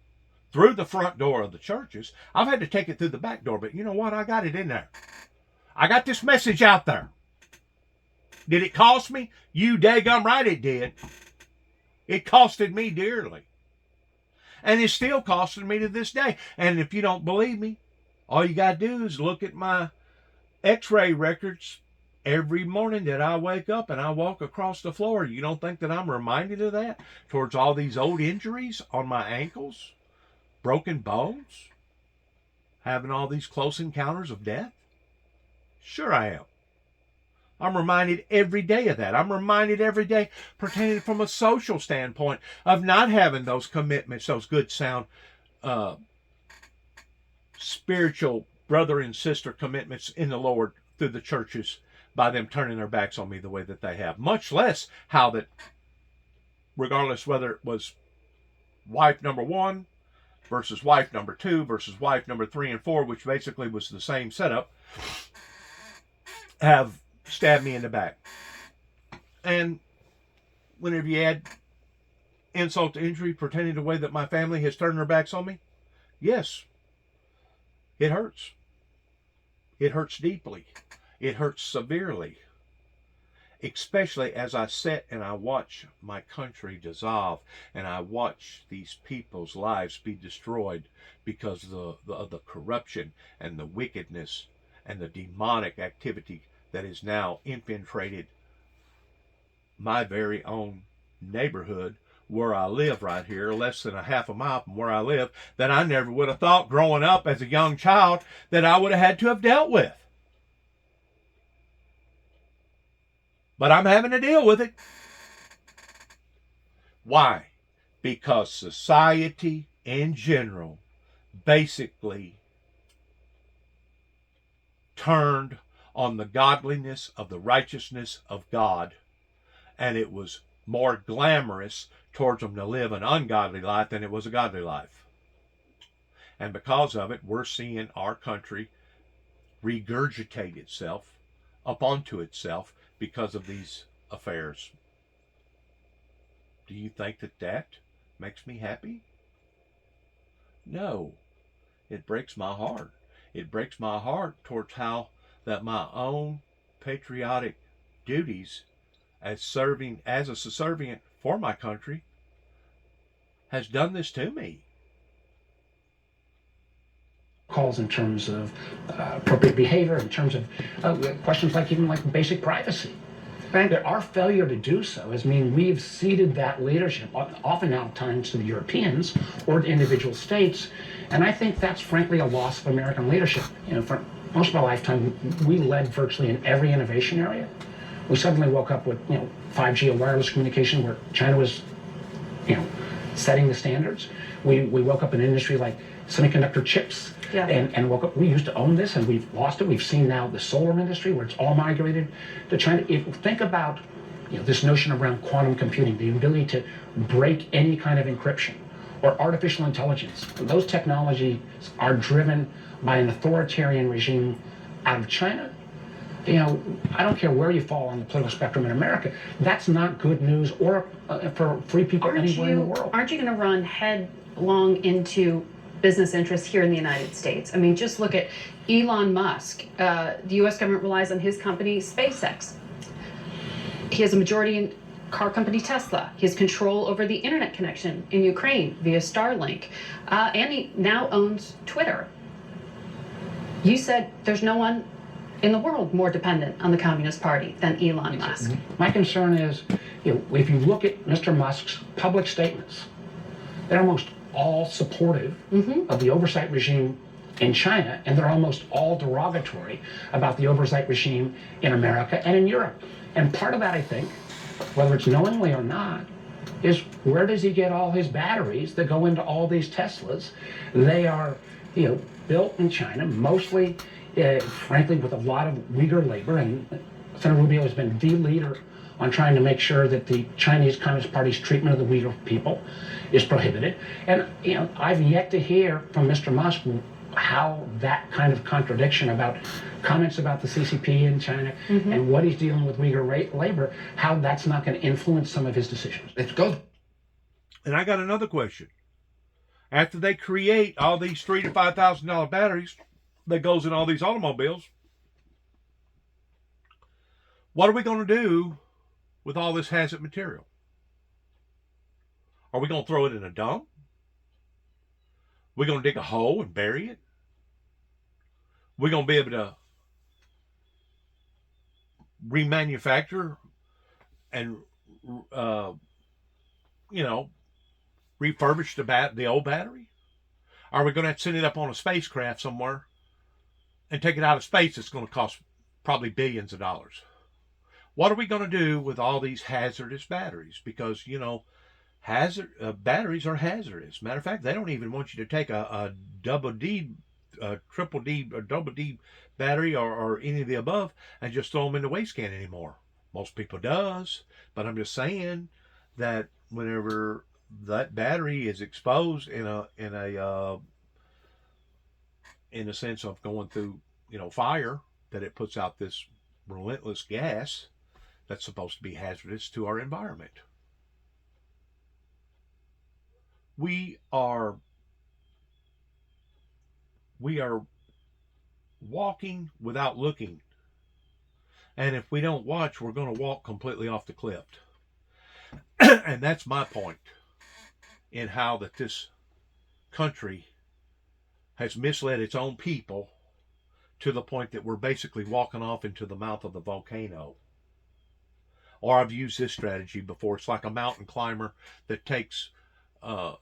through the front door of the churches. I've had to take it through the back door, but you know what? I got it in there. I got this message out there. Did it cost me? You daggum right it did. It costed me dearly. And it's still costing me to this day. And if you don't believe me, all you got to do is look at my x-ray records every morning that I wake up and I walk across the floor. You don't think that I'm reminded of that? Towards all these old injuries on my ankles, broken bones, having all these close encounters of death? Sure I am. I'm reminded every day of that. I'm reminded every day pertaining from a social standpoint of not having those commitments, those good, sound, spiritual brother and sister commitments in the Lord through the churches by them turning their backs on me the way that they have. Much less how that, regardless whether it was wife number 1 versus wife number 2 versus wife number 3 and 4, which basically was the same setup, have stabbed me in the back. And whenever you add insult to injury pertaining to the way that my family has turned their backs on me, yes, it hurts. It hurts deeply. It hurts severely. Especially as I sit and I watch my country dissolve and I watch these people's lives be destroyed because of the corruption and the wickedness and the demonic activity that is now infiltrated my very own neighborhood where I live right here, less than a half a mile from where I live, that I never would have thought growing up as a young child that I would have had to have dealt with. But I'm having to deal with it. Why? Because society in general basically turned on the godliness of the righteousness of God, and it was more glamorous towards them to live an ungodly life than it was a godly life. And because of it, we're seeing our country regurgitate itself up onto itself because of these affairs. Do you think that that makes me happy? No. It breaks my heart. It breaks my heart towards how that my own patriotic duties as serving as a subservient for my country has done this to me. Calls in terms of appropriate behavior, in terms of questions like even like basic privacy. Right. Our failure to do so has mean we've ceded that leadership, often at times to the Europeans or to individual states, and I think that's frankly a loss of American leadership. You know, for most of our lifetime, we led virtually in every innovation area. We suddenly woke up with 5G and wireless communication, where China was, setting the standards. We woke up in an industry like semiconductor chips. Yeah. And woke up, we used to own this and we've lost it. We've seen now the solar industry where it's all migrated to China. Think about this notion around quantum computing, the ability to break any kind of encryption, or artificial intelligence. Those technologies are driven by an authoritarian regime out of China. I don't care where you fall on the political spectrum in America, that's not good news or for free people anywhere in the world. Aren't you going to run headlong into business interests here in the United States? I mean, just look at Elon Musk. The U.S. government relies on his company, SpaceX. He has a majority in car company Tesla. He has control over the internet connection in Ukraine via Starlink. And he now owns Twitter. You said there's no one in the world more dependent on the Communist Party than Elon Musk. My concern is, if you look at Mr. Musk's public statements, they're almost all supportive of the oversight regime in China, and they're almost all derogatory about the oversight regime in America and in Europe. And part of that, I think, whether it's knowingly or not, is where does he get all his batteries that go into all these Teslas? They are, built in China, mostly, frankly, with a lot of Uyghur labor, and Senator Rubio has been the leader on trying to make sure that the Chinese Communist Party's treatment of the Uyghur people is prohibited. And, I've yet to hear from Mr. Musk how that kind of contradiction about comments about the CCP in China and what he's dealing with Uyghur labor, how that's not going to influence some of his decisions. Let's go. And I got another question. After they create all these $3,000 to $5,000 batteries that goes in all these automobiles, what are we going to do with all this hazard material? Are we going to throw it in a dump? We're going to dig a hole and bury it? We're going to be able to remanufacture and, refurbish the old battery? Are we going to have to send it up on a spacecraft somewhere and take it out of space? It's going to cost probably billions of dollars. What are we going to do with all these hazardous batteries? Because, batteries are hazardous. Matter of fact, they don't even want you to take a double D, triple D, or double D battery or any of the above and just throw them in the waste can anymore. Most people does, but I'm just saying that whenever that battery is exposed in a sense of going through, fire, that it puts out this relentless gas that's supposed to be hazardous to our environment. We are walking without looking. And if we don't watch, we're going to walk completely off the cliff. And that's my point in how that this country has misled its own people to the point that we're basically walking off into the mouth of the volcano. Or I've used this strategy before. It's like a mountain climber that takes 5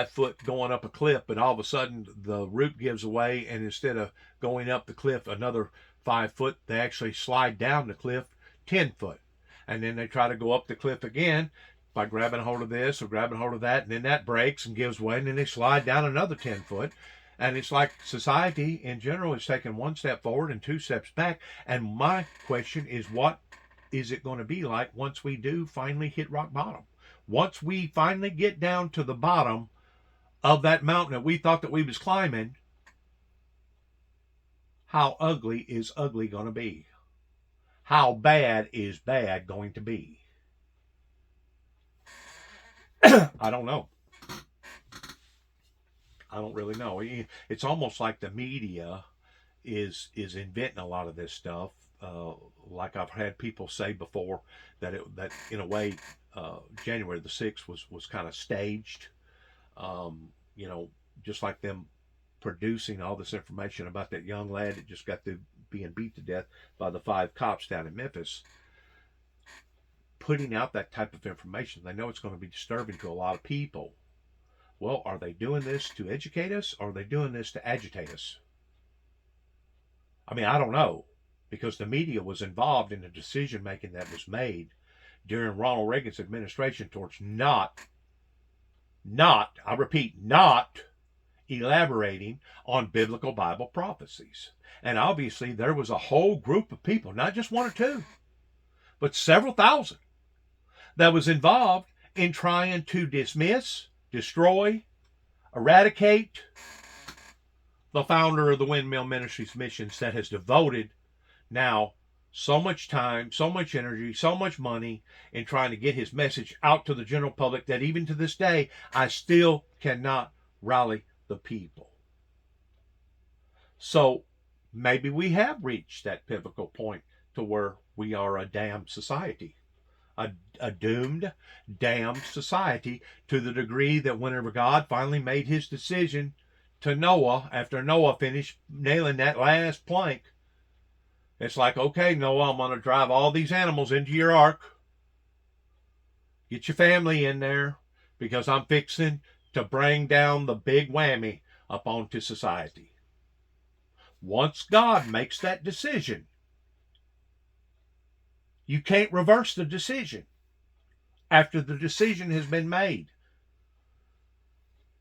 foot going up a cliff, but all of a sudden the root gives away, and instead of going up the cliff another 5 foot, they actually slide down the cliff 10 foot. And then they try to go up the cliff again by grabbing hold of this or grabbing hold of that, and then that breaks and gives way, and then they slide down another 10 foot. And it's like society in general is taking 1 step forward and 2 steps back. And my question is, what is it going to be like once we do finally hit rock bottom? Once we finally get down to the bottom of that mountain that we thought that we was climbing, how ugly is ugly going to be? How bad is bad going to be? I don't know. I don't really know. It's almost like the media is inventing a lot of this stuff. Like I've had people say before that in a way January the 6th was kind of staged. Just like them producing all this information about that young lad that just got through being beat to death by the 5 cops down in Memphis. Putting out that type of information, they know it's going to be disturbing to a lot of people. Well, are they doing this to educate us, or are they doing this to agitate us? I mean, I don't know, because the media was involved in the decision making that was made during Ronald Reagan's administration towards not, I repeat, not elaborating on biblical Bible prophecies. And obviously there was a whole group of people, not just 1 or 2, but several thousand, that was involved in trying to dismiss, destroy, eradicate the founder of the Windmill Ministries missions that has devoted now so much time, so much energy, so much money in trying to get his message out to the general public that even to this day, I still cannot rally the people. So maybe we have reached that pivotal point to where we are a damned society. A doomed, damned society, to the degree that whenever God finally made his decision to Noah, after Noah finished nailing that last plank, it's like, okay, Noah, I'm going to drive all these animals into your ark. Get your family in there, because I'm fixing to bring down the big whammy up onto society. Once God makes that decision, you can't reverse the decision after the decision has been made.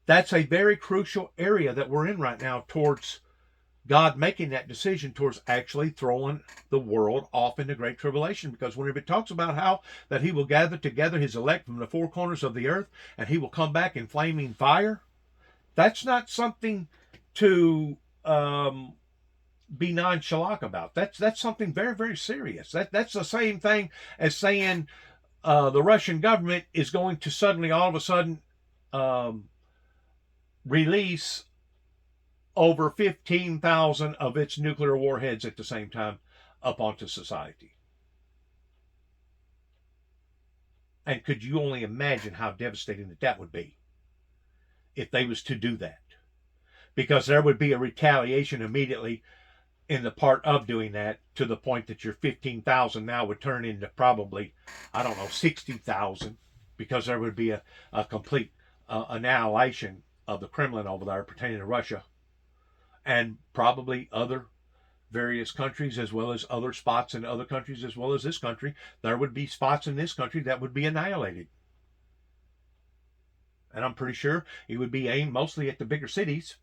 That's a very crucial area that we're in right now towards God making that decision towards actually throwing the world off into great tribulation. Because whenever it talks about how that he will gather together his elect from the 4 corners of the earth and he will come back in flaming fire, that's not something to be nonchalant about. That's something very, very serious. That's the same thing as saying the Russian government is going to suddenly, all of a sudden, release over 15,000 of its nuclear warheads at the same time up onto society. And could you only imagine how devastating that would be if they was to do that? Because there would be a retaliation immediately in the part of doing that, to the point that your 15,000 now would turn into probably, 60,000, because there would be a complete annihilation of the Kremlin over there pertaining to Russia, and probably other various countries, as well as other spots in other countries, as well as this country. There would be spots in this country that would be annihilated. And I'm pretty sure it would be aimed mostly at the bigger cities.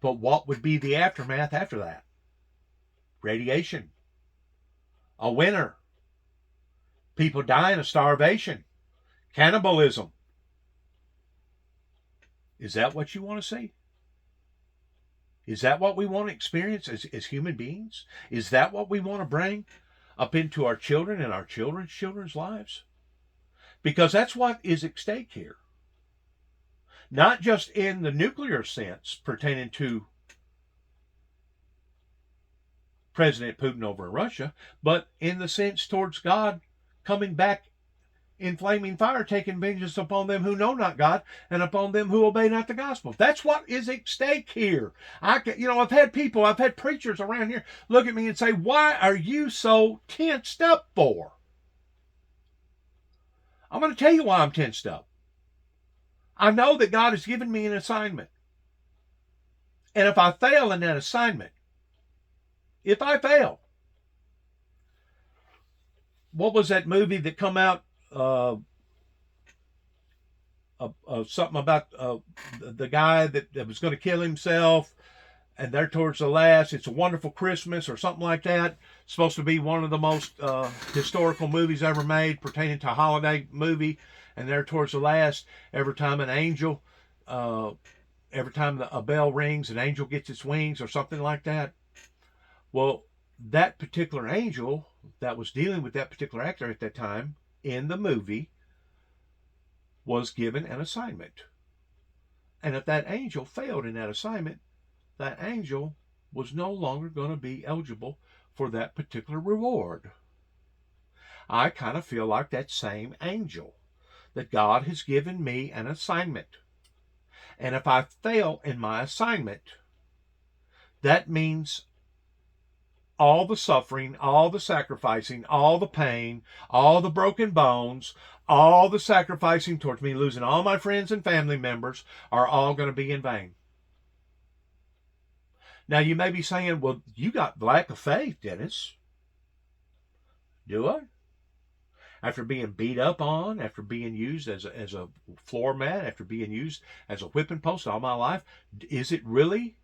But what would be the aftermath after that? Radiation. A winter. People dying of starvation. Cannibalism. Is that what you want to see? Is that what we want to experience as human beings? Is that what we want to bring up into our children and our children's lives? Because that's what is at stake here. Not just in the nuclear sense pertaining to President Putin over in Russia, but in the sense towards God coming back in flaming fire, taking vengeance upon them who know not God and upon them who obey not the gospel. That's what is at stake here. I've had preachers around here look at me and say, "Why are you so tensed up for?" I'm going to tell you why I'm tensed up. I know that God has given me an assignment. And if I fail in that assignment, what was that movie that come out? Something about the guy that was going to kill himself, and there towards the last, It's a Wonderful Christmas or something like that. It's supposed to be one of the most historical movies ever made pertaining to a holiday movie. And there towards the last, every time a bell rings, an angel gets its wings or something like that. Well, that particular angel that was dealing with that particular actor at that time in the movie was given an assignment. And if that angel failed in that assignment, that angel was no longer going to be eligible for that particular reward. I kind of feel like that same angel, that God has given me an assignment. And if I fail in my assignment, that means all the suffering, all the sacrificing, all the pain, all the broken bones, all the sacrificing towards me losing all my friends and family members are all going to be in vain. Now you may be saying, "Well, you got lack of faith, Dennis." Do I? After being beat up on, after being used as a floor mat, after being used as a whipping post all my life, is it really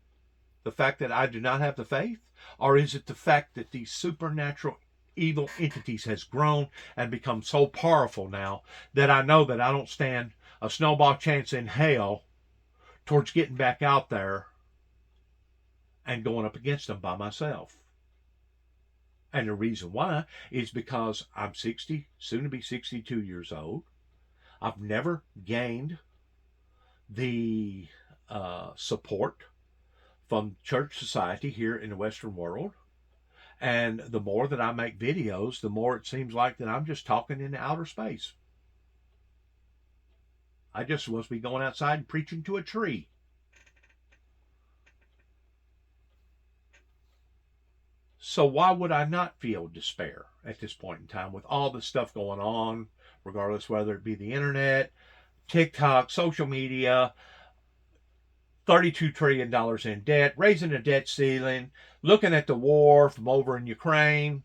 the fact that I do not have the faith? Or is it the fact that these supernatural evil entities has grown and become so powerful now that I know that I don't stand a snowball chance in hell towards getting back out there and going up against them by myself? And the reason why is because I'm 60, soon to be 62 years old. I've never gained the support from church society here in the Western world. And the more that I make videos, the more it seems like that I'm just talking in outer space. I just must be going outside and preaching to a tree. So why would I not feel despair at this point in time with all the stuff going on, regardless whether it be the internet, TikTok, social media, $32 trillion in debt, raising the debt ceiling, looking at the war from over in Ukraine,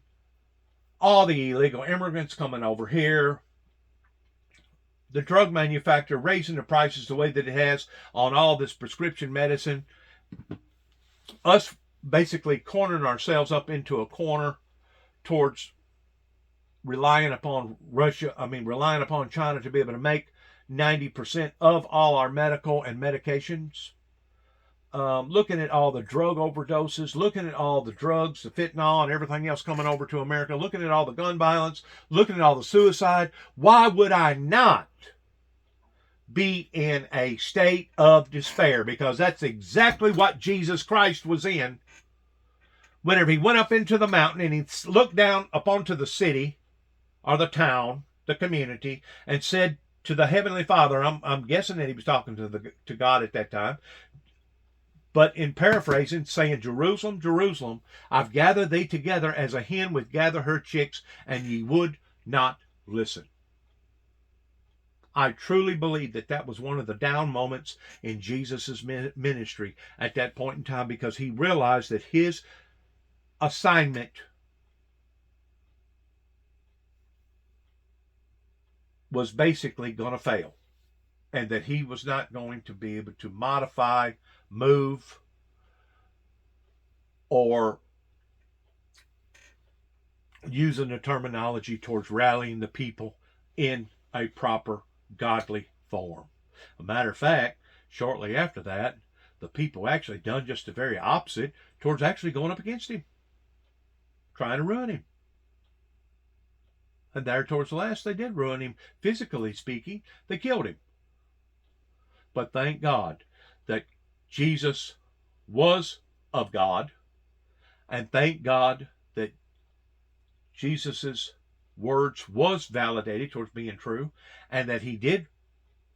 all the illegal immigrants coming over here, the drug manufacturer raising the prices the way that it has on all this prescription medicine, us basically cornering ourselves up into a corner towards relying upon China to be able to make 90% of all our medical and medications. looking at all the drug overdoses, looking at all the drugs, the fentanyl and everything else coming over to America, looking at all the gun violence, looking at all the suicide, why would I not be in a state of despair? Because that's exactly what Jesus Christ was in whenever he went up into the mountain and he looked down upon to the city or the town, the community, and said to the Heavenly Father, I'm guessing that he was talking to God at that time, but in paraphrasing, saying, Jerusalem, Jerusalem, I've gathered thee together as a hen would gather her chicks, and ye would not listen. I truly believe that that was one of the down moments in Jesus' ministry at that point in time, because he realized that his assignment was basically going to fail, and that he was not going to be able to modify, move, or using the terminology towards rallying the people in a proper godly form. A matter of fact, shortly after that, the people actually done just the very opposite towards actually going up against him, trying to ruin him. And there towards the last, they did ruin him, physically speaking. They killed him. But thank God that Jesus was of God, and thank God that Jesus's words was validated towards being true, and that he did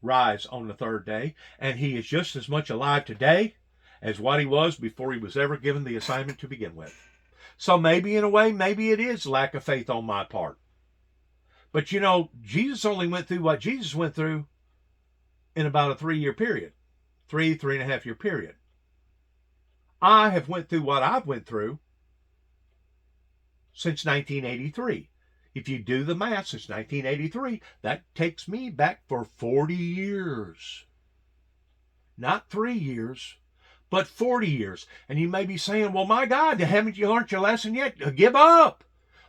rise on the third day, and he is just as much alive today as what he was before he was ever given the assignment to begin with. So maybe in a way, maybe it is lack of faith on my part. But you know, Jesus only went through what Jesus went through in about a 3-year period, 3.5 year period. I have went through what I've went through since 1983. If you do the math, since 1983, that takes me back for 40 years. Not 3 years, but 40 years. And you may be saying, well, my God, haven't you learned your lesson yet? Give up.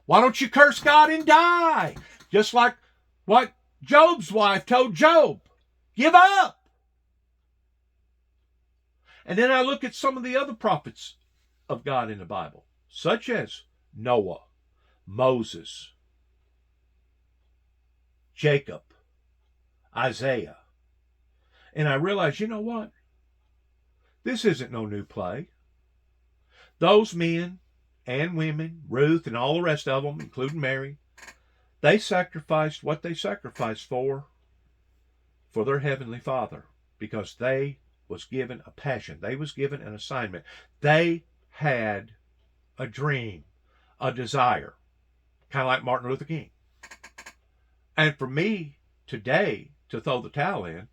Why don't you curse God and die? Just like what Job's wife told Job. Give up. And then I look at some of the other prophets of God in the Bible, such as Noah, Moses, Jacob, Isaiah. And I realize, you know what? This isn't no new play. Those men and women, Ruth and all the rest of them, including Mary, they sacrificed what they sacrificed for their Heavenly Father, because they was given a passion. They was given an assignment. They had a dream, a desire, kind of like Martin Luther King. And for me today to throw the towel in,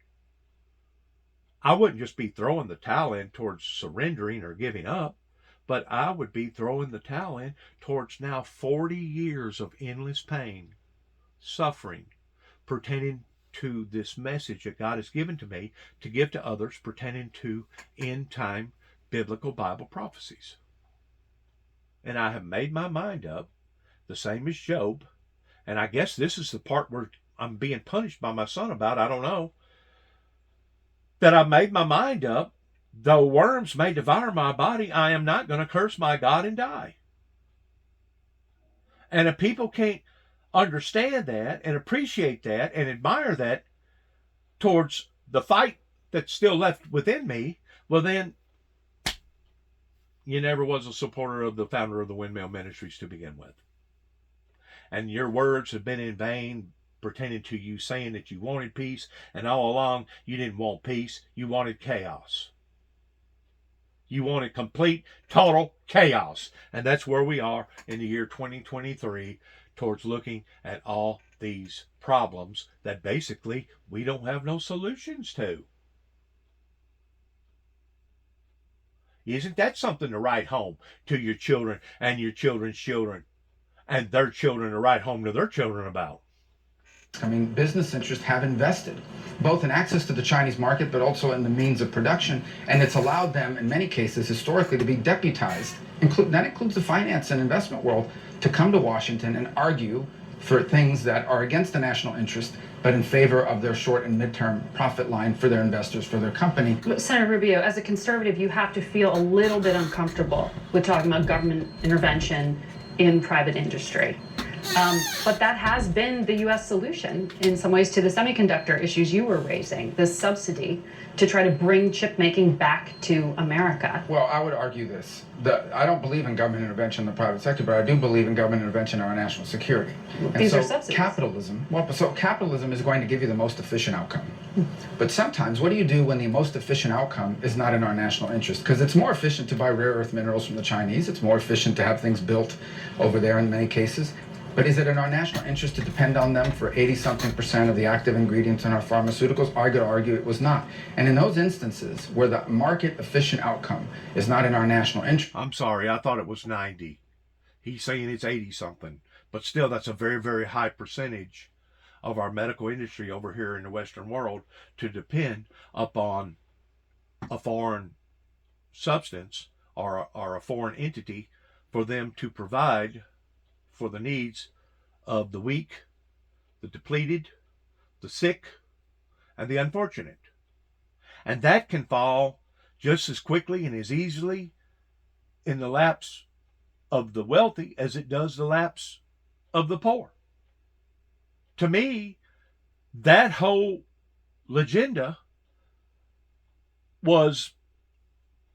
I wouldn't just be throwing the towel in towards surrendering or giving up, but I would be throwing the towel in towards now 40 years of endless pain, suffering, pertaining to this message that God has given to me to give to others, pertaining to end-time biblical Bible prophecies. And I have made my mind up, the same as Job, and I guess this is the part where I'm being punished by my son about, I don't know, that I've made my mind up, though worms may devour my body, I am not going to curse my God and die. And if people can't understand that and appreciate that and admire that towards the fight that's still left within me, well then, you never was a supporter of the founder of the Windmill Ministries to begin with. And your words have been in vain, pertaining to you saying that you wanted peace, and all along you didn't want peace, you wanted chaos. You wanted complete, total chaos. And that's where we are in the year 2023, towards looking at all these problems that basically we don't have no solutions to. Isn't that something to write home to your children and your children's children and their children to write home to their children about? I mean, business interests have invested both in access to the Chinese market, but also in the means of production, and it's allowed them, in many cases, historically, to be deputized. That includes the finance and investment world, to come to Washington and argue for things that are against the national interest, but in favor of their short and midterm profit line for their investors, for their company. Senator Rubio, as a conservative, you have to feel a little bit uncomfortable with talking about government intervention in private industry. But that has been the U.S. solution in some ways to the semiconductor issues you were raising, this subsidy to try to bring chip making back to America. Well, I would argue this. I don't believe in government intervention in the private sector, but I do believe in government intervention in our national security. These are subsidies. Capitalism is going to give you the most efficient outcome. But sometimes, what do you do when the most efficient outcome is not in our national interest? Because it's more efficient to buy rare earth minerals from the Chinese. It's more efficient to have things built over there in many cases. But is it in our national interest to depend on them for 80-something% of the active ingredients in our pharmaceuticals? I could argue it was not. And in those instances where the market efficient outcome is not in our national interest. I'm sorry, I thought it was 90. He's saying it's 80-something. But still, that's a very, very high percentage of our medical industry over here in the Western world to depend upon a foreign substance or a foreign entity for them to provide for the needs of the weak, the depleted, the sick, and the unfortunate. And that can fall just as quickly and as easily in the laps of the wealthy as it does the laps of the poor. To me, that whole agenda was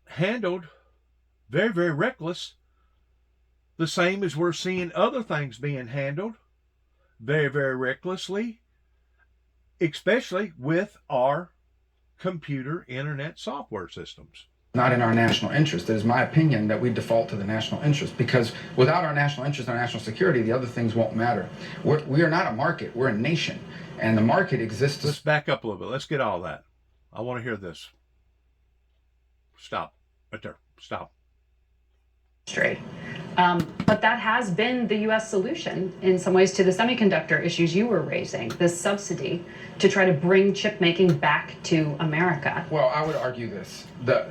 handled very, very reckless, the same as we're seeing other things being handled very, very recklessly, especially with our computer internet software systems. Not in our national interest. It is my opinion that we default to the national interest, because without our national interest and our national security, the other things won't matter. We are not a market, we're a nation, and the market exists. Let's back up a little bit. Let's get all that. I want to hear this. Stop. Right there. Stop. Straight. But that has been the U.S. solution in some ways to the semiconductor issues you were raising, this subsidy to try to bring chip making back to America. Well, I would argue this.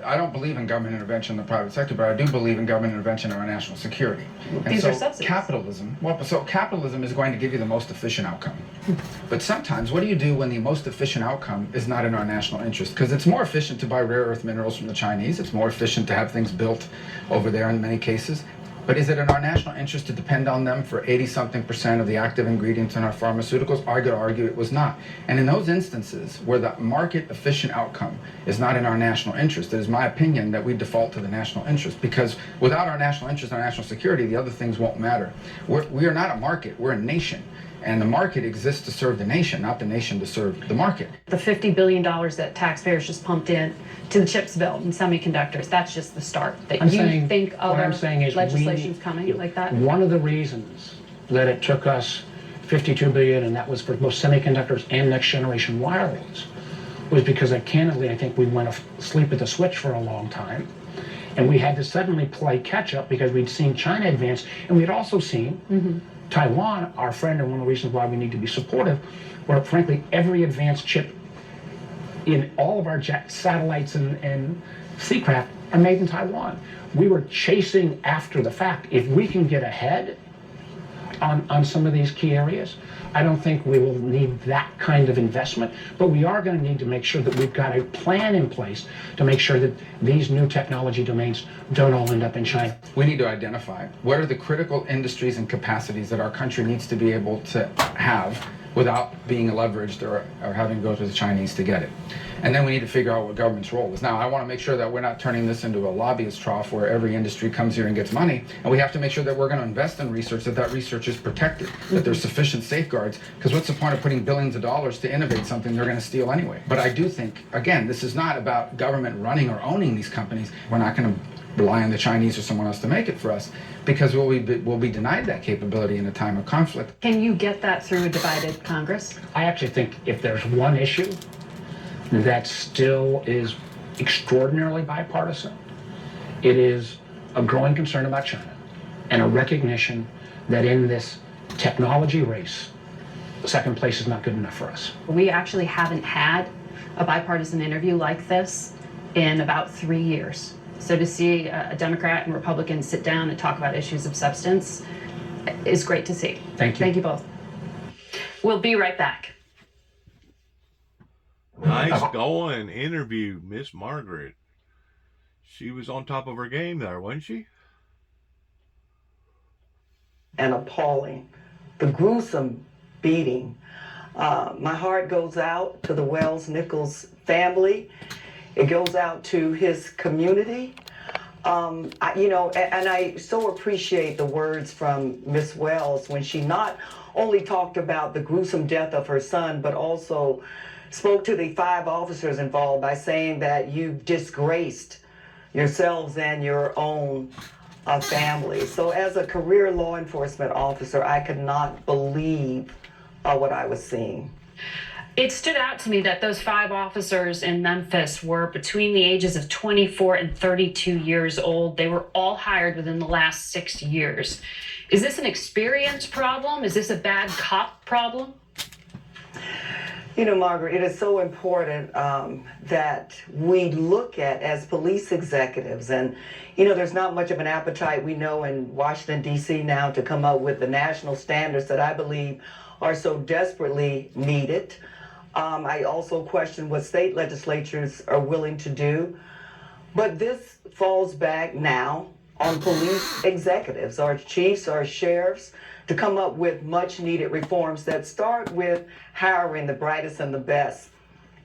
I don't believe in government intervention in the private sector, but I do believe in government intervention in our national security. These are subsidies. Capitalism is going to give you the most efficient outcome. But sometimes, what do you do when the most efficient outcome is not in our national interest? Because it's more efficient to buy rare earth minerals from the Chinese. It's more efficient to have things built over there in many cases. But is it in our national interest to depend on them for 80-something% of the active ingredients in our pharmaceuticals? I could argue it was not. And in those instances where the market efficient outcome is not in our national interest, it is my opinion that we default to the national interest, because without our national interest and our national security, the other things won't matter. We are not a market, we're a nation. And the market exists to serve the nation, not the nation to serve the market. The $50 billion that taxpayers just pumped in to the CHIPS bill and semiconductors, that's just the start. That you think other legislation's coming like that? One of the reasons that it took us $52 billion, and that was for both semiconductors and next generation wireless, was because candidly, I think we went asleep at the switch for a long time. And we had to suddenly play catch up because we'd seen China advance, and we'd also seen Taiwan, our friend, and one of the reasons why we need to be supportive, where frankly every advanced chip in all of our satellites and seacraft are made in Taiwan. We were chasing after the fact. If we can get ahead on some of these key areas, I don't think we will need that kind of investment, but we are going to need to make sure that we've got a plan in place to make sure that these new technology domains don't all end up in China. We need to identify what are the critical industries and capacities that our country needs to be able to have without being leveraged or having to go to the Chinese to get it. And then we need to figure out what government's role is. Now, I want to make sure that we're not turning this into a lobbyist trough where every industry comes here and gets money, and we have to make sure that we're going to invest in research, that research is protected, that there's sufficient safeguards, because what's the point of putting billions of dollars to innovate something they're going to steal anyway? But I do think, again, this is not about government running or owning these companies. We're not going to rely on the Chinese or someone else to make it for us, because we'll be denied that capability in a time of conflict. Can you get that through a divided Congress? I actually think if there's one issue that still is extraordinarily bipartisan, it is a growing concern about China and a recognition that in this technology race, second place is not good enough for us. We actually haven't had a bipartisan interview like this in about 3 years. So to see a Democrat and Republican sit down and talk about issues of substance is great to see. Thank you. Thank you both. We'll be right back. Nice going interview, Miss Margaret. She was on top of her game there, wasn't she? And appalling. The gruesome beating. My heart goes out to the Wells Nichols family. It goes out to his community. And I so appreciate the words from Miss Wells when she not only talked about the gruesome death of her son, but also spoke to the 5 officers involved by saying that you've disgraced yourselves and your own family. So as a career law enforcement officer, I could not believe what I was seeing. It stood out to me that those 5 officers in Memphis were between the ages of 24 and 32 years old. They were all hired within the last 6 years. Is this an experience problem? Is this a bad cop problem? You know, Margaret, it is so important that we look at as police executives, and there's not much of an appetite, we know, in Washington, D.C. now to come up with the national standards that I believe are so desperately needed. I also question what state legislatures are willing to do. But this falls back now on police executives, our chiefs, our sheriffs, to come up with much needed reforms that start with hiring the brightest and the best.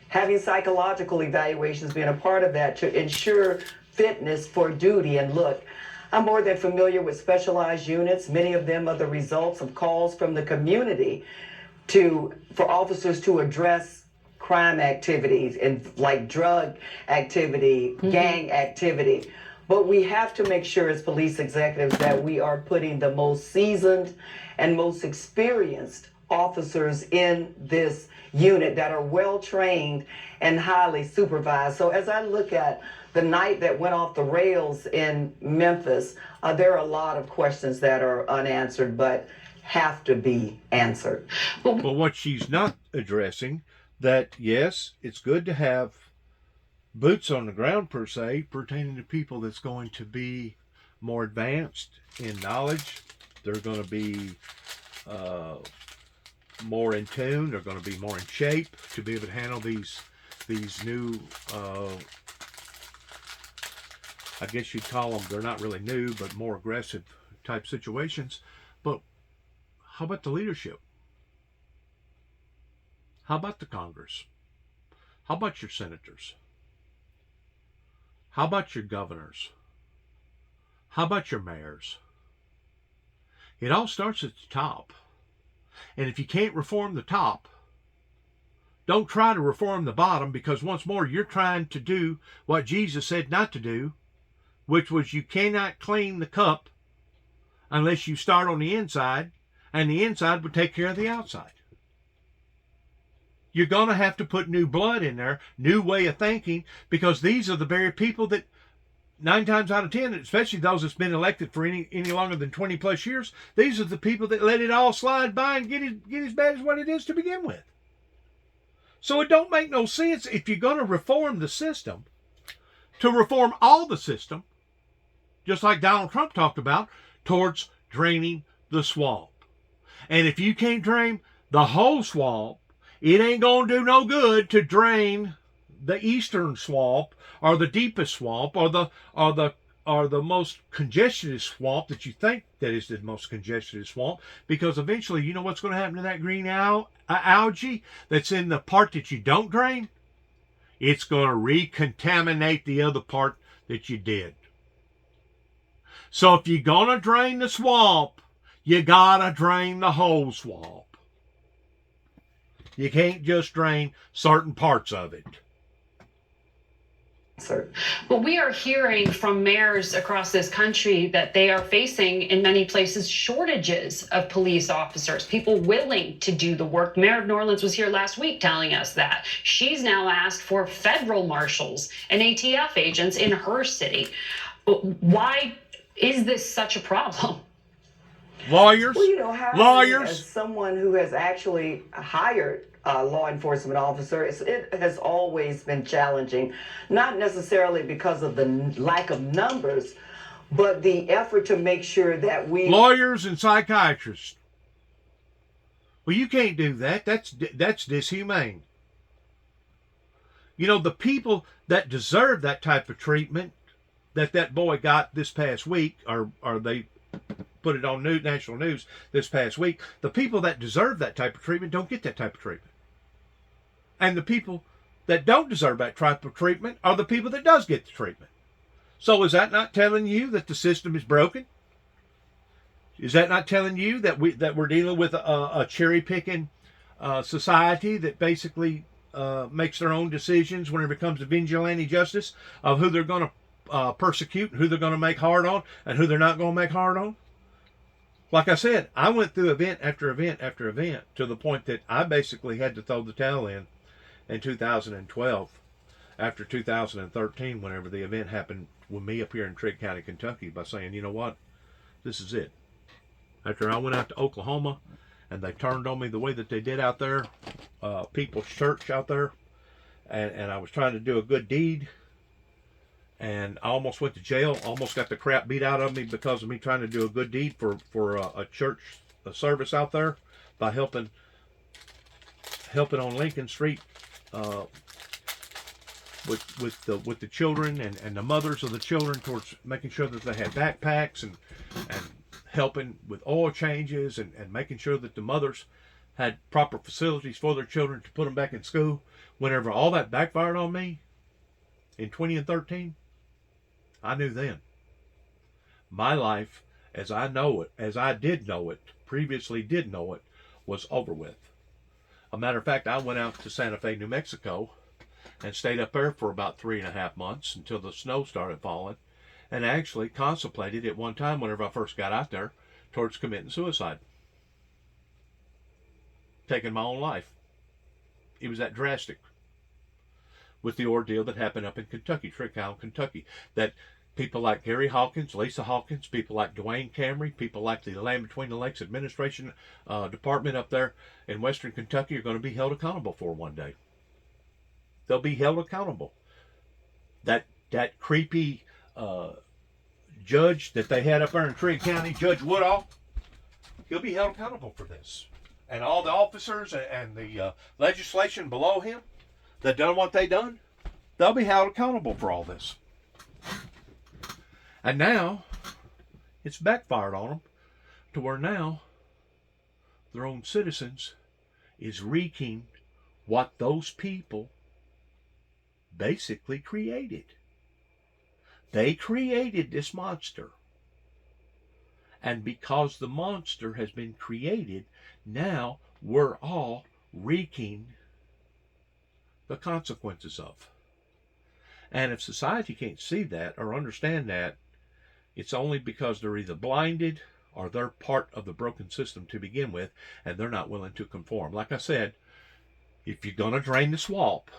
Having psychological evaluations being a part of that to ensure fitness for duty. And look, I'm more than familiar with specialized units. Many of them are the results of calls from the community for officers to address crime activities and like drug activity, gang activity. But we have to make sure as police executives that we are putting the most seasoned and most experienced officers in this unit that are well trained and highly supervised. So as I look at the night that went off the rails in Memphis, there are a lot of questions that are unanswered, but have to be answered. But what she's not addressing, that yes, it's good to have boots on the ground per se, pertaining to people that's going to be more advanced in knowledge. They're going to be more in tune. They're going to be more in shape to be able to handle these new, I guess you'd call them, they're not really new, but more aggressive type situations. But how about the leadership? How about the Congress? How about your senators? How about your governors? How about your mayors? It all starts at the top. And if you can't reform the top, don't try to reform the bottom, because once more, you're trying to do what Jesus said not to do, which was you cannot clean the cup unless you start on the inside, and the inside would take care of the outside. You're going to have to put new blood in there, new way of thinking, because these are the very people that 9 times out of 10, especially those that's been elected for any longer than 20 plus years, these are the people that let it all slide by and get as bad as what it is to begin with. So it don't make no sense, if you're going to reform the system, to reform all the system, just like Donald Trump talked about, towards draining the swamp. And if you can't drain the whole swamp, it ain't going to do no good to drain the eastern swamp or the deepest swamp or the most congested swamp that you think that is the most congested swamp, because eventually, you know what's going to happen to that green algae that's in the part that you don't drain? It's going to recontaminate the other part that you did. So if you're going to drain the swamp, you got to drain the whole swamp. You can't just drain certain parts of it. Well, we are hearing from mayors across this country that they are facing, in many places, shortages of police officers, people willing to do the work. Mayor of New Orleans was here last week telling us that. She's now asked for federal marshals and ATF agents in her city. Why is this such a problem? Lawyers? Well, lawyers. As someone who has actually hired a law enforcement officer, it has always been challenging, not necessarily because of the lack of numbers, but the effort to make sure that we... Lawyers and psychiatrists. Well, you can't do that. That's dishumane. You know, the people that deserve that type of treatment that boy got this past week, or they put it on national news this past week, the people that deserve that type of treatment don't get that type of treatment. And the people that don't deserve that type of treatment are the people that does get the treatment. So is that not telling you that the system is broken? Is that not telling you that we're dealing with a cherry picking society that basically makes their own decisions whenever it comes to vigilante justice of who they're going to persecute, and who they're going to make hard on, and who they're not going to make hard on? Like I said, I went through event after event after event to the point that I basically had to throw the towel in 2012, after 2013, whenever the event happened with me up here in Trigg County, Kentucky, by saying, you know what, this is it. After I went out to Oklahoma and they turned on me the way that they did out there, People's Church out there, and I was trying to do a good deed, and I almost went to jail, almost got the crap beat out of me because of me trying to do a good deed for a church service out there by helping on Lincoln Street with the children and the mothers of the children, towards making sure that they had backpacks and helping with oil changes and making sure that the mothers had proper facilities for their children to put them back in school. Whenever all that backfired on me in 2013, I knew then my life as I know it, as I did know it, previously did know it, was over with. A matter of fact, I went out to Santa Fe, New Mexico, and stayed up there for about 3.5 months until the snow started falling, and actually contemplated at one time, whenever I first got out there, towards committing suicide, taking my own life. It was that drastic with the ordeal that happened up in Kentucky, Trigg County, Kentucky, that people like Gary Hawkins, Lisa Hawkins, people like Dwayne Camry, people like the Land Between the Lakes Administration Department up there in Western Kentucky are going to be held accountable for one day. They'll be held accountable. That creepy judge that they had up there in Trigg County, Judge Woodall, he'll be held accountable for this. And all the officers and the legislation below him that done what they done, they'll be held accountable for all this. And now, it's backfired on them to where now their own citizens is wreaking what those people basically created. They created this monster. And because the monster has been created, now we're all wreaking the consequences of. And if society can't see that or understand that, it's only because they're either blinded or they're part of the broken system to begin with, and they're not willing to conform. Like I said, if you're going to drain the swamp,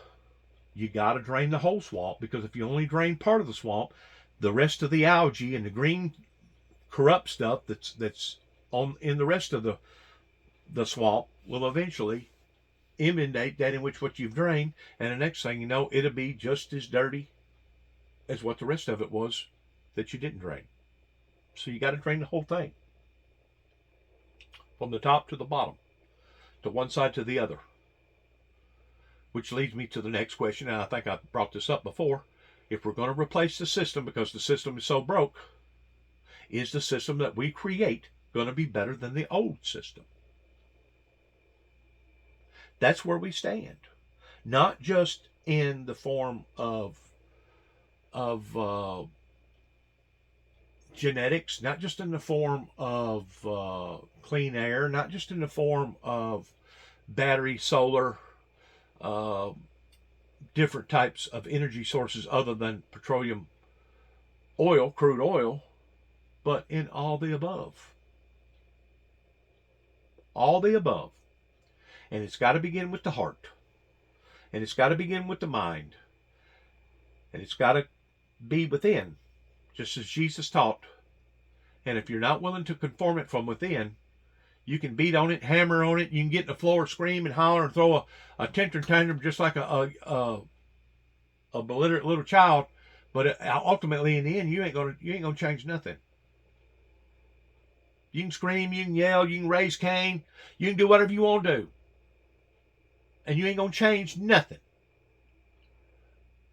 you got to drain the whole swamp, because if you only drain part of the swamp, the rest of the algae and the green corrupt stuff that's on in the rest of the swamp will eventually inundate that in which what you've drained, and the next thing you know, it'll be just as dirty as what the rest of it was that you didn't drain. So you got to drain the whole thing, from the top to the bottom, to one side to the other. Which leads me to the next question, and I think I brought this up before. If we're going to replace the system because the system is so broke, is the system that we create going to be better than the old system? That's where we stand. Not just in the form of genetics, not just in the form of clean air, not just in the form of battery, solar, different types of energy sources other than petroleum oil, crude oil, but in all the above. All the above. And it's got to begin with the heart. And it's got to begin with the mind. And it's got to be within, just as Jesus taught. And if you're not willing to conform it from within, you can beat on it, hammer on it, you can get in the floor, scream and holler and throw a tantrum just like a belligerent little child, but ultimately in the end you ain't gonna change nothing. You can scream, you can yell, you can raise Cain, you can do whatever you want to do. And you ain't going to change nothing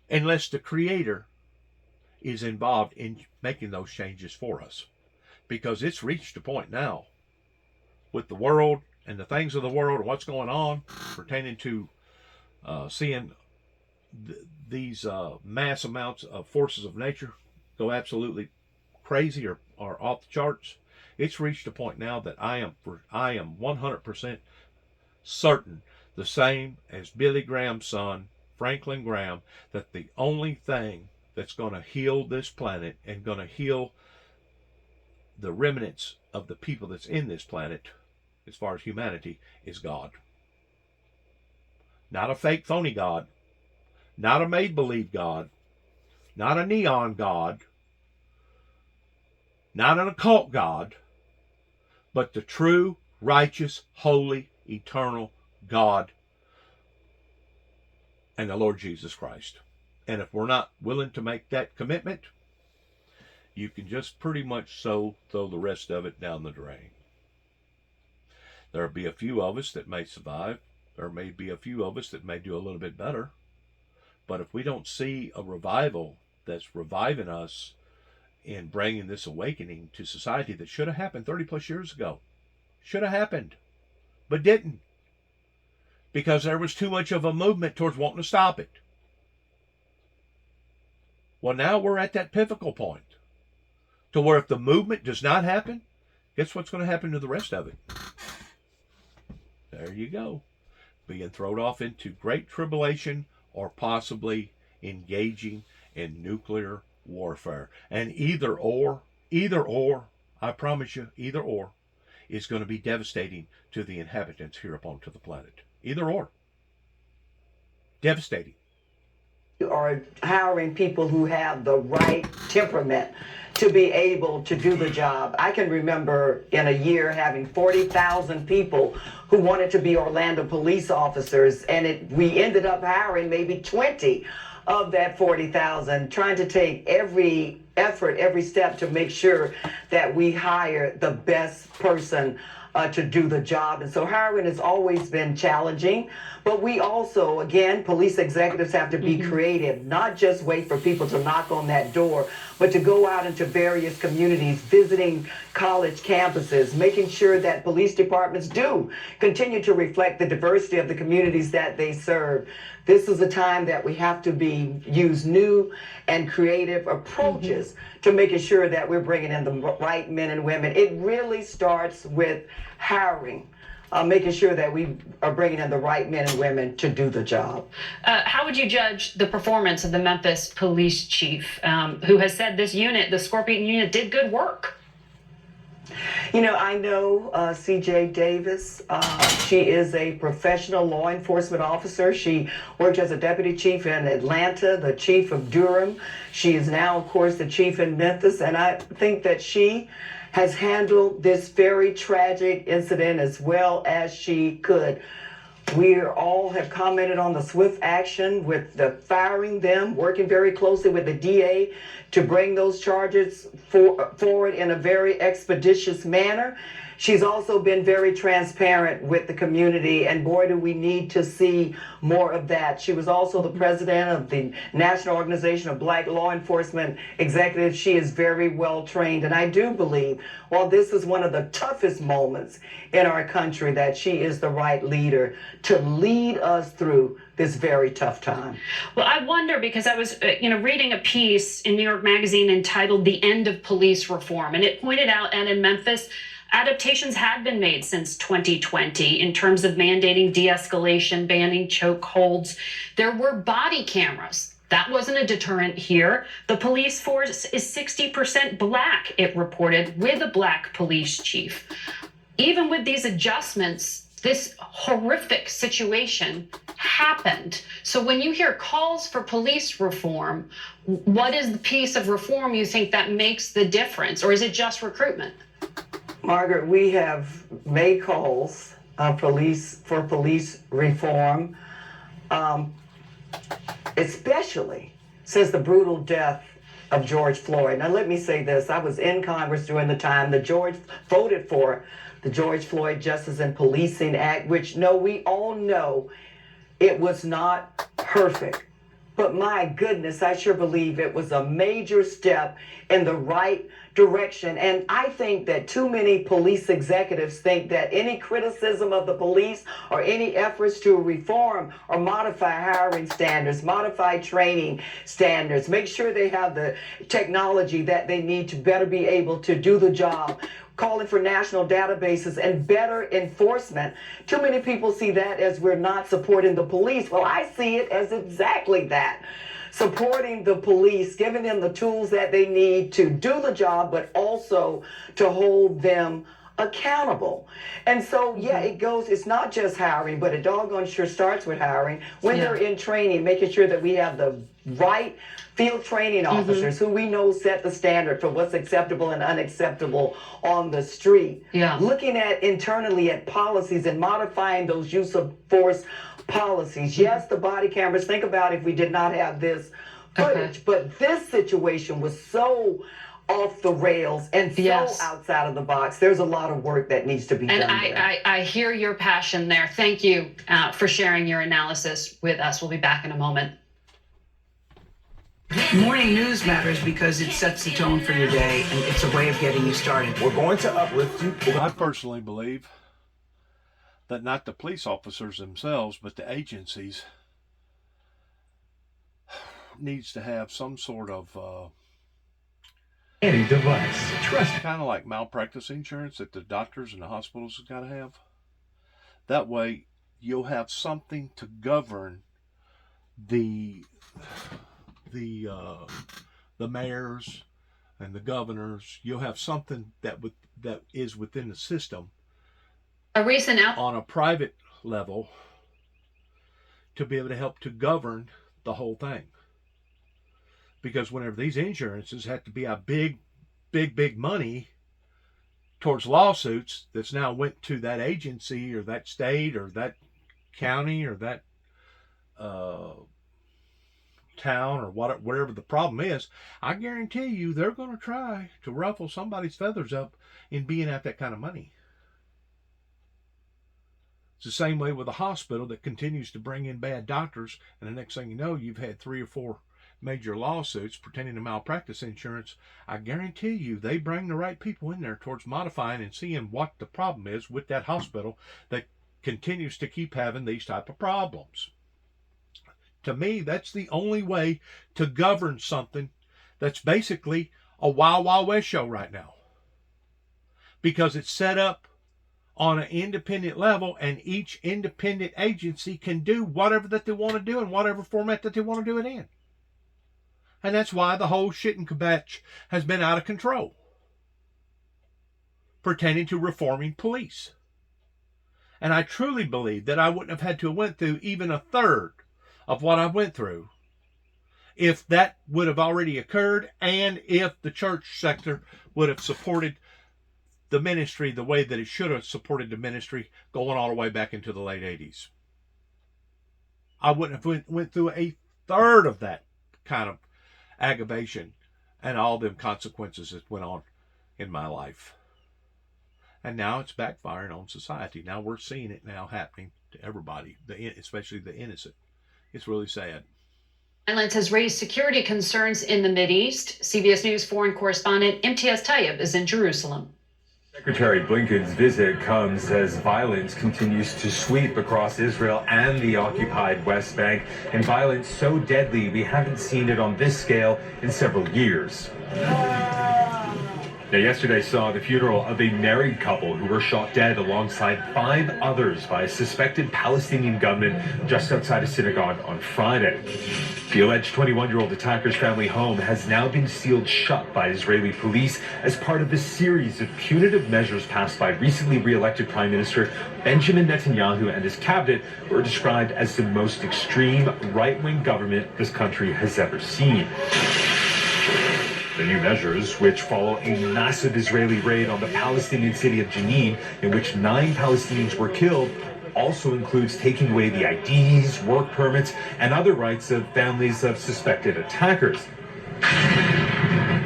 unless the Creator is involved in making those changes for us. Because it's reached a point now with the world and the things of the world and what's going on pertaining to seeing these mass amounts of forces of nature go absolutely crazy or off the charts. It's reached a point now that I am 100% certain, the same as Billy Graham's son, Franklin Graham, that the only thing that's going to heal this planet and going to heal the remnants of the people that's in this planet, as far as humanity, is God. Not a fake, phony God. Not a made-believe God. Not a neon God. Not an occult God. But the true, righteous, holy, eternal God and the Lord Jesus Christ. And if we're not willing to make that commitment, you can just pretty much throw the rest of it down the drain. There'll be a few of us that may survive. There may be a few of us that may do a little bit better. But if we don't see a revival that's reviving us in bringing this awakening to society that should have happened 30 plus years ago, should have happened, but didn't, because there was too much of a movement towards wanting to stop it. Well, now we're at that pivotal point to where if the movement does not happen, guess what's going to happen to the rest of it? There you go. Being thrown off into great tribulation or possibly engaging in nuclear warfare. And either or, I promise you, either or is going to be devastating to the inhabitants here upon to the planet. Either or. Devastating. You are hiring people who have the right temperament to be able to do the job. I can remember in a year having 40,000 people who wanted to be Orlando police officers, and we ended up hiring maybe 20 of that 40,000, trying to take every effort, every step to make sure that we hire the best person to do the job. And so hiring has always been challenging, but we also, again, police executives have to be creative, not just wait for people to knock on that door, but to go out into various communities, visiting college campuses, making sure that police departments do continue to reflect the diversity of the communities that they serve. This is a time that we have to use new and creative approaches to making sure that we're bringing in the right men and women. It really starts with hiring, making sure that we are bringing in the right men and women to do the job. How would you judge the performance of the Memphis police chief, who has said this unit, the Scorpion unit, did good work? You know, I know C.J. Davis. She is a professional law enforcement officer. She worked as a deputy chief in Atlanta, the chief of Durham. She is now, of course, the chief in Memphis. And I think that she has handled this very tragic incident as well as she could. We all have commented on the swift action with the firing them, working very closely with the DA to bring those charges forward in a very expeditious manner. She's also been very transparent with the community, and boy, do we need to see more of that. She was also the president of the National Organization of Black Law Enforcement Executives. She is very well trained, and I do believe, while this is one of the toughest moments in our country, that she is the right leader to lead us through this very tough time. Well, I wonder, because I was reading a piece in New York Magazine entitled "The End of Police Reform," and it pointed out, and in Memphis, adaptations had been made since 2020 in terms of mandating de-escalation, banning chokeholds. There were body cameras. That wasn't a deterrent here. The police force is 60% black, it reported, with a black police chief. Even with these adjustments, this horrific situation happened. So when you hear calls for police reform, what is the piece of reform you think that makes the difference? Or is it just recruitment? Margaret, we have made calls for police reform, especially since the brutal death of George Floyd. Now, let me say this. I was in Congress during the time voted for the George Floyd Justice and Policing Act, which, no, we all know it was not perfect. But my goodness, I sure believe it was a major step in the right direction. And I think that too many police executives think that any criticism of the police or any efforts to reform or modify hiring standards, modify training standards, make sure they have the technology that they need to better be able to do the job, calling for national databases and better enforcement. Too many people see that as we're not supporting the police. Well, I see it as exactly that. Supporting the police, giving them the tools that they need to do the job, but also to hold them accountable. And so, yeah, it's not just hiring, but it doggone sure starts with hiring. When they're in training, making sure that we have the right field training officers who we know set the standard for what's acceptable and unacceptable on the street. Looking at internally at policies and modifying those use of force policies. Yes, the body cameras. Think about if we did not have this footage, but this situation was so off the rails and so outside of the box. There's a lot of work that needs to be done. And I hear your passion there. Thank you for sharing your analysis with us. We'll be back in a moment. Morning news matters because it sets the tone for your day and it's a way of getting you started. We're going to uplift you. I personally believe that not the police officers themselves, but the agencies needs to have some sort of any device. Trust. Kind of like malpractice insurance that the doctors and the hospitals have got to have. That way, you'll have something to govern the mayors and the governors. You'll have something that is within the system. On a private level to be able to help to govern the whole thing. Because whenever these insurances have to be a big money towards lawsuits that's now went to that agency or that state or that county or that town or whatever the problem is, I guarantee you they're going to try to ruffle somebody's feathers up in being at that kind of money. It's the same way with a hospital that continues to bring in bad doctors, and the next thing you know, you've had 3 or 4 major lawsuits pertaining to malpractice insurance. I guarantee you they bring the right people in there towards modifying and seeing what the problem is with that hospital that continues to keep having these type of problems. To me, that's the only way to govern something that's basically a Wild Wild West show right now. Because it's set up on an independent level, and each independent agency can do whatever that they want to do in whatever format that they want to do it in. And that's why the whole shit and kabach has been out of control pertaining to reforming police. And I truly believe that I wouldn't have had to have went through even a third of what I went through if that would have already occurred, and if the church sector would have supported the ministry the way that it should have supported the ministry going all the way back into the late 80s. I wouldn't have went through a third of that kind of aggravation and all them consequences that went on in my life. And now it's backfiring on society. Now we're seeing it now happening to everybody, especially the innocent. It's really sad. Violence has raised security concerns in the Mideast. CBS News foreign correspondent Imtiaz Tayyib is in Jerusalem. Secretary Blinken's visit comes as violence continues to sweep across Israel and the occupied West Bank, and violence so deadly we haven't seen it on this scale in several years. Now, yesterday saw the funeral of a married couple who were shot dead alongside 5 others by a suspected Palestinian gunman just outside a synagogue on Friday. The alleged 21-year-old attacker's family home has now been sealed shut by Israeli police as part of the series of punitive measures passed by recently re-elected Prime Minister Benjamin Netanyahu and his cabinet, who are described as the most extreme right-wing government this country has ever seen. The new measures, which follow a massive Israeli raid on the Palestinian city of Jenin, in which 9 Palestinians were killed, also includes taking away the IDs, work permits, and other rights of families of suspected attackers.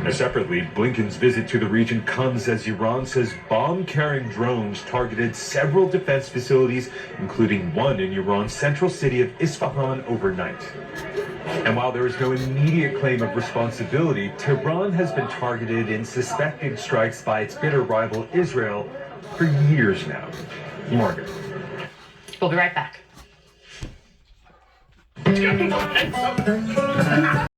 Now, separately, Blinken's visit to the region comes as Iran says bomb-carrying drones targeted several defense facilities, including one in Iran's central city of Isfahan overnight. And while there is no immediate claim of responsibility, Tehran has been targeted in suspected strikes by its bitter rival Israel for years now. Margaret. We'll be right back.